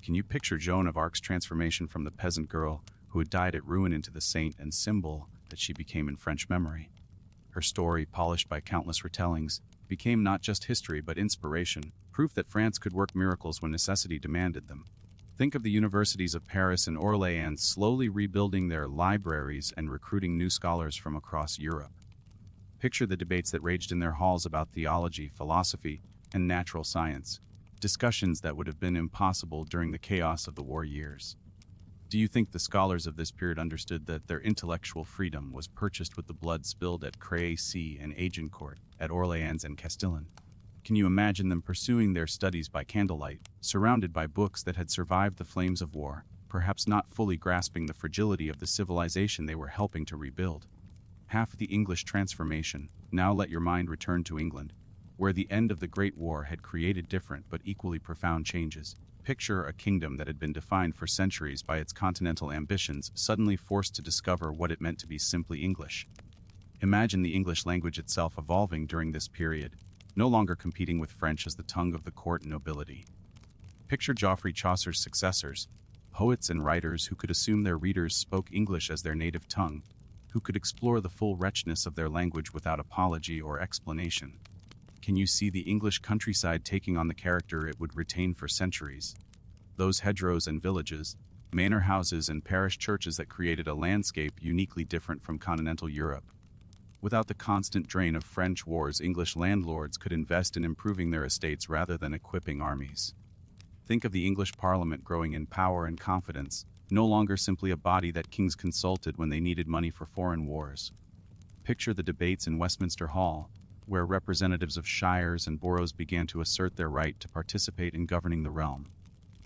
Can you picture Joan of Arc's transformation from the peasant girl who had died at ruin into the saint and symbol that she became in French memory? Her story, polished by countless retellings, became not just history but inspiration, proof that France could work miracles when necessity demanded them. Think of the universities of Paris and Orléans slowly rebuilding their libraries and recruiting new scholars from across Europe. Picture the debates that raged in their halls about theology, philosophy, and natural science, discussions that would have been impossible during the chaos of the war years. Do you think the scholars of this period understood that their intellectual freedom was purchased with the blood spilled at Crécy and Agincourt, at Orléans and Castillon? Can you imagine them pursuing their studies by candlelight, surrounded by books that had survived the flames of war, perhaps not fully grasping the fragility of the civilization they were helping to rebuild? Half the English transformation. Now let your mind return to England, where the end of the Great War had created different but equally profound changes. Picture a kingdom that had been defined for centuries by its continental ambitions suddenly forced to discover what it meant to be simply English. Imagine the English language itself evolving during this period, no longer competing with French as the tongue of the court and nobility. Picture Geoffrey Chaucer's successors, poets and writers who could assume their readers spoke English as their native tongue, who could explore the full richness of their language without apology or explanation. Can you see the English countryside taking on the character it would retain for centuries? Those hedgerows and villages, manor houses and parish churches that created a landscape uniquely different from continental Europe. Without the constant drain of French wars, English landlords could invest in improving their estates rather than equipping armies. Think of the English Parliament growing in power and confidence, no longer simply a body that kings consulted when they needed money for foreign wars. Picture the debates in Westminster Hall, where representatives of shires and boroughs began to assert their right to participate in governing the realm.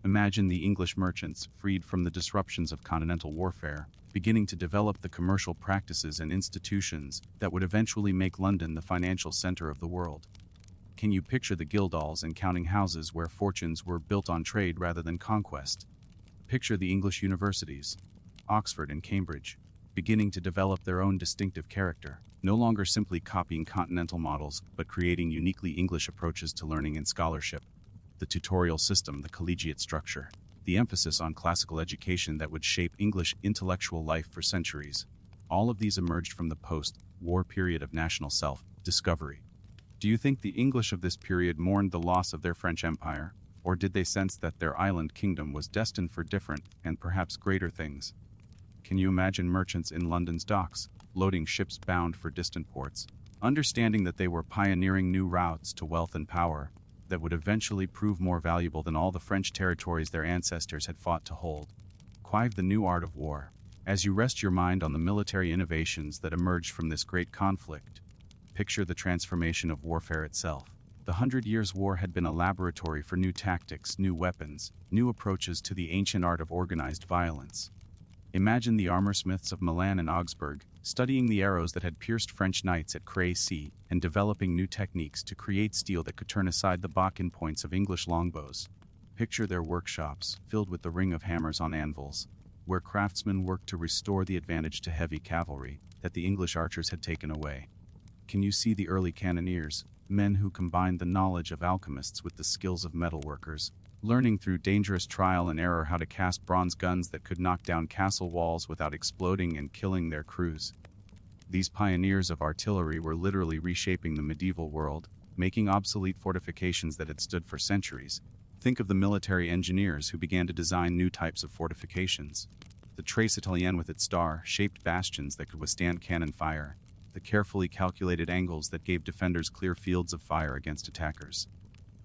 Imagine the English merchants, freed from the disruptions of continental warfare, beginning to develop the commercial practices and institutions that would eventually make London the financial center of the world. Can you picture the guildhalls and counting houses where fortunes were built on trade rather than conquest? Picture the English universities, Oxford and Cambridge, beginning to develop their own distinctive character, no longer simply copying continental models, but creating uniquely English approaches to learning and scholarship. The tutorial system, the collegiate structure, the emphasis on classical education that would shape English intellectual life for centuries. All of these emerged from the post-war period of national self-discovery. Do you think the English of this period mourned the loss of their French Empire, or did they sense that their island kingdom was destined for different and perhaps greater things? Can you imagine merchants in London's docks, loading ships bound for distant ports, understanding that they were pioneering new routes to wealth and power that would eventually prove more valuable than all the French territories their ancestors had fought to hold? Quive the new art of war. As you rest your mind on the military innovations that emerged from this great conflict, picture the transformation of warfare itself. The 100 Years' War had been a laboratory for new tactics, new weapons, new approaches to the ancient art of organized violence. Imagine the armorsmiths of Milan and Augsburg, studying the arrows that had pierced French knights at Crécy and developing new techniques to create steel that could turn aside the Bakken points of English longbows. Picture their workshops, filled with the ring of hammers on anvils, where craftsmen worked to restore the advantage to heavy cavalry that the English archers had taken away. Can you see the early cannoneers, men who combined the knowledge of alchemists with the skills of metalworkers, learning through dangerous trial and error how to cast bronze guns that could knock down castle walls without exploding and killing their crews? These pioneers of artillery were literally reshaping the medieval world, making obsolete fortifications that had stood for centuries. Think of the military engineers who began to design new types of fortifications. The Trace Italienne with its star-shaped bastions that could withstand cannon fire, the carefully calculated angles that gave defenders clear fields of fire against attackers.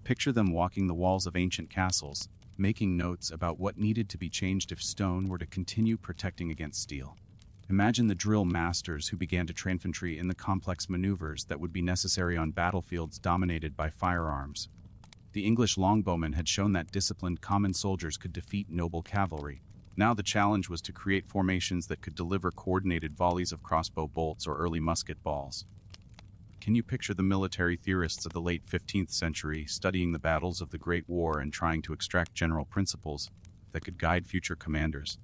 Picture them walking the walls of ancient castles, making notes about what needed to be changed if stone were to continue protecting against steel. Imagine the drill masters who began to train infantry in the complex maneuvers that would be necessary on battlefields dominated by firearms. The English longbowmen had shown that disciplined common soldiers could defeat noble cavalry. Now the challenge was to create formations that could deliver coordinated volleys of crossbow bolts or early musket balls. Can you picture the military theorists of the late 15th century studying the battles of the Great War and trying to extract general principles that could guide future commanders?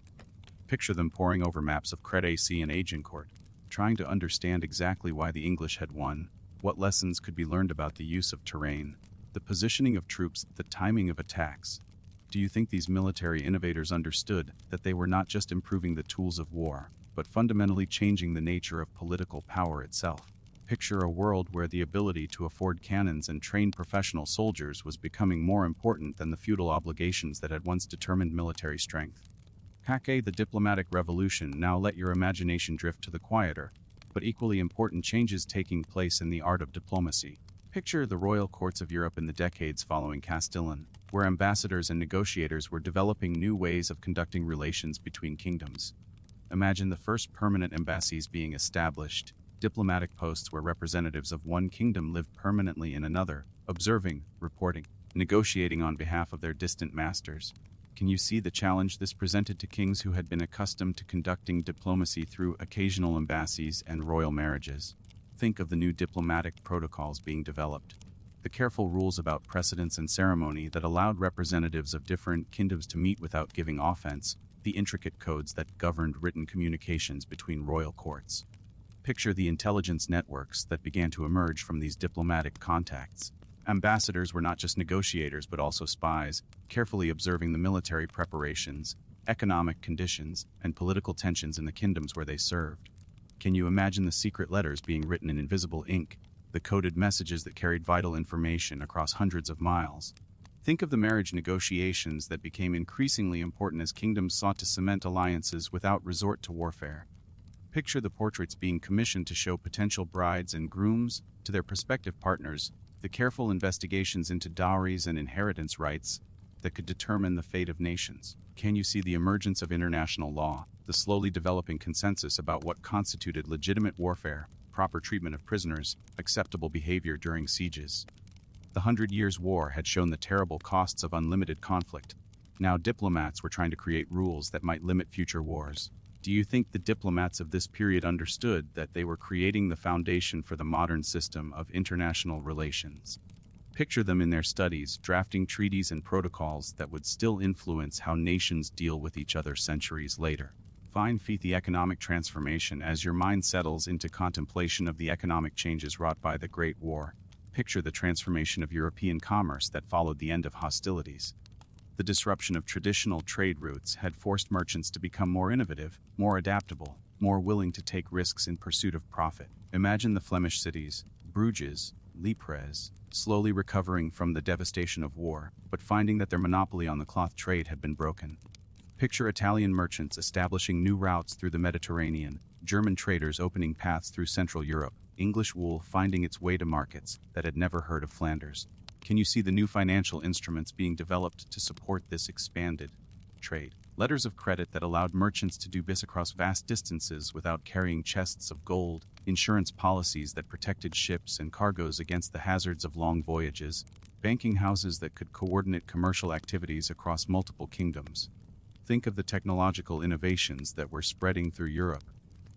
Picture them poring over maps of Crécy and Agincourt, trying to understand exactly why the English had won, what lessons could be learned about the use of terrain, the positioning of troops, the timing of attacks. Do you think these military innovators understood that they were not just improving the tools of war, but fundamentally changing the nature of political power itself? Picture a world where the ability to afford cannons and train professional soldiers was becoming more important than the feudal obligations that had once determined military strength. Paquet the diplomatic revolution. Now let your imagination drift to the quieter, but equally important changes taking place in the art of diplomacy. Picture the royal courts of Europe in the decades following Castillon, where ambassadors and negotiators were developing new ways of conducting relations between kingdoms. Imagine the first permanent embassies being established, diplomatic posts where representatives of one kingdom lived permanently in another, observing, reporting, negotiating on behalf of their distant masters. Can you see the challenge this presented to kings who had been accustomed to conducting diplomacy through occasional embassies and royal marriages? Think of the new diplomatic protocols being developed, the careful rules about precedence and ceremony that allowed representatives of different kingdoms to meet without giving offense, the intricate codes that governed written communications between royal courts. Picture the intelligence networks that began to emerge from these diplomatic contacts. Ambassadors were not just negotiators but also spies, carefully observing the military preparations, economic conditions, and political tensions in the kingdoms where they served. Can you imagine the secret letters being written in invisible ink, the coded messages that carried vital information across hundreds of miles? Think of the marriage negotiations that became increasingly important as kingdoms sought to cement alliances without resort to warfare. Picture the portraits being commissioned to show potential brides and grooms to their prospective partners, the careful investigations into dowries and inheritance rights that could determine the fate of nations. Can you see the emergence of international law, the slowly developing consensus about what constituted legitimate warfare, proper treatment of prisoners, acceptable behavior during sieges? The 100 Years' War had shown the terrible costs of unlimited conflict. Now diplomats were trying to create rules that might limit future wars. Do you think the diplomats of this period understood that they were creating the foundation for the modern system of international relations? Picture them in their studies, drafting treaties and protocols that would still influence how nations deal with each other centuries later. Find the economic transformation as your mind settles into contemplation of the economic changes wrought by the Great War. Picture the transformation of European commerce that followed the end of hostilities. The disruption of traditional trade routes had forced merchants to become more innovative, more adaptable, more willing to take risks in pursuit of profit. Imagine the Flemish cities, Bruges, Ypres, slowly recovering from the devastation of war, but finding that their monopoly on the cloth trade had been broken. Picture Italian merchants establishing new routes through the Mediterranean, German traders opening paths through Central Europe, English wool finding its way to markets that had never heard of Flanders. Can you see the new financial instruments being developed to support this expanded trade? Letters of credit that allowed merchants to do business across vast distances without carrying chests of gold, insurance policies that protected ships and cargoes against the hazards of long voyages, banking houses that could coordinate commercial activities across multiple kingdoms. Think of the technological innovations that were spreading through Europe,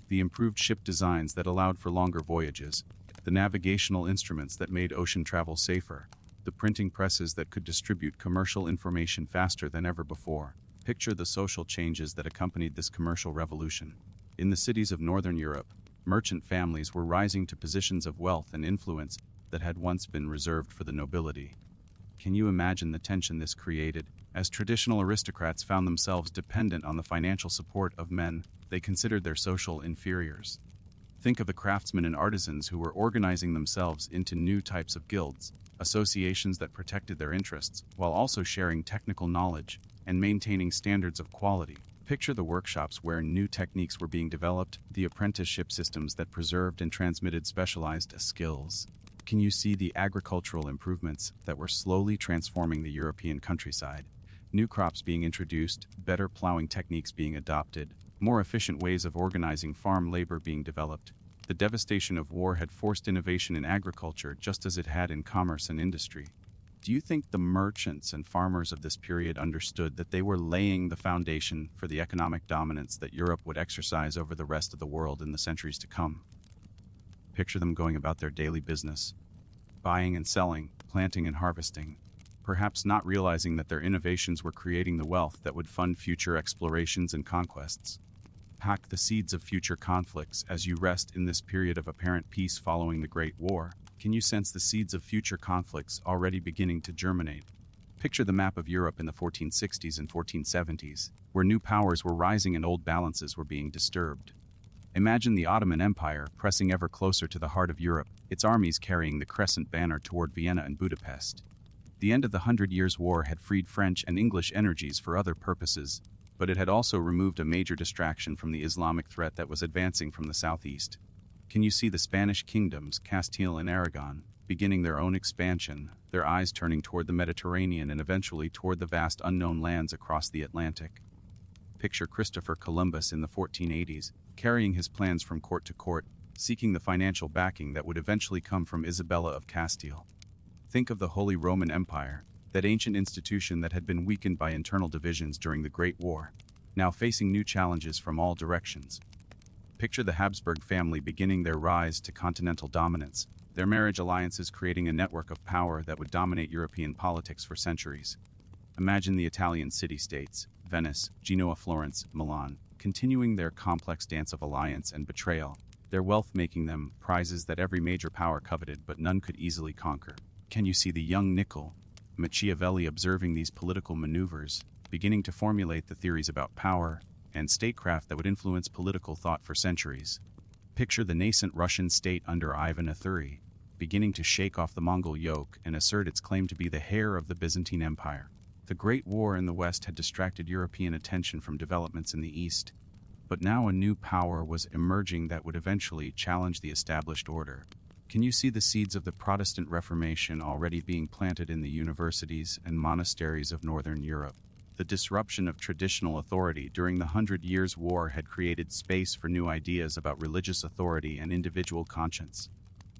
the improved ship designs that allowed for longer voyages, the navigational instruments that made ocean travel safer, the printing presses that could distribute commercial information faster than ever before. Picture the social changes that accompanied this commercial revolution. In the cities of Northern Europe, merchant families were rising to positions of wealth and influence that had once been reserved for the nobility. Can you imagine the tension this created? As traditional aristocrats found themselves dependent on the financial support of men they considered their social inferiors. Think of the craftsmen and artisans who were organizing themselves into new types of guilds, associations that protected their interests, while also sharing technical knowledge and maintaining standards of quality. Picture the workshops where new techniques were being developed, the apprenticeship systems that preserved and transmitted specialized skills. Can you see the agricultural improvements that were slowly transforming the European countryside? New crops being introduced, better plowing techniques being adopted, more efficient ways of organizing farm labor being developed. The devastation of war had forced innovation in agriculture just as it had in commerce and industry. Do you think the merchants and farmers of this period understood that they were laying the foundation for the economic dominance that Europe would exercise over the rest of the world in the centuries to come? Picture them going about their daily business, buying and selling, planting and harvesting, perhaps not realizing that their innovations were creating the wealth that would fund future explorations and conquests. Pack the seeds of future conflicts as you rest in this period of apparent peace following the Great War. Can you sense the seeds of future conflicts already beginning to germinate? Picture the map of Europe in the 1460s and 1470s, where new powers were rising and old balances were being disturbed. Imagine the Ottoman Empire pressing ever closer to the heart of Europe, its armies carrying the crescent banner toward Vienna and Budapest. The end of the 100 Years' War had freed French and English energies for other purposes, but it had also removed a major distraction from the Islamic threat that was advancing from the southeast. Can you see the Spanish kingdoms, Castile and Aragon, beginning their own expansion, their eyes turning toward the Mediterranean and eventually toward the vast unknown lands across the Atlantic? Picture Christopher Columbus in the 1480s, carrying his plans from court to court, seeking the financial backing that would eventually come from Isabella of Castile. Think of the Holy Roman Empire, that ancient institution that had been weakened by internal divisions during the Great War, now facing new challenges from all directions. Picture the Habsburg family beginning their rise to continental dominance, their marriage alliances creating a network of power that would dominate European politics for centuries. Imagine the Italian city-states, Venice, Genoa, Florence, Milan, continuing their complex dance of alliance and betrayal, their wealth making them prizes that every major power coveted but none could easily conquer. Can you see the young Machiavelli observing these political maneuvers, beginning to formulate the theories about power and statecraft that would influence political thought for centuries? Picture the nascent Russian state under Ivan III, beginning to shake off the Mongol yoke and assert its claim to be the heir of the Byzantine Empire. The Great War in the West had distracted European attention from developments in the East, but now a new power was emerging that would eventually challenge the established order. Can you see the seeds of the Protestant Reformation already being planted in the universities and monasteries of Northern Europe? The disruption of traditional authority during the 100 Years' War had created space for new ideas about religious authority and individual conscience.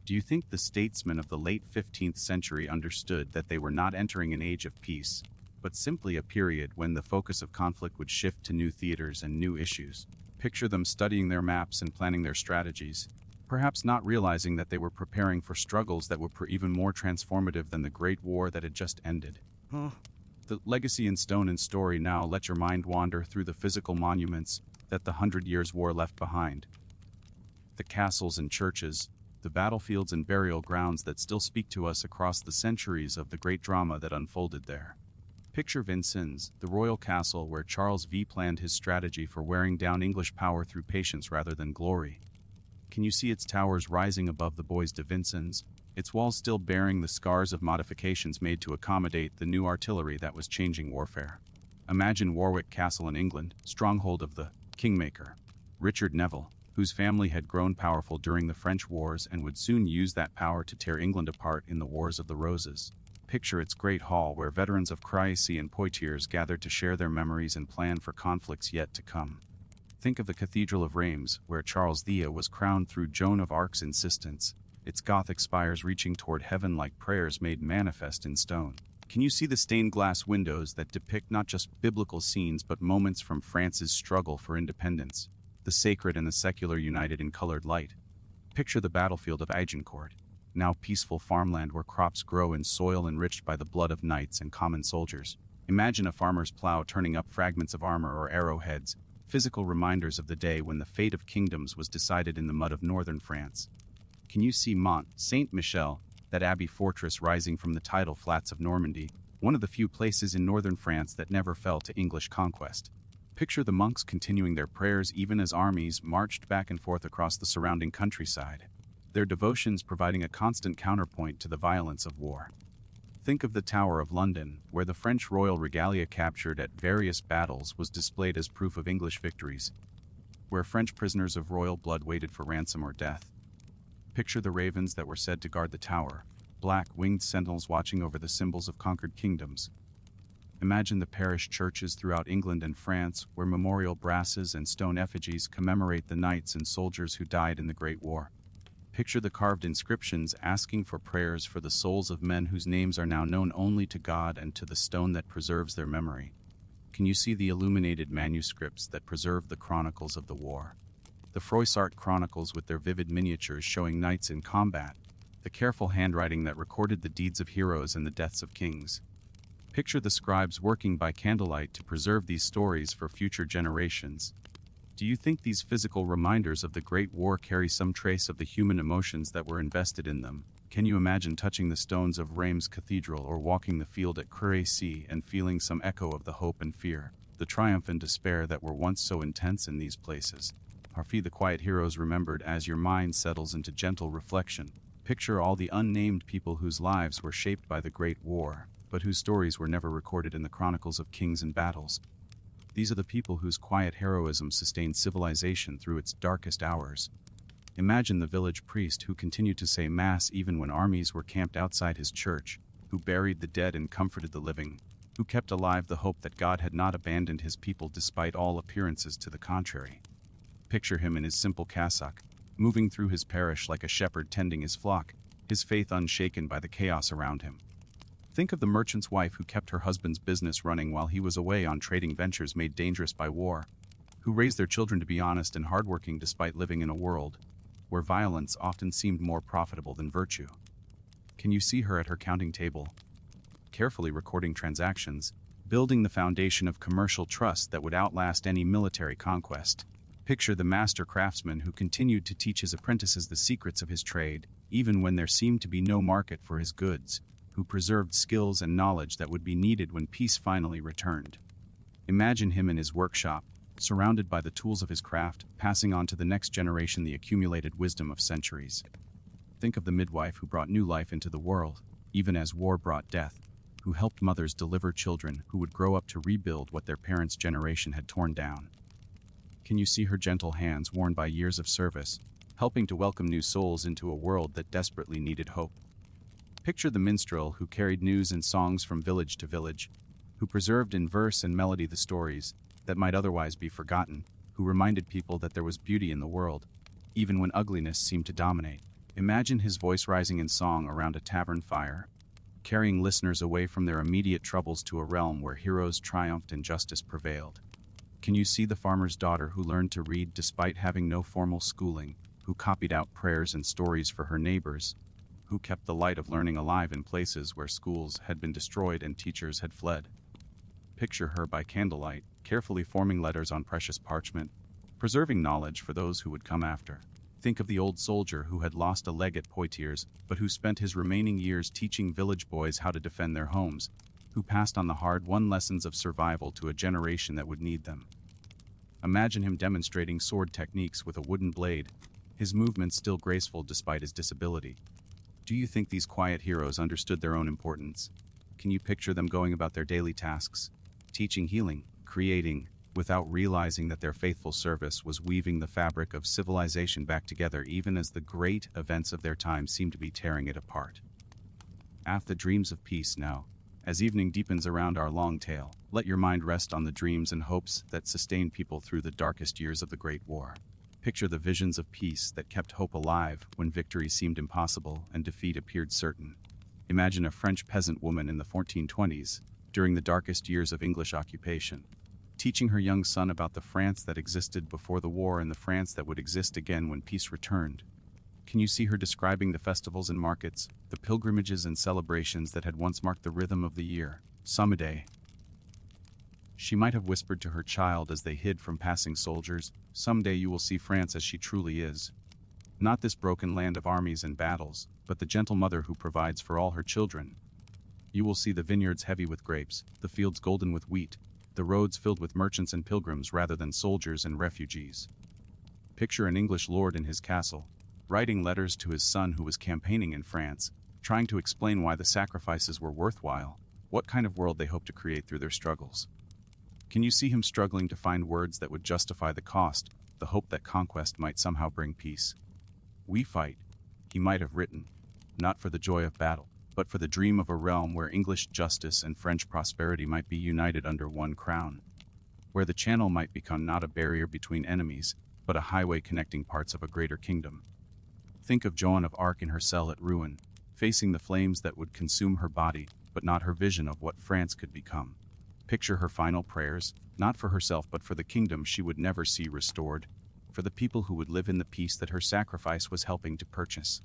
Do you think the statesmen of the late 15th century understood that they were not entering an age of peace, but simply a period when the focus of conflict would shift to new theaters and new issues? Picture them studying their maps and planning their strategies, perhaps not realizing that they were preparing for struggles that were even more transformative than the Great War that had just ended. The legacy in stone and story. Now let your mind wander through the physical monuments that the 100 Years' War left behind. The castles and churches, the battlefields and burial grounds that still speak to us across the centuries of the great drama that unfolded there. Picture Vincennes, the royal castle where Charles V planned his strategy for wearing down English power through patience rather than glory. Can you see its towers rising above the Bois de Vincennes, its walls still bearing the scars of modifications made to accommodate the new artillery that was changing warfare? Imagine Warwick Castle in England, stronghold of the Kingmaker, Richard Neville, whose family had grown powerful during the French wars and would soon use that power to tear England apart in the Wars of the Roses. Picture its great hall where veterans of Crecy and Poitiers gathered to share their memories and plan for conflicts yet to come. Think of the Cathedral of Reims, where Charles VI was crowned through Joan of Arc's insistence, its Gothic spires reaching toward heaven like prayers made manifest in stone. Can you see the stained glass windows that depict not just biblical scenes but moments from France's struggle for independence, the sacred and the secular united in colored light? Picture the battlefield of Agincourt, now peaceful farmland where crops grow in soil enriched by the blood of knights and common soldiers. Imagine a farmer's plow turning up fragments of armor or arrowheads, physical reminders of the day when the fate of kingdoms was decided in the mud of northern France. Can you see Mont Saint-Michel, that abbey fortress rising from the tidal flats of Normandy, one of the few places in northern France that never fell to English conquest? Picture the monks continuing their prayers even as armies marched back and forth across the surrounding countryside, their devotions providing a constant counterpoint to the violence of war. Think of the Tower of London, where the French royal regalia captured at various battles was displayed as proof of English victories, where French prisoners of royal blood waited for ransom or death. Picture the ravens that were said to guard the tower, black winged sentinels watching over the symbols of conquered kingdoms. Imagine the parish churches throughout England and France, where memorial brasses and stone effigies commemorate the knights and soldiers who died in the Great War. Picture the carved inscriptions asking for prayers for the souls of men whose names are now known only to God and to the stone that preserves their memory. Can you see the illuminated manuscripts that preserve the chronicles of the war? The Froissart chronicles with their vivid miniatures showing knights in combat, the careful handwriting that recorded the deeds of heroes and the deaths of kings. Picture the scribes working by candlelight to preserve these stories for future generations. Do you think these physical reminders of the Great War carry some trace of the human emotions that were invested in them? Can you imagine touching the stones of Reims Cathedral or walking the field at Crecy and feeling some echo of the hope and fear, the triumph and despair that were once so intense in these places? Are the quiet heroes remembered as your mind settles into gentle reflection? Picture all the unnamed people whose lives were shaped by the Great War, but whose stories were never recorded in the chronicles of kings and battles. These are the people whose quiet heroism sustained civilization through its darkest hours. Imagine the village priest who continued to say Mass even when armies were camped outside his church, who buried the dead and comforted the living, who kept alive the hope that God had not abandoned his people despite all appearances to the contrary. Picture him in his simple cassock, moving through his parish like a shepherd tending his flock, his faith unshaken by the chaos around him. Think of the merchant's wife who kept her husband's business running while he was away on trading ventures made dangerous by war, who raised their children to be honest and hardworking despite living in a world where violence often seemed more profitable than virtue. Can you see her at her counting table, carefully recording transactions, building the foundation of commercial trust that would outlast any military conquest? Picture the master craftsman who continued to teach his apprentices the secrets of his trade, even when there seemed to be no market for his goods, who preserved skills and knowledge that would be needed when peace finally returned. Imagine him in his workshop, surrounded by the tools of his craft, passing on to the next generation the accumulated wisdom of centuries. Think of the midwife who brought new life into the world, even as war brought death, who helped mothers deliver children who would grow up to rebuild what their parents' generation had torn down. Can you see her gentle hands worn by years of service, helping to welcome new souls into a world that desperately needed hope? Picture the minstrel who carried news and songs from village to village, who preserved in verse and melody the stories that might otherwise be forgotten, who reminded people that there was beauty in the world, even when ugliness seemed to dominate. Imagine his voice rising in song around a tavern fire, carrying listeners away from their immediate troubles to a realm where heroes triumphed and justice prevailed. Can you see the farmer's daughter who learned to read despite having no formal schooling, who copied out prayers and stories for her neighbors, who kept the light of learning alive in places where schools had been destroyed and teachers had fled? Picture her by candlelight, carefully forming letters on precious parchment, preserving knowledge for those who would come after. Think of the old soldier who had lost a leg at Poitiers, but who spent his remaining years teaching village boys how to defend their homes, who passed on the hard-won lessons of survival to a generation that would need them. Imagine him demonstrating sword techniques with a wooden blade, his movements still graceful despite his disability. Do you think these quiet heroes understood their own importance? Can you picture them going about their daily tasks, teaching, healing, creating, without realizing that their faithful service was weaving the fabric of civilization back together even as the great events of their time seemed to be tearing it apart? The dreams of peace now. As evening deepens around our long tale, let your mind rest on the dreams and hopes that sustained people through the darkest years of the Great War. Picture the visions of peace that kept hope alive when victory seemed impossible and defeat appeared certain. Imagine a French peasant woman in the 1420s, during the darkest years of English occupation, teaching her young son about the France that existed before the war and the France that would exist again when peace returned. Can you see her describing the festivals and markets, the pilgrimages and celebrations that had once marked the rhythm of the year? Someday, she might have whispered to her child as they hid from passing soldiers, someday you will see France as she truly is. Not this broken land of armies and battles, but the gentle mother who provides for all her children. You will see the vineyards heavy with grapes, the fields golden with wheat, the roads filled with merchants and pilgrims rather than soldiers and refugees. Picture an English lord in his castle, writing letters to his son who was campaigning in France, trying to explain why the sacrifices were worthwhile, what kind of world they hoped to create through their struggles. Can you see him struggling to find words that would justify the cost, the hope that conquest might somehow bring peace? We fight, he might have written, not for the joy of battle, but for the dream of a realm where English justice and French prosperity might be united under one crown, where the Channel might become not a barrier between enemies, but a highway connecting parts of a greater kingdom. Think of Joan of Arc in her cell at Rouen, facing the flames that would consume her body, but not her vision of what France could become. Picture her final prayers, not for herself but for the kingdom she would never see restored, for the people who would live in the peace that her sacrifice was helping to purchase.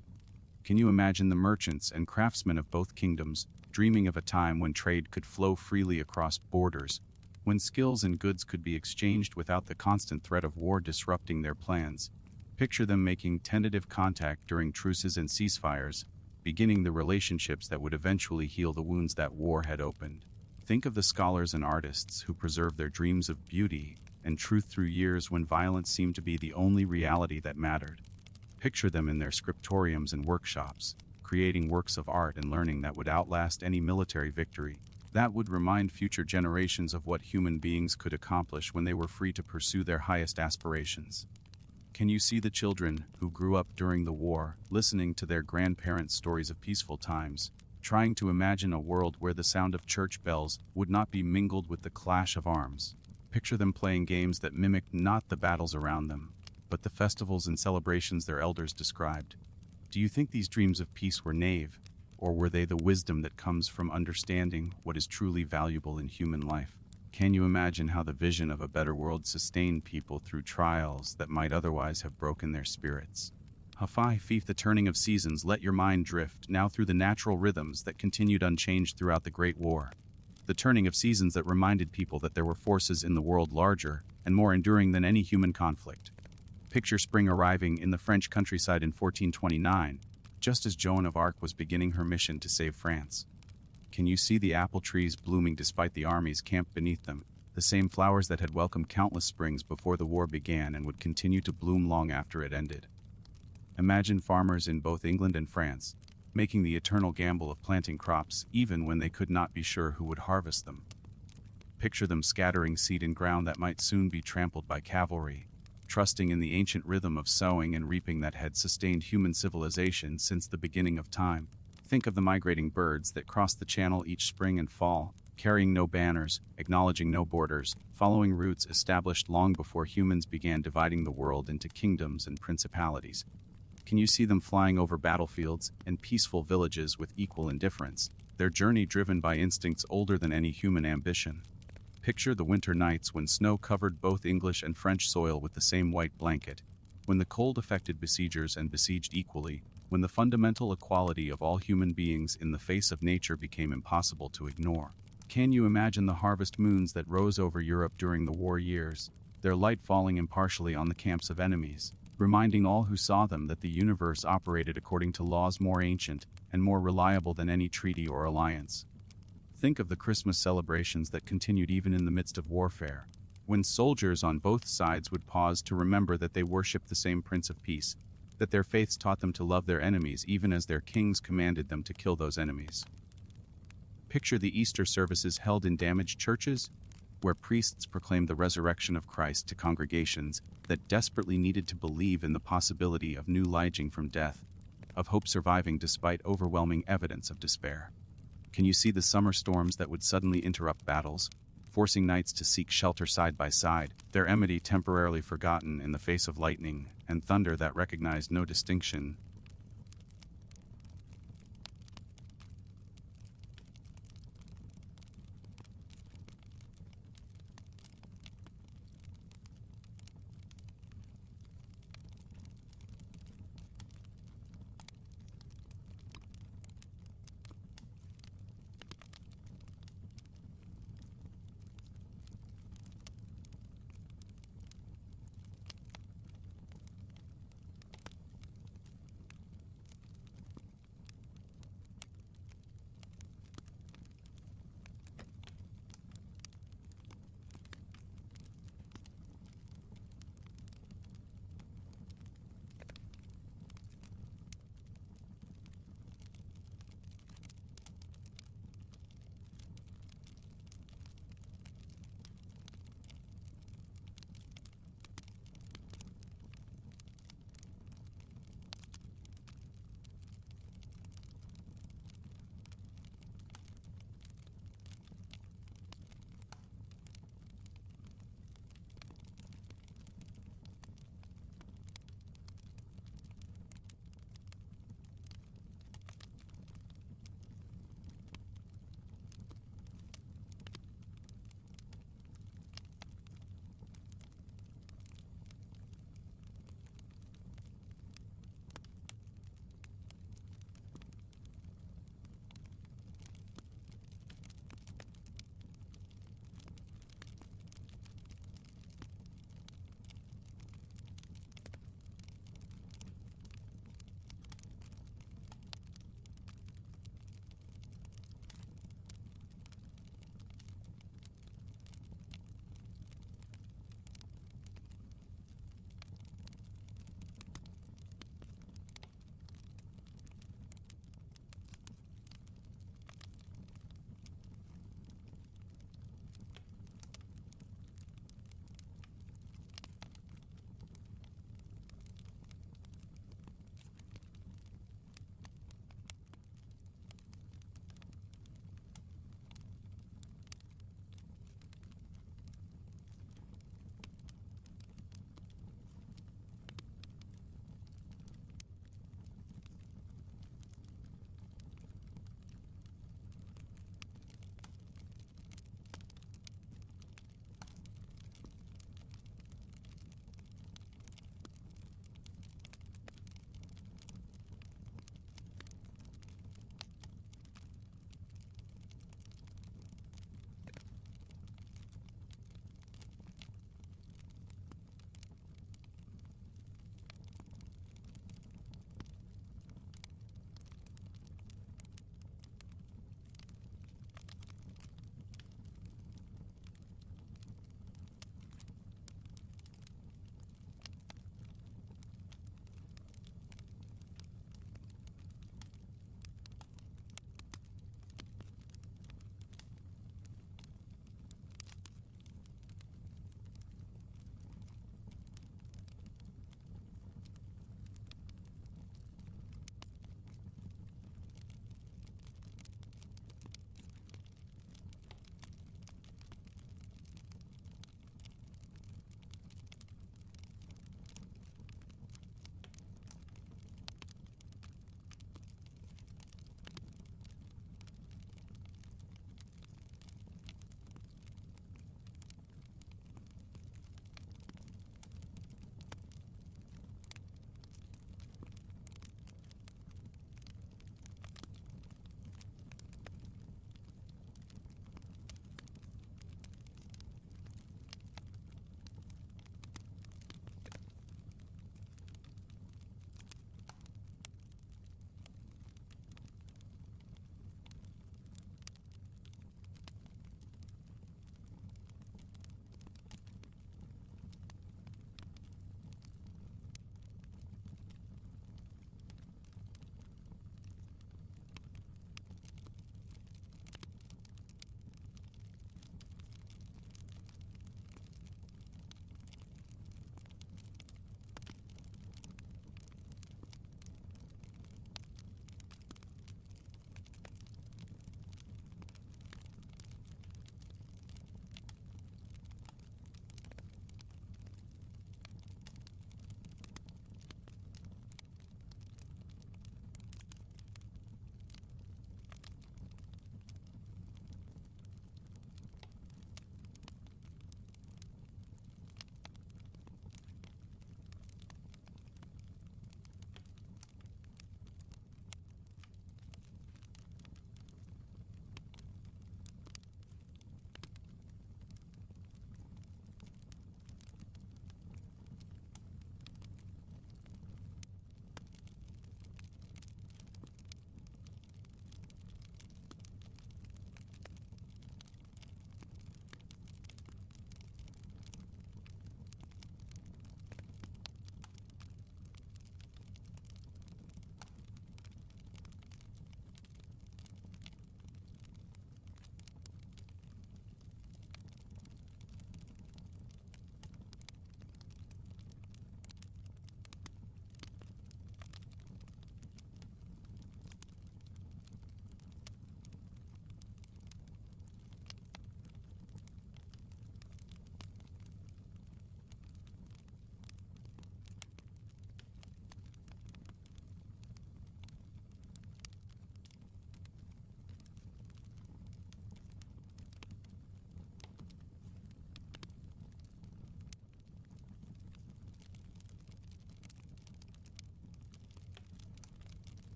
Can you imagine the merchants and craftsmen of both kingdoms, dreaming of a time when trade could flow freely across borders, when skills and goods could be exchanged without the constant threat of war disrupting their plans? Picture them making tentative contact during truces and ceasefires, beginning the relationships that would eventually heal the wounds that war had opened. Think of the scholars and artists who preserved their dreams of beauty and truth through years when violence seemed to be the only reality that mattered. Picture them in their scriptoriums and workshops, creating works of art and learning that would outlast any military victory, that would remind future generations of what human beings could accomplish when they were free to pursue their highest aspirations. Can you see the children who grew up during the war, listening to their grandparents' stories of peaceful times, trying to imagine a world where the sound of church bells would not be mingled with the clash of arms? Picture them playing games that mimicked not the battles around them, but the festivals and celebrations their elders described. Do you think these dreams of peace were naive, or were they the wisdom that comes from understanding what is truly valuable in human life? Can you imagine how the vision of a better world sustained people through trials that might otherwise have broken their spirits? Hafai Fief, the turning of seasons, let your mind drift now through the natural rhythms that continued unchanged throughout the Great War. The turning of seasons that reminded people that there were forces in the world larger and more enduring than any human conflict. Picture spring arriving in the French countryside in 1429, just as Joan of Arc was beginning her mission to save France. Can you see the apple trees blooming despite the armies camped beneath them, the same flowers that had welcomed countless springs before the war began and would continue to bloom long after it ended? Imagine farmers in both England and France, making the eternal gamble of planting crops even when they could not be sure who would harvest them. Picture them scattering seed in ground that might soon be trampled by cavalry, trusting in the ancient rhythm of sowing and reaping that had sustained human civilization since the beginning of time. Think of the migrating birds that cross the channel each spring and fall, carrying no banners, acknowledging no borders, following routes established long before humans began dividing the world into kingdoms and principalities. Can you see them flying over battlefields and peaceful villages with equal indifference, their journey driven by instincts older than any human ambition? Picture the winter nights when snow covered both English and French soil with the same white blanket, when the cold affected besiegers and besieged equally, when the fundamental equality of all human beings in the face of nature became impossible to ignore. Can you imagine the harvest moons that rose over Europe during the war years, their light falling impartially on the camps of enemies, reminding all who saw them that the universe operated according to laws more ancient and more reliable than any treaty or alliance? Think of the Christmas celebrations that continued even in the midst of warfare, when soldiers on both sides would pause to remember that they worshiped the same Prince of Peace, that their faiths taught them to love their enemies even as their kings commanded them to kill those enemies. Picture the Easter services held in damaged churches, where priests proclaimed the resurrection of Christ to congregations that desperately needed to believe in the possibility of new life from death, of hope surviving despite overwhelming evidence of despair. Can you see the summer storms that would suddenly interrupt battles, forcing knights to seek shelter side by side, their enmity temporarily forgotten in the face of lightning and thunder that recognized no distinction,